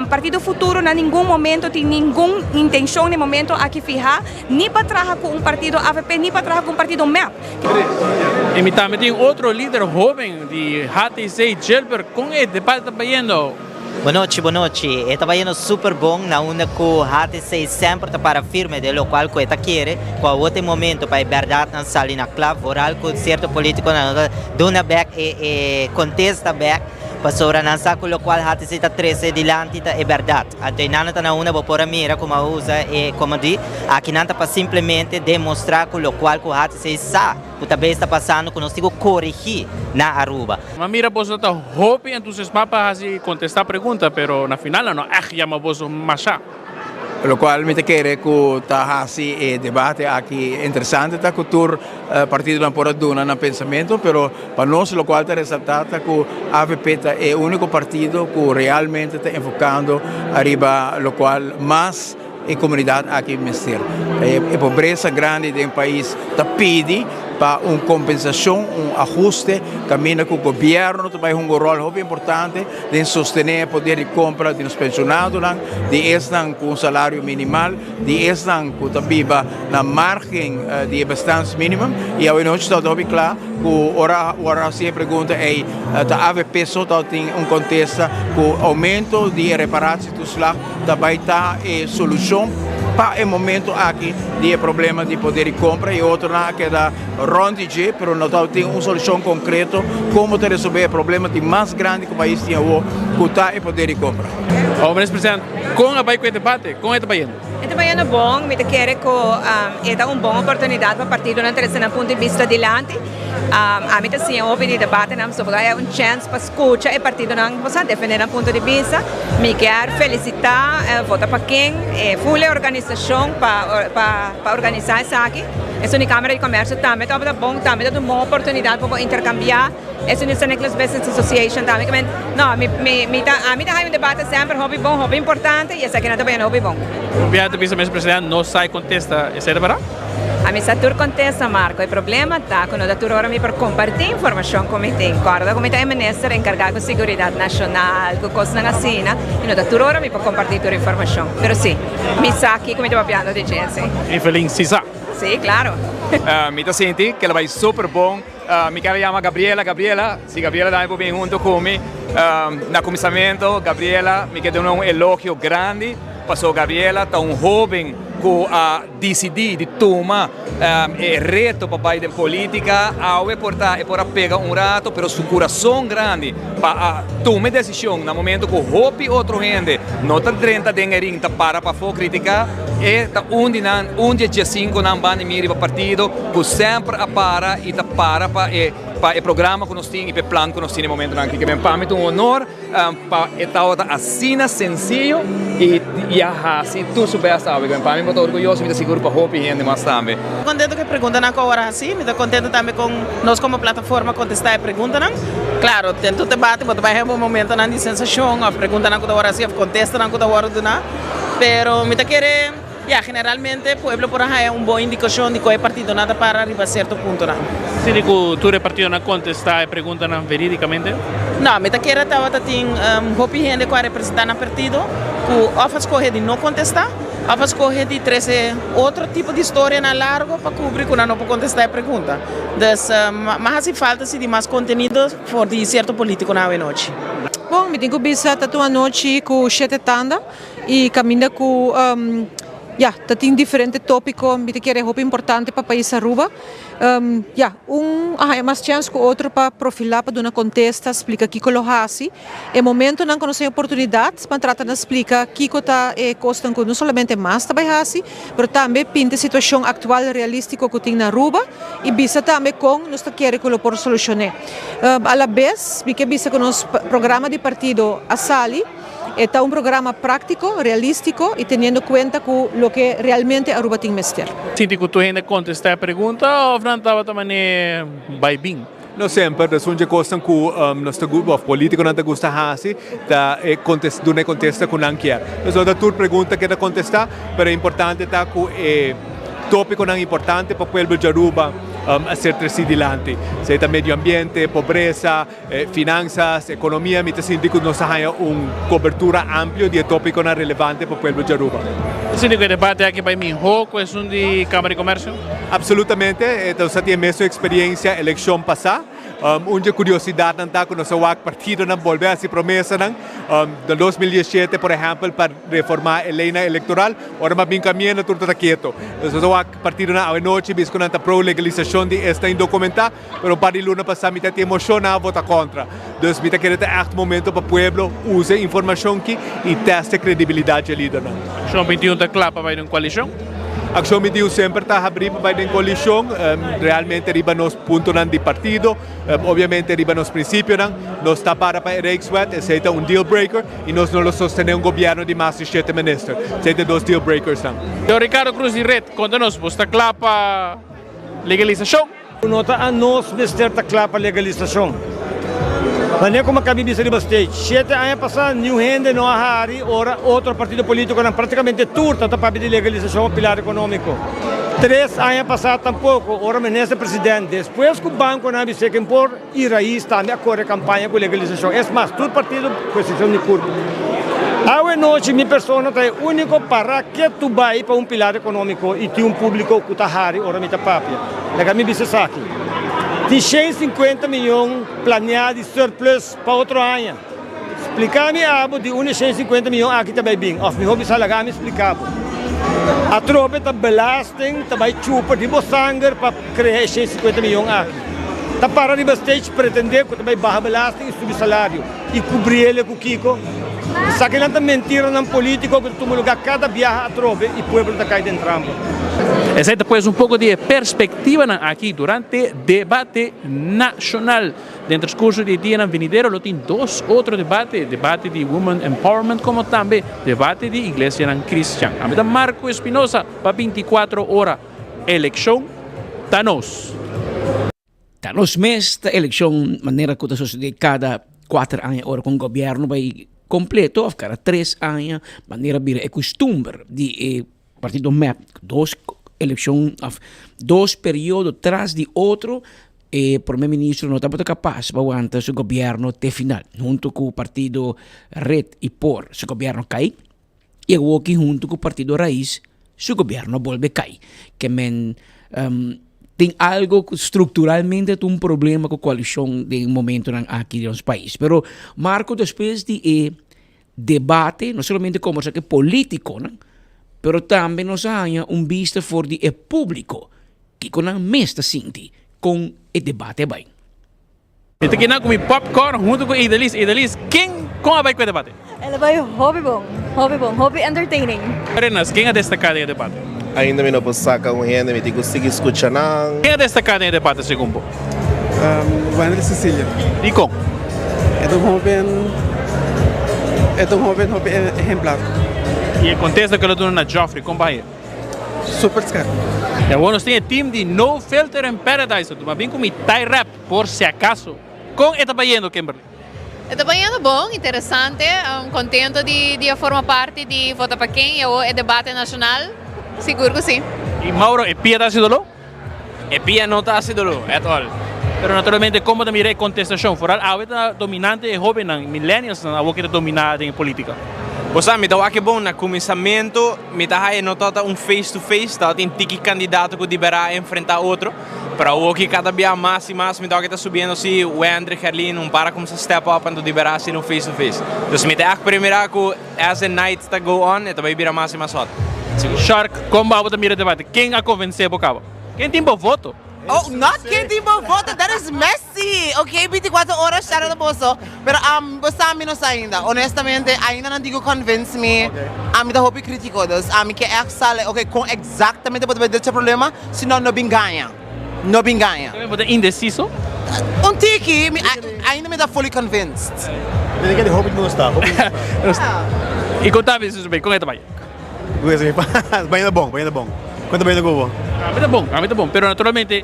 Partido futuro na nenhum momento tem nenhuma intenção no momento aqui fijar nem para trabalhar com partido AVP nem para trabalhar com partido MEP. E também tem outro líder jovem de HTC, Gilbert, com ele debate trabalhando. Boa noite. Está indo super bom, na onde o HTC sempre está para firme de lo qual que está quer, com outro momento para a verdade não sair na clave, oral com certo político na dona back e contesta back. Pastora não sabe com o qual HTC está 13 dilante é verdade. Então não está na uma vou pôr a mira como usa e como diz, aqui não está para simplesmente demonstrar com o qual o HTC sabe o que também está passando que nós temos que corrigir na Aruba. Mas mira, você está hope entusiasmado para contestar a pergunta, pero na final não é que chama você machá. Lo qual mi te quiere que ta hasi e debate aqui interessante ta cultura partido não por aduna na pensamento, pero para nós lo qual te resaltata que AVP é o único partido que realmente está enfocando arriba lo qual mais e comunidade aqui em Mestre. A pobreza grande do país está pede para uma compensação, ajuste, caminha com o governo, também um rol muito importante de sostener o poder de compra dos pensionados, de estar com salário minimal, de estar com também na margem de bastante mínima. E a noite está bem claro que ora se pergunta é a AVP só tem contexto que o aumento de reparação do salário também está solução para o momento aqui de problema de poder de compra e outro que é da rondige, pero não tem uma solução concreta como resolver o problema de mais grande que o país tem o que poder de compra. O presidente, com a vai com o debate, com o debate. Ito ba yan bom? May kere ko ito ang bong oportunidade para partido na interesse na ponto de vista dilante. Amit assim open de debate nam so bagay un chance para escuchar e partido nang possa defender ang ponto de vista. Me quero felicitar vota para quem full organização para organizar isso aqui. É uma Câmara de Comércio também, tá bom também, dá uma oportunidade para intercambiar. É uma St. Nicholas Business Association também. Não, me dá um debate sempre hobby bom, hobby importante e essa aqui não também é hobby bom. Obrigado, vice-presidente, não sai contesta, é certo para? A minha satur contesta, Marco. O problema está quando a datura ora me para compartilhar informação com o tem corda, como tem ministro encarregado de segurança nacional, com coisas na assina, e a datura ora me para compartilhar toda a informação. Pero sim, me saque como estou papiando de gente. E feliz, sim, sabe? Sim, claro. Me senti que ela vai super bom. Me quero chamar Gabriela. Se Gabriela dá bem junto comigo na comissamento, Gabriela me quer um elogio grande. Passou Gabriela, está jovem que decidir de tomar reto para a política, é para pegar rato, mas seu coração grande para tomar decisão no momento que o outro gente não está dentro de ring para criticar, e está onde dia 5 não vai mirar para o partido, que sempre para e está para o programa que nós temos e o plano que nós temos no momento aqui. Que me permite honor para estar assim sencillo e assim tu souber sabe. Que para mim estou orgulhoso e seguro para hope e gente mais também. Contento que perguntam agora assim, me estou contento também com nós como plataforma contestar a pergunta não. Claro, tento debate, mas vai um momento não de sensação, a pergunta não que agora assim, contesta não que agora do não, pero me está querer generalmente o pueblo por aí é uma boa indicação de que o partido nada para arriba a certo ponto não. Se digo tu partido não contesta a pergunta não veridicamente? Não, me está querer estava tem gente que representa no partido, que ou faz correr de não contestar, ou faz correr de trazer outro tipo de história na largo para cobrir quando não pode contestar a pergunta. Mas assim falta-se de mais conteúdo for de certo político na noite. Bom, me tenho bisa tatu a noite com 7 tanda e caminha com tem diferente tópico, me quer é roupa importante para o país Aruba. É mais chance que outro para profilar, para dar uma contesta, explica o que coloca-se. É momento não conhecer oportunidades para tratar de explicar o que está custando não somente mais trabalhar-se, mas também pinta a situação atual realística que tem na Aruba e bisa também com nós queremos que por solucionar. A la vez, me quer bisa com o programa de partido Asali. É um programa prático, realístico e tendo em conta com o que realmente Aruba tem que mester. Sinti que tu ainda contestar a pergunta ou não estava também bem? Não sempre, das únicas coisas que nosso grupo político não gosta de fazer, não contesta com não quer. Então, a tua pergunta que contestar, mas é importante que o tópico não é importante para o povo de Aruba a ser trazido seja meio ambiente, pobreza, finanças, economia, me sinto que nós temos uma cobertura ampla de tópicos relevante para o povo de Aruba. Você tem que debate aqui para mim, é de Câmara de Comércio? Absolutamente, então você tem a mesma experiência eleição passada. Uma curiosidade não está com nosso partido não volver a se promessa não de 2017 por exemplo para reformar a lei eleitoral ora mas bem caminhando tudo está quieto então o partido na noite bis com anta pro legalização de esta indocumentada pero para luna passar me tem emoção a votar contra então me quer ter este momento para o povo use informação que e teste credibilidade ali não Ação 21 está claro para ir em coalição. Ação 21 sempre está abrindo para a coalição, realmente arriba nos pontos de partido, obviamente arriba nos princípios, nós está para a Reichswet, é um deal breaker e nós não sostenemos um governo de mais de 7 ministros, são 2 deal breakers. Então, Ricardo Cruz de Red, conta-nos, você está claro para legalização? Nota a nós mister está claro para legalização. Mas nem como acabei de dizer bastante, 7 anos passados, New Hende não há ora outro partido político não praticamente turta para pedir legalização do pilar econômico. 3 anos passados tampouco, ora ministro presidente, depois que o banco não disse que por ir aí também a correr campanha com legalização. É mais, todo partido com exceção de curva. A noite, minha pessoa é único para que tu vai para pilar econômico e tem público que está hari, ora me está papia. Lega me disse aqui. Tem 150 milhões planeados de surplus para outro ano. Explicar-me algo de 150 milhões aqui também bem. Of me hobby salagar me explicava. A tropa está belasting, está vai chupa de sangue para criar 150 milhões aqui. Está para de bastante pretender que também barra belasting e subir salário e cobrir ele com o Kiko. Só que não está mentira não político que tu lugar cada viaja a tropa e o povo está caindo em trampa. Essa é depois pouco de perspectiva aqui durante debate nacional. Dentro do curso de dia venidero, tem 2 outros debates, debate de Women Empowerment, como também debate de Igreja Cristã. A medida Marco Espinosa, para 24 horas, eleição, tá nós. Tá nós mesmo, a eleição, maneira que de cada 4 anos, ora com o governo vai completo, a cada 3 anos, maneira que é costume de partido MEP, 2 eleições, 2 períodos atrás de outro, o primeiro-ministro não estava capaz de aguentar seu governo até final, junto com o partido Red e POR, seu governo cai, e aqui junto com o partido Raiz, seu governo volve a cair, que tem algo estruturalmente um problema com a coalição de momento aqui no nosso país. Pero Marco, depois de debate, não somente como que político, não? Pero também nós há vista for de público que com a mesma sinti com o debate bem. Então aqui não comi popcorn junto com Idalis. Idalis, quem como vai com o debate? Ele vai hobby entertaining. Arenas, quem é destacado em debate? Ainda me não posso sacar renda, me digo seguir escutando. Quem é destacado em debate, segundo? Wander Cecília. E como? É um jovem exemplar. E o contexto que ele deu na Joffrey, como vai? Super caro. E agora nós temos o time de No Filter in Paradise, mas bem como Thai Rap, por se acaso. Como está indo, Kimberly? Está indo bom, interessante, contente de formar parte de Vota para Quem, o debate nacional, seguro que sim. E Mauro, é pia está sendo louco? É pia não está sendo louco, é all. Pero naturalmente, como também é contestação, fora a dominante é jovem, millennials, a que é dominada em política. Você me dá aqui bom no começamento, me dá aí notado face to face, tá tem tiki candidato que deverá enfrentar outro, Pero aqui cada dia mais e mais me dá que está subindo assim o Hendrik Herlin para como se step up and liberar assim no face to face. Então me tem que primeiro que as the night está go on e também vira mais e mais hot. Shark, como vamos a mirar o debate? Quem a convencer por cabo? Quem tem bom voto? Oh, not quem tem bom voto, that is messy. Ok, 24 horas estar no bolso. Pero basta menos ainda. Honestamente, ainda não digo convince me. Me dá hope crítico. Que é que sale, ok, com exatamente o que é o problema, senão não binganha. Não binganha. Você é indeciso? Tiki, ainda me dá fully convinced. Tem que hope não está. E conta isso bem, como é que vai? Vai bom. Quanto bem no Google? Muito bom. Pero naturalmente,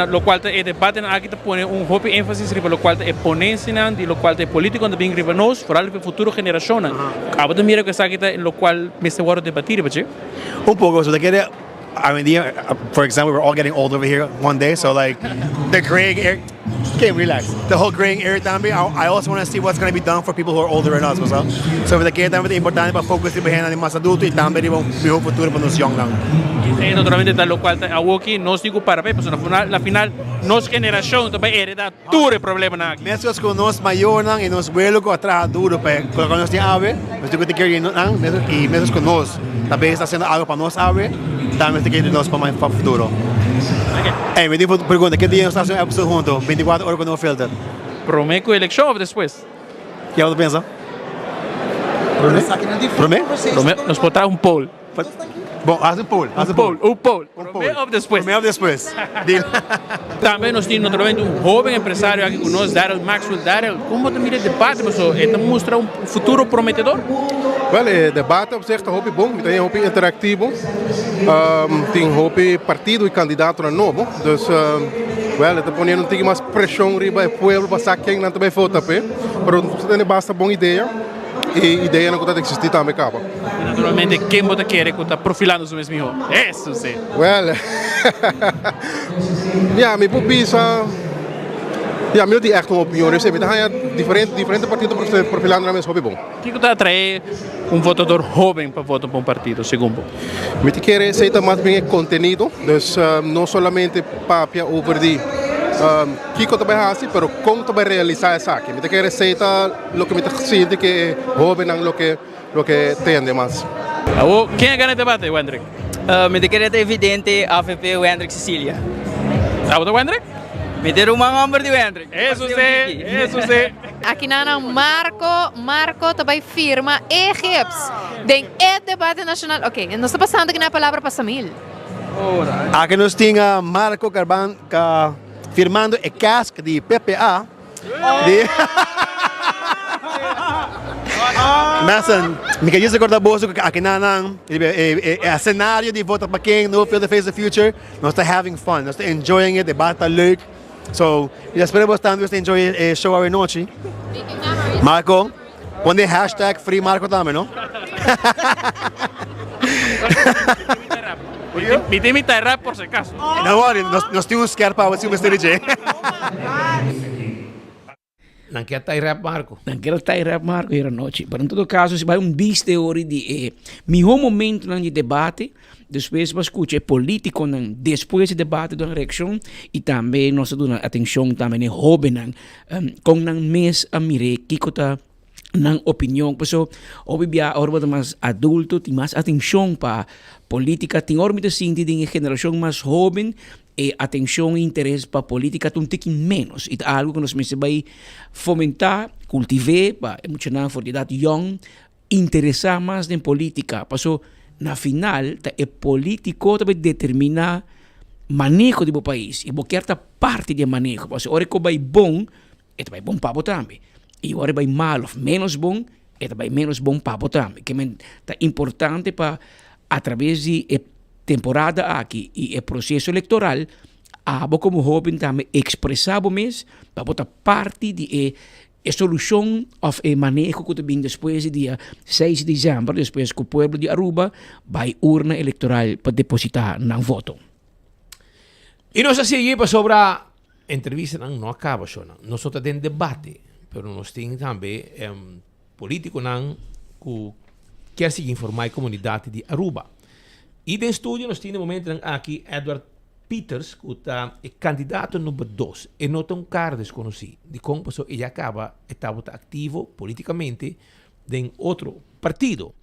lo cual el debate aquí te pone un hope énfasis riba lo cual te ponencia de lo cual te político de bien riba nos, por algo futuro generación. Acabo de mirar que está aquí lo cual me se guarda debatir, ¿verdad? Un poco, so for example, we're all getting old over here one day, so like the graying area, okay, relax. The whole graying area también, I also want to see what's going to be done for people who are older than us, so for the kaya también es importante para focus en los más adultos y también un mejor futuro para los young lang. Naturalmente tal lo cual aquí nos digo para ver, pues la final nos generación también hereda todo el problema na. Mesmos con nos mayores y nos vuelos con atrás duro, pero cuando nos tiene ave, nos digo que quiere y mesmos con nos también está haciendo algo para nos ave, también te quiere nos para el futuro. Hey, me digo pergunta, ¿qué día nos estamos haciendo episodio juntos? 24 horas con no filter. Prometo elección o después? ¿Qué tú piensas? Prometo? Nos botar un poll. Bom, haz un poll. Un poll. Prometo o después? Também nós temos naturalmente um jovem empresário aqui conosco, Daryl Maxwell. Daryl, como você mira o debate, mas ele mostra um futuro prometedor? Wel, o debate op zich is hoop bom, tem hoop interativo, tem hoop partido e candidato na novo, dus está ponendo um pouquinho mais pressão riba o povo para saber quem não também vota, mas tem basta boa ideia. E ideia não conta de existir também acaba. Naturalmente, quem você quer que está profilando o mesmo? Isso sim. Well, me pensa, me tem echt uma opinião, eu sei, mas há diferentes partidos profilando na mesma bom. O que está atrair votador jovem para votar para um partido, segundo? Me quer aceitar mais bem o conteúdo, dus não somente papia over die Kiko também é assim, mas como também realizar isso aqui? Me quer aceitar o que me sinto que jovem não o que tem mais. Quem ganha o debate, Hendrik? Me quer evidente AFP o Hendrik Cecília. Sabe o Hendrik? Me der uma number de Hendrik. Isso sim. Aqui na Marco também firma EGIPS. Tem debate nacional. Ok, não está passando aqui na palavra para Samil. Aqui nós temos Marco Carban firmando a casca de PPA. Mas, me queria recordar bolso que aqui é cenário de voto para quem no Field Face the Future. Nós estamos having fun, nós estamos enjoying it, debate está leuk. So, espero bastante que enjoy el show hoy noche. Marco, pone hashtag Free Marco también, ¿no? Me tem que rap por si acaso. Não, nós temos que para o Mr. DJ. Não quer estar rap, Marco. Não quero estar rap, Marco, era noite. Mas, em todo caso, se vai vista hoje de melhor momento de debate, depois vai escutar político depois do debate da eleição e também nós damos atenção também a jovens com o mês a mirar que está na opinião. Por isso, hoje hora mais adulto, tem mais atenção para política, tem hora de sentir de geração mais jovem e atenção e interesse para política tem um pouquinho menos. E é algo que nós vai fomentar, cultivar, para emocionar a idade young, interessar mais em política. Por isso, na final, é político que determina manejo do país. E você quer parte do manejo. Por isso, hora que vai bom, é bom para também. E hora vai mal, menos bom, é menos bom para também. Que é importante para, através de temporada aqui e o processo eleitoral, como jovem também expressar mesmo para botar parte de a solução of a manejo que também depois do dia 6 de dezembro, depois que o povo de Aruba vai urna eleitoral para depositar no voto. E nós assim para sobre a entrevista não acaba só, nós só temos debate, mas nós temos também político que quer se informar a comunidade de Aruba. E no estúdio nós temos no momento aqui Edward Peters, que está el candidato número 2, y no está un cara desconocido. De cómo pasó, ella estaba activo políticamente en otro partido.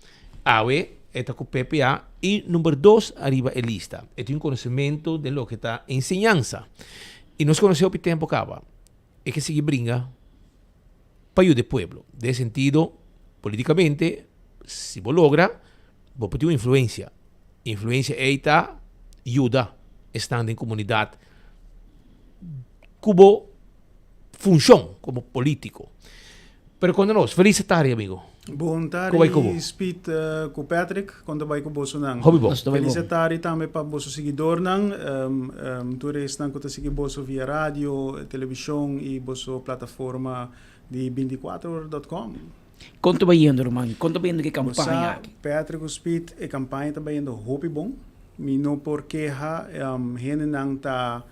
Ahora está con PPA y número 2 arriba en lista. Tiene un conocimiento de lo que está enseñanza. Y nos conocemos por tiempo acaba. Es que se brinca para ayudar al pueblo. De sentido, políticamente, si vos logra, vos puedes tener influencia. Influencia está ayuda estando en comunidad como función como político. Pero cuando nos, feliz tarde, amigo. Bom tarde, Como vai kubo? speed com Patrick, quando vai com Bosso nang. Hobby bom. Feliz tarde também para Bosso seguidor nang. Tu reis nang kuta seguir Bosso via rádio, televisão e Bosso plataforma de 24horas.com. Quanto vai indo, Roman? Quanto vai indo que campanha aqui? Patrick Speed e campanha também indo hobby bom. Mi no porque ha hene nang ta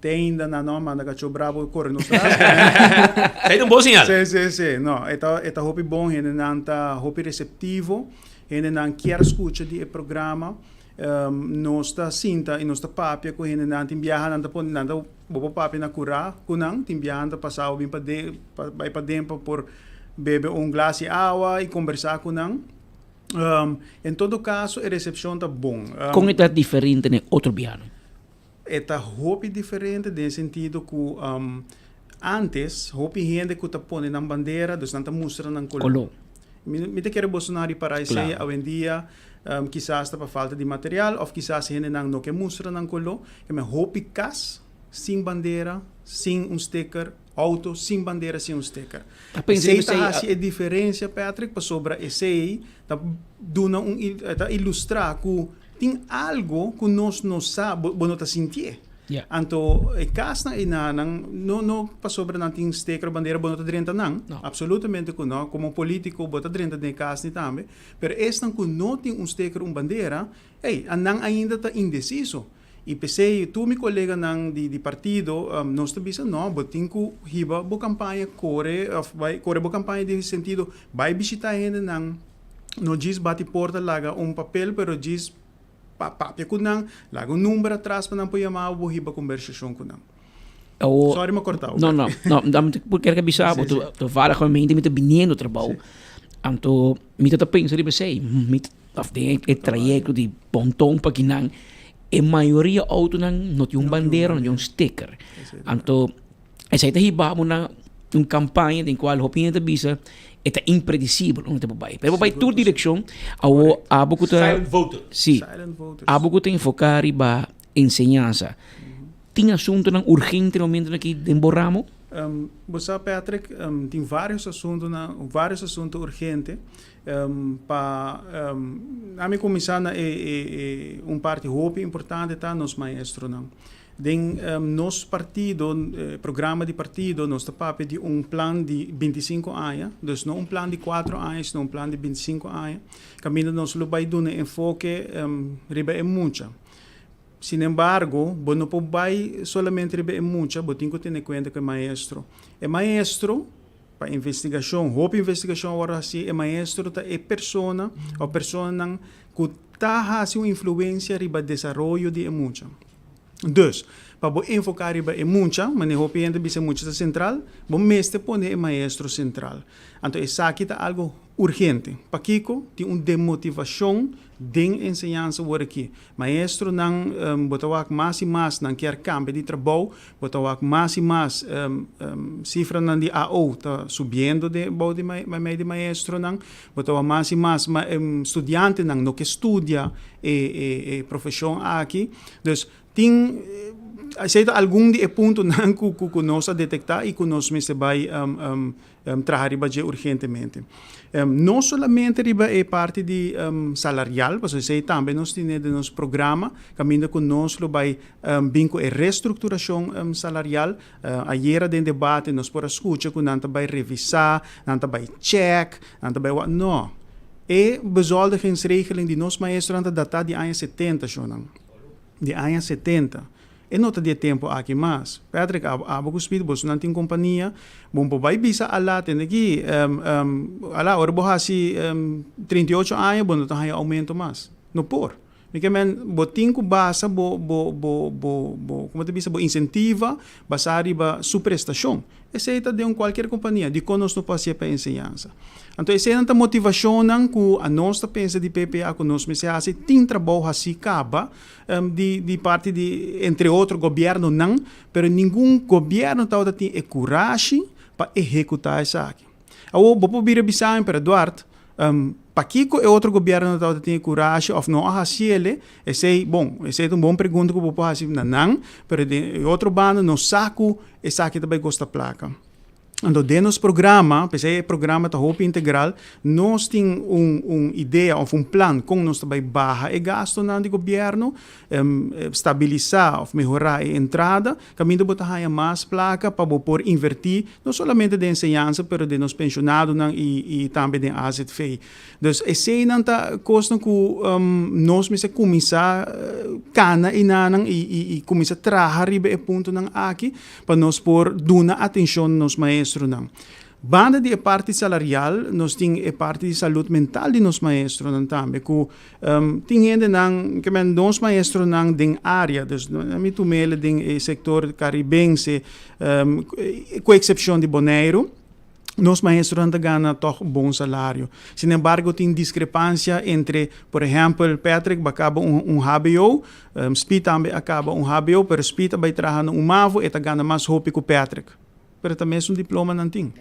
ainda na norma da cacho bravo corre no strada. Sei um bom sinal. Sim. No, eta hobby bom, hene nanta hobby receptivo, hene nan quer escuta di programa. Nosta cinta e nosta papia ko hene nan timbiaha nanta pon nanta bobo papia na cura kunang timbiaha nanta passau bem para dentro por beber glass de água e conversar kunang. Em todo caso, a recepção tá bom. Como é diferente no outro piano? Eta hobby diferente no sentido que antes hobby gente que tá pondo na bandeira, dus nanta mostra na color. Me te quero Bolsonaro para isso aí, hoje em dia, quizás tá para falta de material, ou quizás gente não quer mostrar na color, que me hobby cas sem bandeira, sem sticker, auto sem bandeira, sem sticker. Essa é a diferença, Patrick, para sobre esse aí, tá ilustrar que tem algo que nós não sabemos, não está sentindo. Então, o caso não para sobre não tem sticker bandeira, não está dentro não. Absolutamente que não. Como político, não está dentro de caso também. Mas esse que não tem sticker, bandeira, não ainda está indeciso. E pensei, tu, meu colega de partido, nós estamos dizendo, não, mas tem que riba boa campanha, corre boa campanha de sentido, vai visitar gente, não diz bate porta, laga papel, pero diz papel kunang, laga número atrás para não pôr chamar o riba conversação kunang. Sorry, me cortar. Não, porque quero que bisabo, tu fala com a mente, me tá vindo trabalho. Então, me tá pensando, eu pensei, me tem o trajeto de pontão para que não. A maioria auto não tem bandeira, não tem sticker. Então, essa aí hiba uma campanha em qual a opinião da bisa é imprevisível, não tem papai. Pero papai toda direção, a boca silent voter. Sim. A boca tem focar riba ensinança. Tem assunto urgente no momento que demoramos? Você, Patrick, tem vários assuntos urgentes. A minha comissão é parte hobby importante tá nos maestros não. Den nos partido, programa de partido, nós papel de plano de 25 anos, dus não plano de 4 anos, não plano de 25 anos. Caminho nós lo vai dar enfoque riba é muita. Sin embargo, não pode solamente riba é muita, mas tem que ter em conta que maestro. É maestro para investigação, hobby investigação agora assim, é maestro tá é persona, ou persona que tá fazendo influência riba desenvolvimento de muita. Dus, para enfocar riba é muita, mas o hobby ainda bisa muita central, bom mestre pone é maestro central. Então, essa aqui tá algo urgente. Para Kiko, tem demotivação de ensinança aqui. Maestro não botawak mais e mais não quer campo de trabalho, botawak mais e mais cifra não de AO tá subindo de bom de maestro não, botawak mais e mais estudante não que estudia profissão aqui. Dus tem aceita algum de ponto não que nós detectar e que nós mesmo vai trabalhar urgentemente. Não somente riba é parte de salarial, mas sei também nós temos de nosso programa, caminho que nós vai vinco a reestruturação salarial. Ayer de debate nós por escuta que não vai revisar, não vai check, não vai não. É bezoldigingsregeling de nós maestro anda data de anos 70 schon. De anos 70. E não tem tempo aqui mais. Patrick, abo speed bos não tem companhia, bom vai bisa ala tem aqui, ala orbo hasi 38 anos, bom não tem aumento mais. No por. Porque botin ku basa como te bisa bo incentiva basari ba su prestação. Essa de qualquer companhia, de conosco não passa para ensinança. Então essa é a motivação que a nossa pensa de PPA conosco me se hace tem trabalho assim caba de parte de entre outro governo não, pero nenhum governo tal tem a coragem para executar isso aqui. Ao vou vir bisar para Eduardo Paquico é outro governo que tem coragem of não fazer essa é uma boa pergunta que eu vou fazer não, mas de outro bando não saco essa aqui também gosta placa. Então, dentro do programa, esse programa da Hope Integral, nós temos ideia ou plano como nós também barra e gasto no governo, estabilizar ou melhorar a entrada, caminho de botar mais placa para poder invertir, não somente de ensinança, mas de nos pensionados e também de asset fee. Então, esse é uma coisa que nós precisamos começar e começar a trabalhar e ponto aqui para nós pôr dar atenção nos maestros. Banda de parte salarial, nós temos a parte de saúde mental de nos maestros também, que tem gente que nos maestros den área, dus nós tomamos den sector caribense, com exceção de Bonaire. Nos maestros não ganham toch bom salário. Sin embargo, tem discrepância entre, por exemplo, Patrick acaba HBO, Speed também acaba HBO, pero Speed vai trabalhar MAVO e ganha mais roupa que Patrick. Pero também é diploma não tem.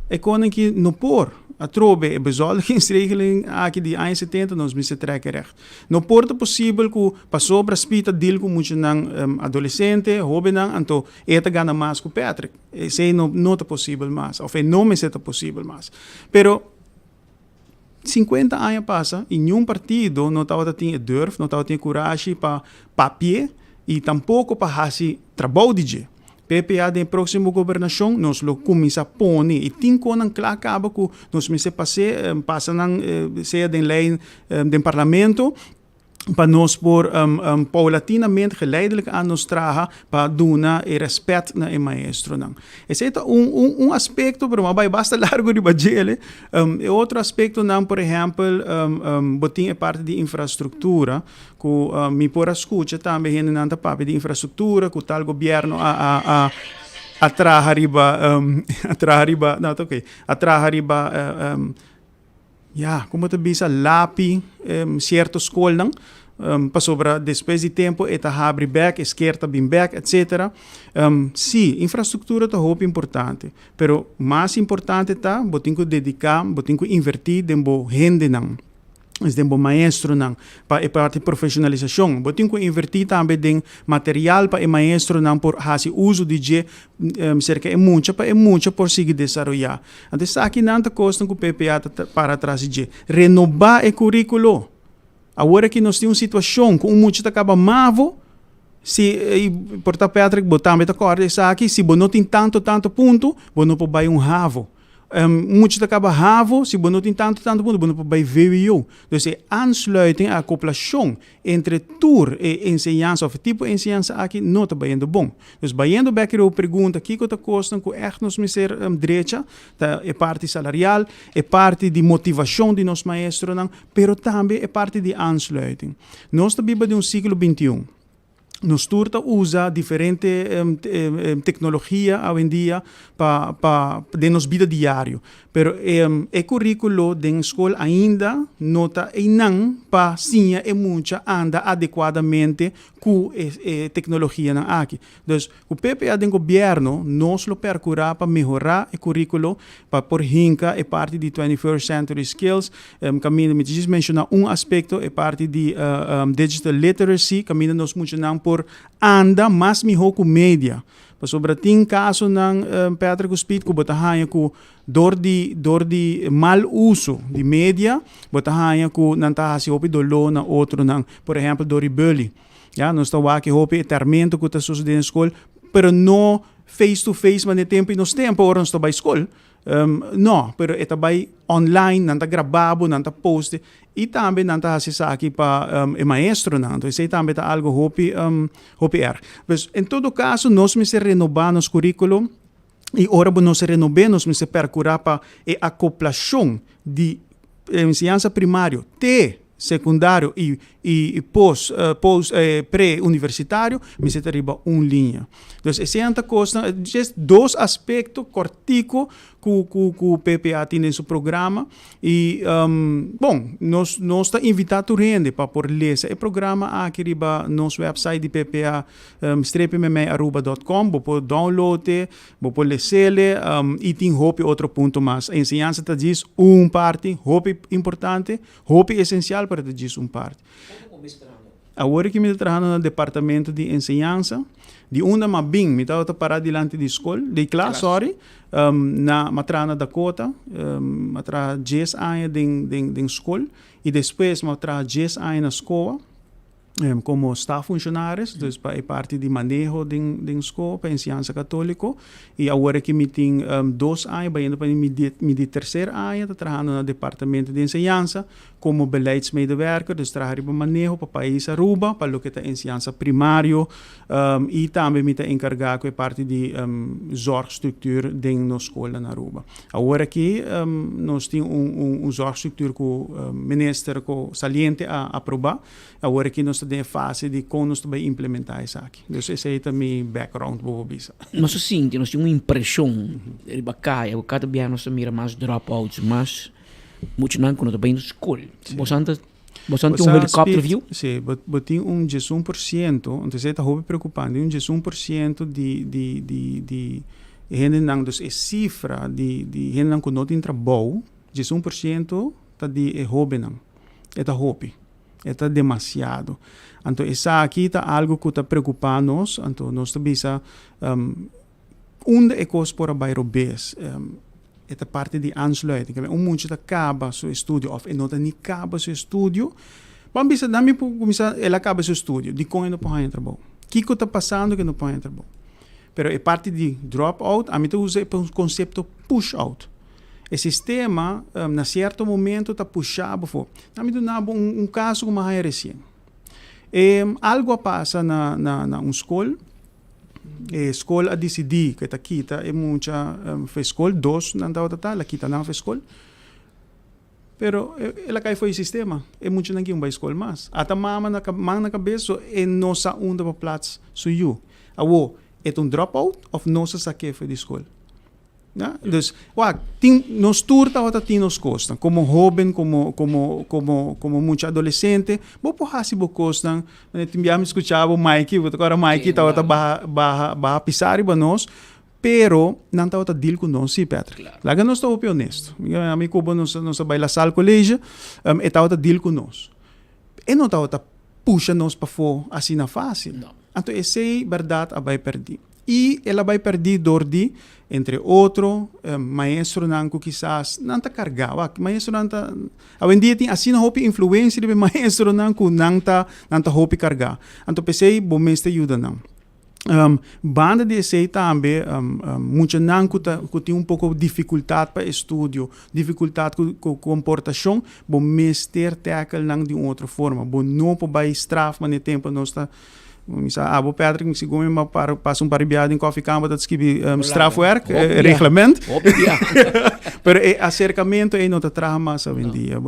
É quando que não por a trobe é bezoldigingsregeling aqui de 1,70 nós me se trekken recht. Não porta possível que passou para spita deal com muito nang adolescente, jovem nang anto eta gana mais com Patrick. Sei não é possível mais, ou não me é possível mais. Pero 50 anos passa e nenhum partido não estava tendo durf, não estava tendo coragem para papier e tampouco para fazer trabalho de PPA da próxima governação nós lo começa a pôr e tem quando claro acaba que nós me se passa nang seja den lei do parlamento para nós por paulatinamente geleidelijk aan nos traga para dar e respeito na maestro não. Esse é aspecto, pero mas basta largo de bagele. Outro aspecto não, por exemplo, botin é parte de infraestrutura, que me por escuta também nanta papo de infraestrutura, que tal governo a como te bisa lápi certo escola não para sobra depois de tempo eta abre back esquerda bem back etc. Sim, infraestrutura é muito importante, pero mais importante tá botin que dedicar, botin que invertir dembo gente não. Dembo maestro não para a parte de profissionalização. Botin que invertir também em material para o maestro não por fazer uso de cerca é muito por seguir desenvolver. Então aqui não tá costa que o PPA para trás de renovar o currículo. Agora que nós temos uma situação com muito acaba mavo, se porta Patrick botar me acorda isso aqui, se não tem tanto ponto, não pode vai ravo. Muito acaba ravo, se não tem tanto ponto, não pode vai VWO. Então é aansluiting a acoplação entre tour e ensinança, of tipo de ensinança aqui não está bem bom. Então bem back eu pergunta que está custando que echt nos me ser direita, é parte salarial, é parte de motivação de nos maestros, pero também é parte de aansluiting. Nós estamos vivendo século 21. Nos turta usa diferente tecnologia hoje em dia para de nos vida diário, pero o currículo da escola ainda não está não para sim é muito anda adequadamente com a tecnologia na aqui. Então, o PPA do governo nós lo percurar para melhorar o currículo para por hinca é parte de 21st century skills. Caminho me diz mencionar aspecto é parte de digital literacy, caminho nós mencionamos por anda mais melhor com média. Para sobre tem caso ng Patrick Speed que botahanha que dor de mal uso de média, botahanha que nanta hasi hopi dolo na outro nang, por exemplo, dor de bullying. Ja, nós está aqui hopi termento que está sucedendo na escola, pero no face to face mas tempo e nos tempo ora nós está ba escola. No, pero eta by online, nanta gravado, nanta post e também nanta hasi aqui para maestro nanto. Isso também tá algo hopi Mas em todo caso nós me se renovar nos currículo e ora nós se renovar nós me se percurar para a acoplação de ensinança primário, secundário e e pré-universitário, me se arriba linha. Então, esse é coisa, dois aspectos corticos que o PPA tem em seu programa e, bom, nós está invitado a rende para por ler esse programa aqui riba nosso website de PPA, strepmeme.aruba.com, vou download, vou ler e tem outro ponto mais. A ensinança está diz parte, importante, essencial para diz parte. Agora que me está trabalhando no departamento de ensinança, de onde me estava parado diante de escola, de classe, na matrana Dakota, matra 10 anos de escola, e depois matra 10 anos na escola, como staff funcionários, então é parte de manejo de escola, para ensinança católica, e agora que me tem 2 anos, indo para me terceiro ano, está trabalhando no departamento de ensinança, como beleidsmedewerker, dus trabalho para manejo para o país Aruba, para o que é ensinança primário, e também me está encarregado com a parte de zorgstructuur de na escola na Aruba. Agora que nós temos zorgstructuur que o ministro saliente a aprovar, agora que nós estamos em fase de como nós vamos implementar isso aqui. Então, esse é também o background para o Nós temos uma impressão, eu cada dia nós mira mais dropouts, mas muito não quando bem na escola. Você tem helicóptero, viu? Sim, mas tem 11%, então você está muito preocupado, 11% de gente não, dus é cifra de gente não que não tem trabalho, 11% está de hobby não, é hobby. Está demasiado. Então, essa aqui está algo que está preocupando nós. Então, nós também onde é coisa para bairro bes. Esta parte de aansluiting. Muitos acaba seu estudo ou não acaba seu estudo. Vamos bisa dami po começar ela acaba seu estudo. De como não pode trabalhar. O que está passando que não pode trabalhar? Pero é parte de dropout. A mim eu uso o conceito push out. O sistema, na certo momento, está puxado. Nós temos caso como mais recente. Algo passa na escola. A escola decidiu que está aqui, é muita escola, 2 não está, ela quita na escola. Pero ela cai foi o sistema. É muito não vai escola mais. Até mama na cabeça é nossa onda para plats suyo. É dropout ou nossa saque foi de escola. Ja? Dus nos turta outra tem nos costa como jovem como muito adolescente vou hasi bo costa me escuchava o Mikey agora Mikey tá outra barra pisar iba nós pero não tá outra deal com nós sim Patrick lá nós estou honesto a mim como nós baila sal colégio é tá outra deal com nós e não tá outra puxa nós para fora assim na fácil então essa é verdade a vai perder. E ela vai perder de, entre outros, maestro que quizás não está carregado. Maestro não está... Hoje em dia tem assim uma influência de maestro que não está carregado. Então, pensei, bom mestre ajuda não. Banda de esse também, muitos não que tem pouco de dificuldade para estudo, dificuldade com comportação, bom mestre tackle não de outra forma. Bom não para estraf, mas no tempo não está... Abo Patrick, se gome passa paribiado em coffee camp dat escrevi strafwerk, reglement. Pero acercamento não te traz mais hoje em dia.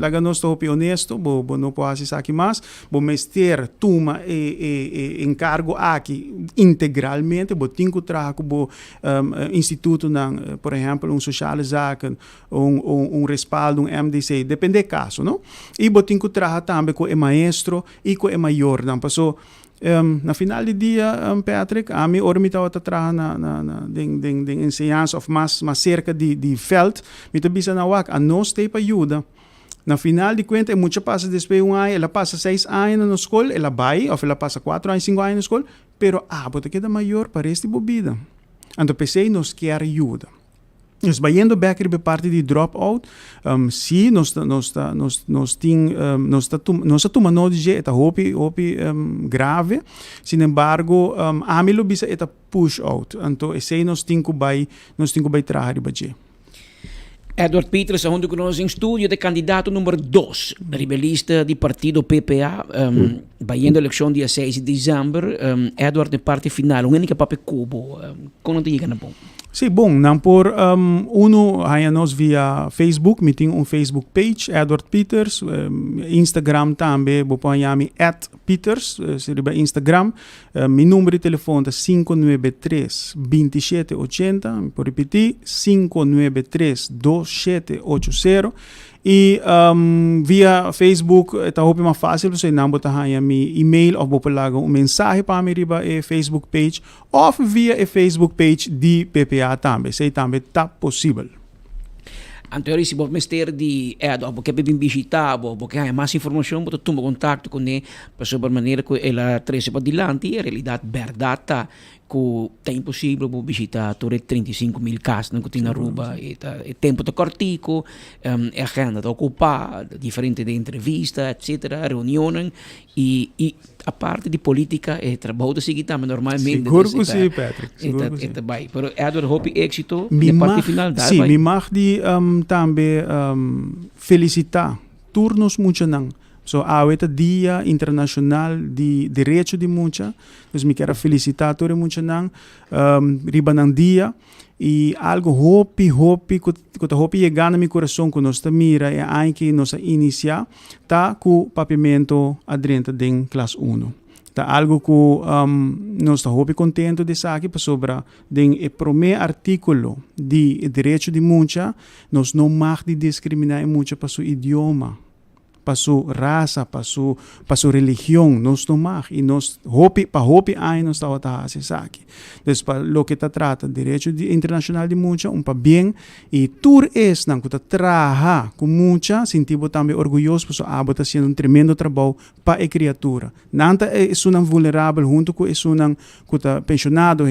Laga nós estou honesto, não posso fazer aqui mais, mestre toma encargo aqui integralmente, tem que trabalhar com instituto, por exemplo, sociale zaken, respaldo, MDC, depende do caso, não? E tem que trabalhar também com o maestro e com o maior, não passou. Na final do dia, Patrick, a mim me estava trabalhando de ensinança ou mais cerca de veld, me estava pensando a nós tem para ajuda. Na final de contas, muita passa depois de 1 ano, ela passa 6 anos na escola, ela vai, ou ela passa 4 anos, 5 anos na escola, pero porque queda maior para esta bebida. Então, pensei, nós quer ajuda. Dus vayendo back para parte de dropout, sim, nós tomamos de esta hopi grave, sin embargo, a mim lo bisa esta push out, então esse nós temos que trabalhar de Edward Peters, onde nós em estúdio de candidato número 2, rebelista do partido PPA, vayendo a eleição dia 6 de dezembro, Edward de parte final, única papel cubo, como não te chega na bom? Sim, bom, não por uno nos via Facebook, me tem Facebook page, Edward Peters, Instagram também, vou pôr @Peters, seria Instagram, meu número de telefone é 593-2780, vou repetir, 593-2780, e via Facebook está muito mais fácil, você não botar aí meu e-mail ou botar lá mensagem para mim riba e Facebook page ou via a Facebook page de PPA também, sei também está possível. Anterior, se você mister de porque bem visitar, porque há mais informação, você toma contato com ele, para sobre maneira que ela traz para adiante, a realidade verdade que é impossível visitar todos 35.000 casas que tem na Aruba, é tempo de cortico, a agenda de ocupar, diferente de entrevista, etc., reuniões, e a parte de política é trabalho de seguir também normalmente. Seguro que sim, Patrick. Mas Edward, hope êxito na parte final. Sim, me mag de também felicitar turnos muito não. So, é Dia Internacional de Direito de Mulher. Então, me quero felicitar todo mundo riba ng dia. E algo hopi chegar no meu coração que nós mira é aí que nós iniciar tá com papimento adrento de classe 1. Tá algo que nós está hopi contento de saber sobre o primeiro artículo de direito de mulher, nós não mag de discriminar mulher para seu idioma, para sua raça, para sua religião, nós não mag. E nós hopi aí nós está a fazer aqui. Então, para lo que trata direito internacional de mulher, para bem, e tur es não que trabalha com mulher, sentimos também orgulhoso por sua está fazendo tremendo trabalho para a criatura. Não é um vulnerável junto com um pensionado,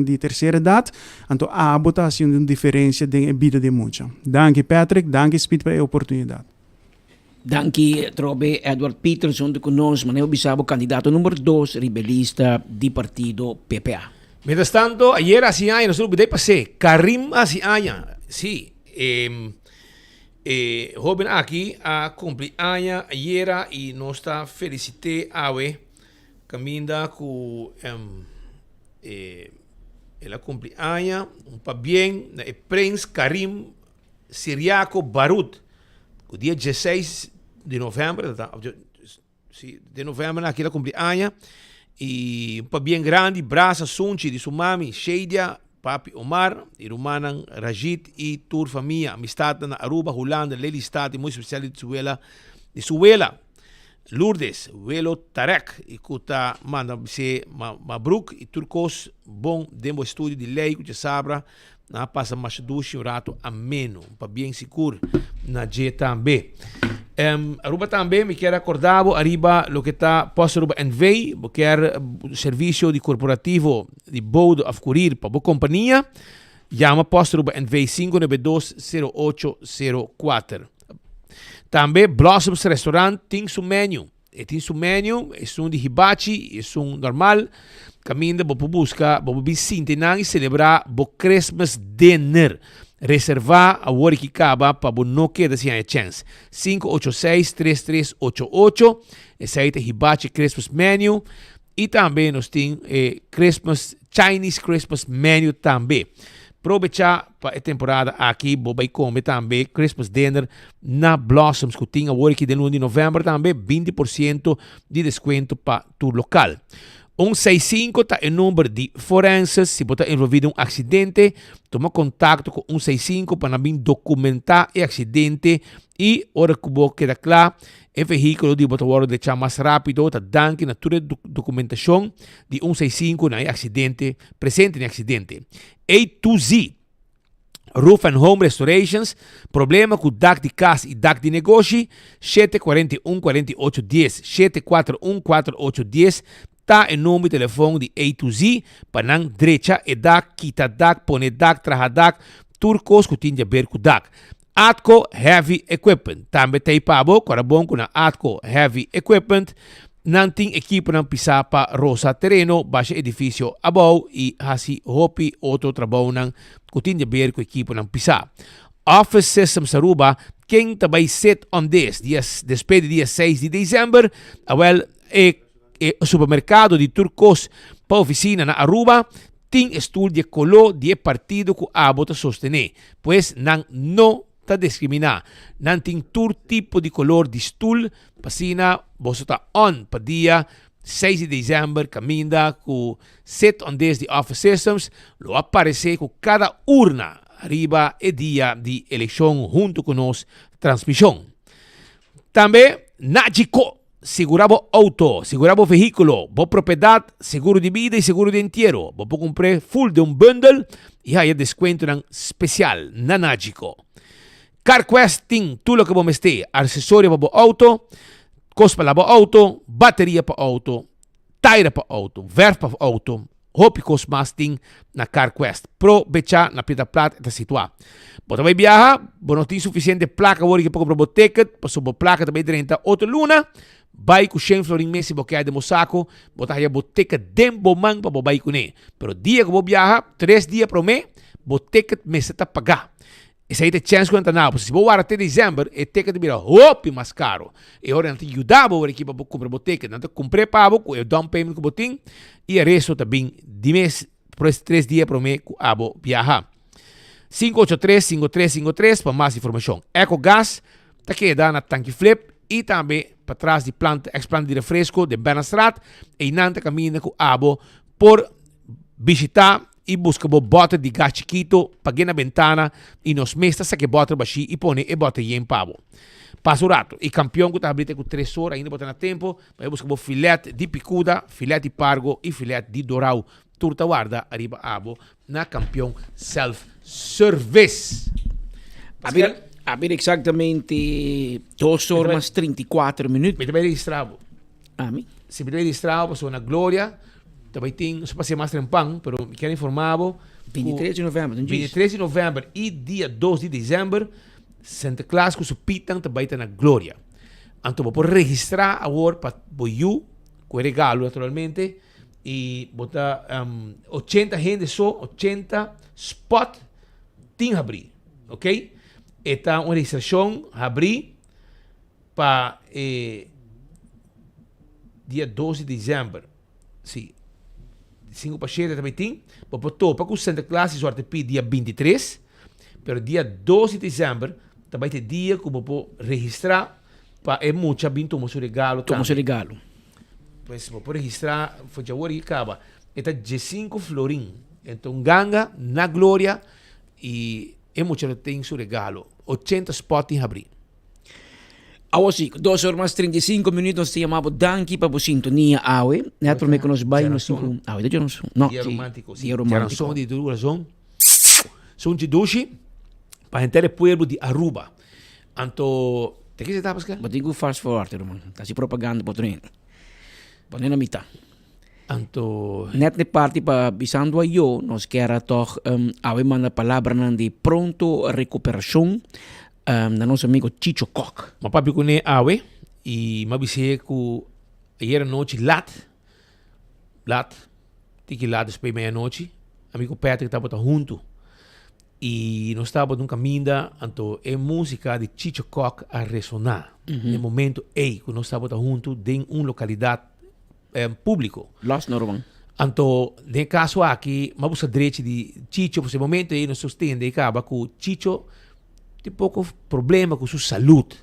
de terceira idade, então está fazendo diferença na vida de mulher. Danke Patrick, danke Speed para a oportunidade. Danke, trobe Edward Peters, onde conosco, Manuel Bisabo, candidato número 2, rebelista de partido PPA. Mientras tanto, ayer hacia años, nosotros de pasé, Karim hacia años, sí, joven aquí a cumpleaños ayer y nos está felicité a caminda con el cumpleaños, un pa bien, el Prince Karim Siriaco Barut, el día 16 de noviembre, aqui ela cumpleaños, e um bem grande, braça, sunchi, de sua mami, Sheidia, papi Omar, irmã Rajit, e toda família, amistade na Aruba, Holanda, Lely Estado, muito especial de Suela, Lourdes, Welo Tarek, e que manda se Mabruk, e turcos, bom, demo estúdio de lei, que sabra, na passa mais duche, um rato ameno, para bem seguro, na G também. Aruba também me quer acordar arriba lo que está posto Aruba Envy, porque é serviço de corporativo de board of courier para a companhia, chama posto Aruba Envy 592-0804. Também Blossoms Restaurant tem seu menu, é um de hibachi, é um normal, caminho para buscar, para visitar e celebrar o Christmas Dinner. Reservar a hora que acaba para não quedar sem a chance. 586-3388. Esse aí é Hibachi Christmas Menu. E também nós temos Chinese Christmas Menu também. Aproveitar para a temporada aqui, vai comer também Christmas Dinner na Blossoms, que tem a hora que de 1 de novembro também, 20% de desconto para o local. 165 está o número de forenses. Se você está envolvido em um acidente, toma contato com 165 para documentar o acidente e, hora que você queda claro, o veículo de você deixar mais rápido, está dando na toda documentação de 165 no acidente, presente no acidente. A2Z, Roof and Home Restorations, problema com DAC de casa e DAC de negócio, 741-4810, 741-4810, tá em nome de telefone de A2Z, para não direita e DAC, quita DAC, pone DAC, traja DAC, turcos que tem a ver com DAC. Atco Heavy Equipment, também tem pabo, para bom com a Atco Heavy Equipment, não tem equipe não pisar para roça terreno, baixa edifício abau e assim hopi outro trabalho não que tem a ver com equipe não pisar. Office Systems Aruba, quem também set on this, despede dia 6 de dezembro, supermercado de turcos para oficina na Aruba, ting stool de color de partido que abo te sostener, pues nan no ta discriminar. Nan ting tur tipo de color de stool, pasina boso ta on pa dia 6 de dezembro, caminda ku set on this the office systems, lo aparece com cada urna arriba e dia de eleição junto com nos transmissão. Também, Nagico, segurabo auto, segurabo veículo, bo propriedade, seguro de vida e seguro de inteiro. Bo comprar full de bundle e aí desconto especial na Nagico. CarQuest tem tudo que vamos ter, acessório para o auto, cospa para o auto, bateria para o auto, tire para o auto, verf para o auto, hope cosmasting na CarQuest. Pro becha na Pita Plat eta situar. Bota vai viajar, não tem suficiente placa hoje que para o ticket, passou a placa também durante outra luna, vai com 100 florin mês porque é de mosaco, bota aí a ticket dembo mang para vai com ele. Pero dia que vou viajar, 3 dias para mim, o ticket me está pagar. Essa aí tem chance quanto não, porque se vou até dezembro, o ticket vira hope mais caro. E agora não tem ajudar para aqui para comprar o ticket, não tem comprei para o down payment que botin e o resto também de mês por esses 3 dias para mim que abo viajar. 583-5353 para mais informação. EcoGas está quedando na tanque flip e também para trás de planta, ex-planta de refresco de Benastrat e nanta caminha com abo por visitar e busca o bota de gás chiquito, pague na ventana e nos mestas que bota baixi e põe e bota em pavo. Passa o rato. E campeão que está abrindo com 3 horas, ainda bota na tempo, mas busca o filete de picuda, filete de pargo e filete de dorau. Turta guarda, arriba abo, na campeão self-service. Abrir exatamente 2 horas 34 minutos. Me também registrado. A mim? Se me registrado, passou na Glória. Também tem, não sei se é mais trempão, mas me quero informar. 23 de novembro, não 23 de novembro e dia 2 de dezembro, Santa Claus com o Pitang também está na Glória. Então, vou registrar agora para o com regalo, naturalmente, e botar 80 gente só, 80 spot, tem abrir, ok? Esta uma registração abrir para dia 12 de dezembro. Sim. 5 pacientes também tem. Para com o Santa Claus e sorte dia 23. Pero dia 12 de dezembro também tem dia que vou registrar para muita bem tomar seu regalo. Tomar seu regalo. Pois vou registrar, foi já hora que acaba. Eta de 5 florim. Então ganga na Glória e muito tem seu regalo. 80 spot em abrir. Agora sim, 2 horas 35 minutos nós chamamos Danke para a sintonia awe. Né, por me que nós vai no 5. Awe, deixa nós. Não, dia romântico. Dia romântico. Som de duração. Som de duche para gente do pueblo de Aruba. Anto, te que se tá Pascal? Botigo fast forward, irmão. Tá se propaganda por dentro. Põe na mitad. Anto net de parte para bisando eu, nós quer toch awe manda palavra de pronto recuperação. Na nosso amigo Chicho Kok. Ma papi kune awe e mabise ku ayer noite lat tiki lat después meia-noite amigo Patrick estava junto e nós estávamos num caminho então a música de Chicho Kok a ressonar no momento que nós estávamos junto em uma localidade público Los Norman. então no caso aqui mabusa direito de Chicho por esse momento aí nós sustende acaba com Chicho tem pouco problema com sua saúde.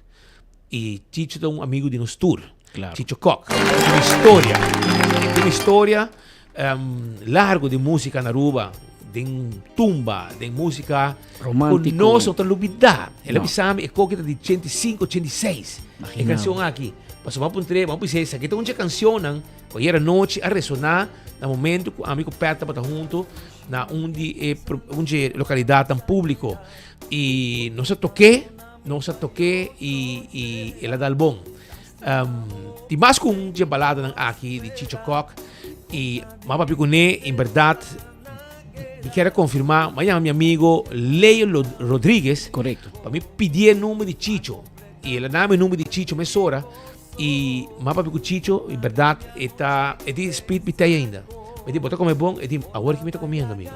E Chicho é amigo de nós tour. Claro. Chicho Kok. Tem uma história larga de música na Aruba, de tumba, de música romântico. Com nós outra lubidade. Ela me sabe, é coisa de 85, 86. A canção aqui. Mas vamos dizer, essa aqui tem uma canção, que era noite a ressonar, no momento que o amigo Peta estava junto, na onde localidade tão público. E nós toquei e ela dá bom. Tem mais com uma balada aqui de Chicho Kok e mas para em verdade me quero confirmar, amanhã meu amigo Leo Rodrigues, correto, para me pedir o número de Chicho e ele dá o número de Chicho mais hora e mas para Chicho em verdade está de speed me tem ainda. Me diz, bota como é bom, e diz, agora que me está comendo, amigo.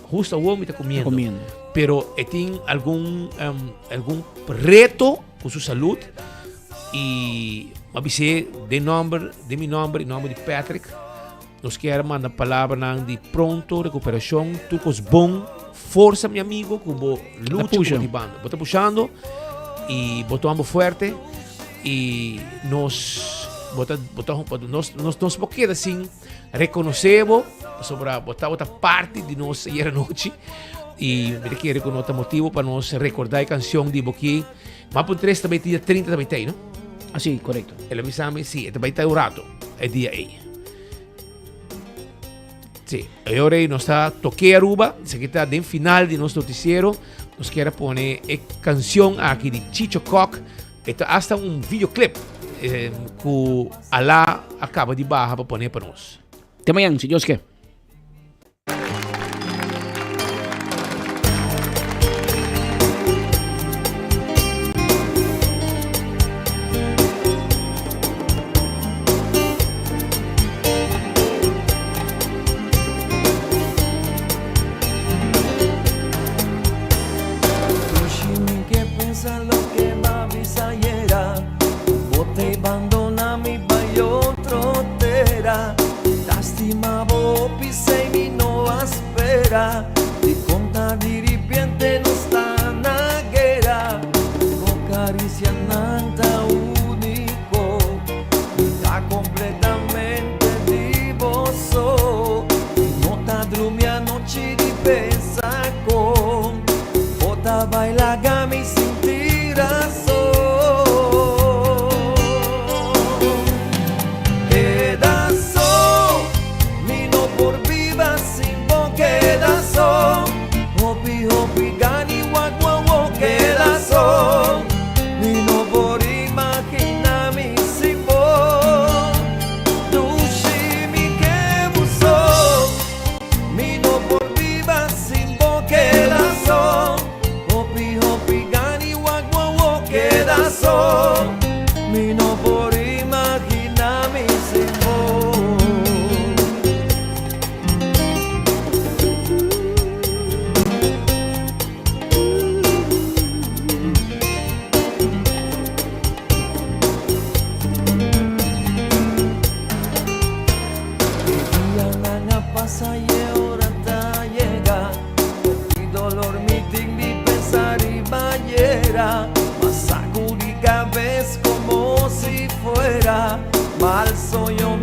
Justo agora me está comendo. Pero tem algum reto com sua saúde e me avise de meu nome de Patrick nos quer mandar palavra de pronto recuperação, tucos bom, força meu amigo, como luta motivando, bota puxando e botamos forte e nos porque assim reconhecemos sobre botar outra parte de nós era noite e me quer com outro motivo para nós recordar a canção de Boqui. Mas por 3 também dia 30 também tem, não? Ah, sim, correto. Ele avisame, sim, também está o rato, é dia aí. Sim, agora nós está toquei a Aruba, se está no final de nosso noticiero, nós quer pôr a canção aqui de Chicho Cock, está hasta videoclip que Alá acaba de barra para pôr para nós. Até amanhã, se Deus quer. Di conta di ripiente non sta na guerra, con caricia nanta unico, está completamente divoso, nota drumia noche di pensa con, bota baila gami sin tirazo. Hopi hopi gani wak wak wak quedazo. Ni no por imaginar mi simbo. Dushi mi que buso. Mi no por viva simbo quedazo. Hopi hopi gani wak wak wak quedazo. Mi no por imaginar mi simbo. Pasa y ahora ta llega, y dolor mi mi pensar y ballera, más sacudí cabeza como si fuera mal soy yo.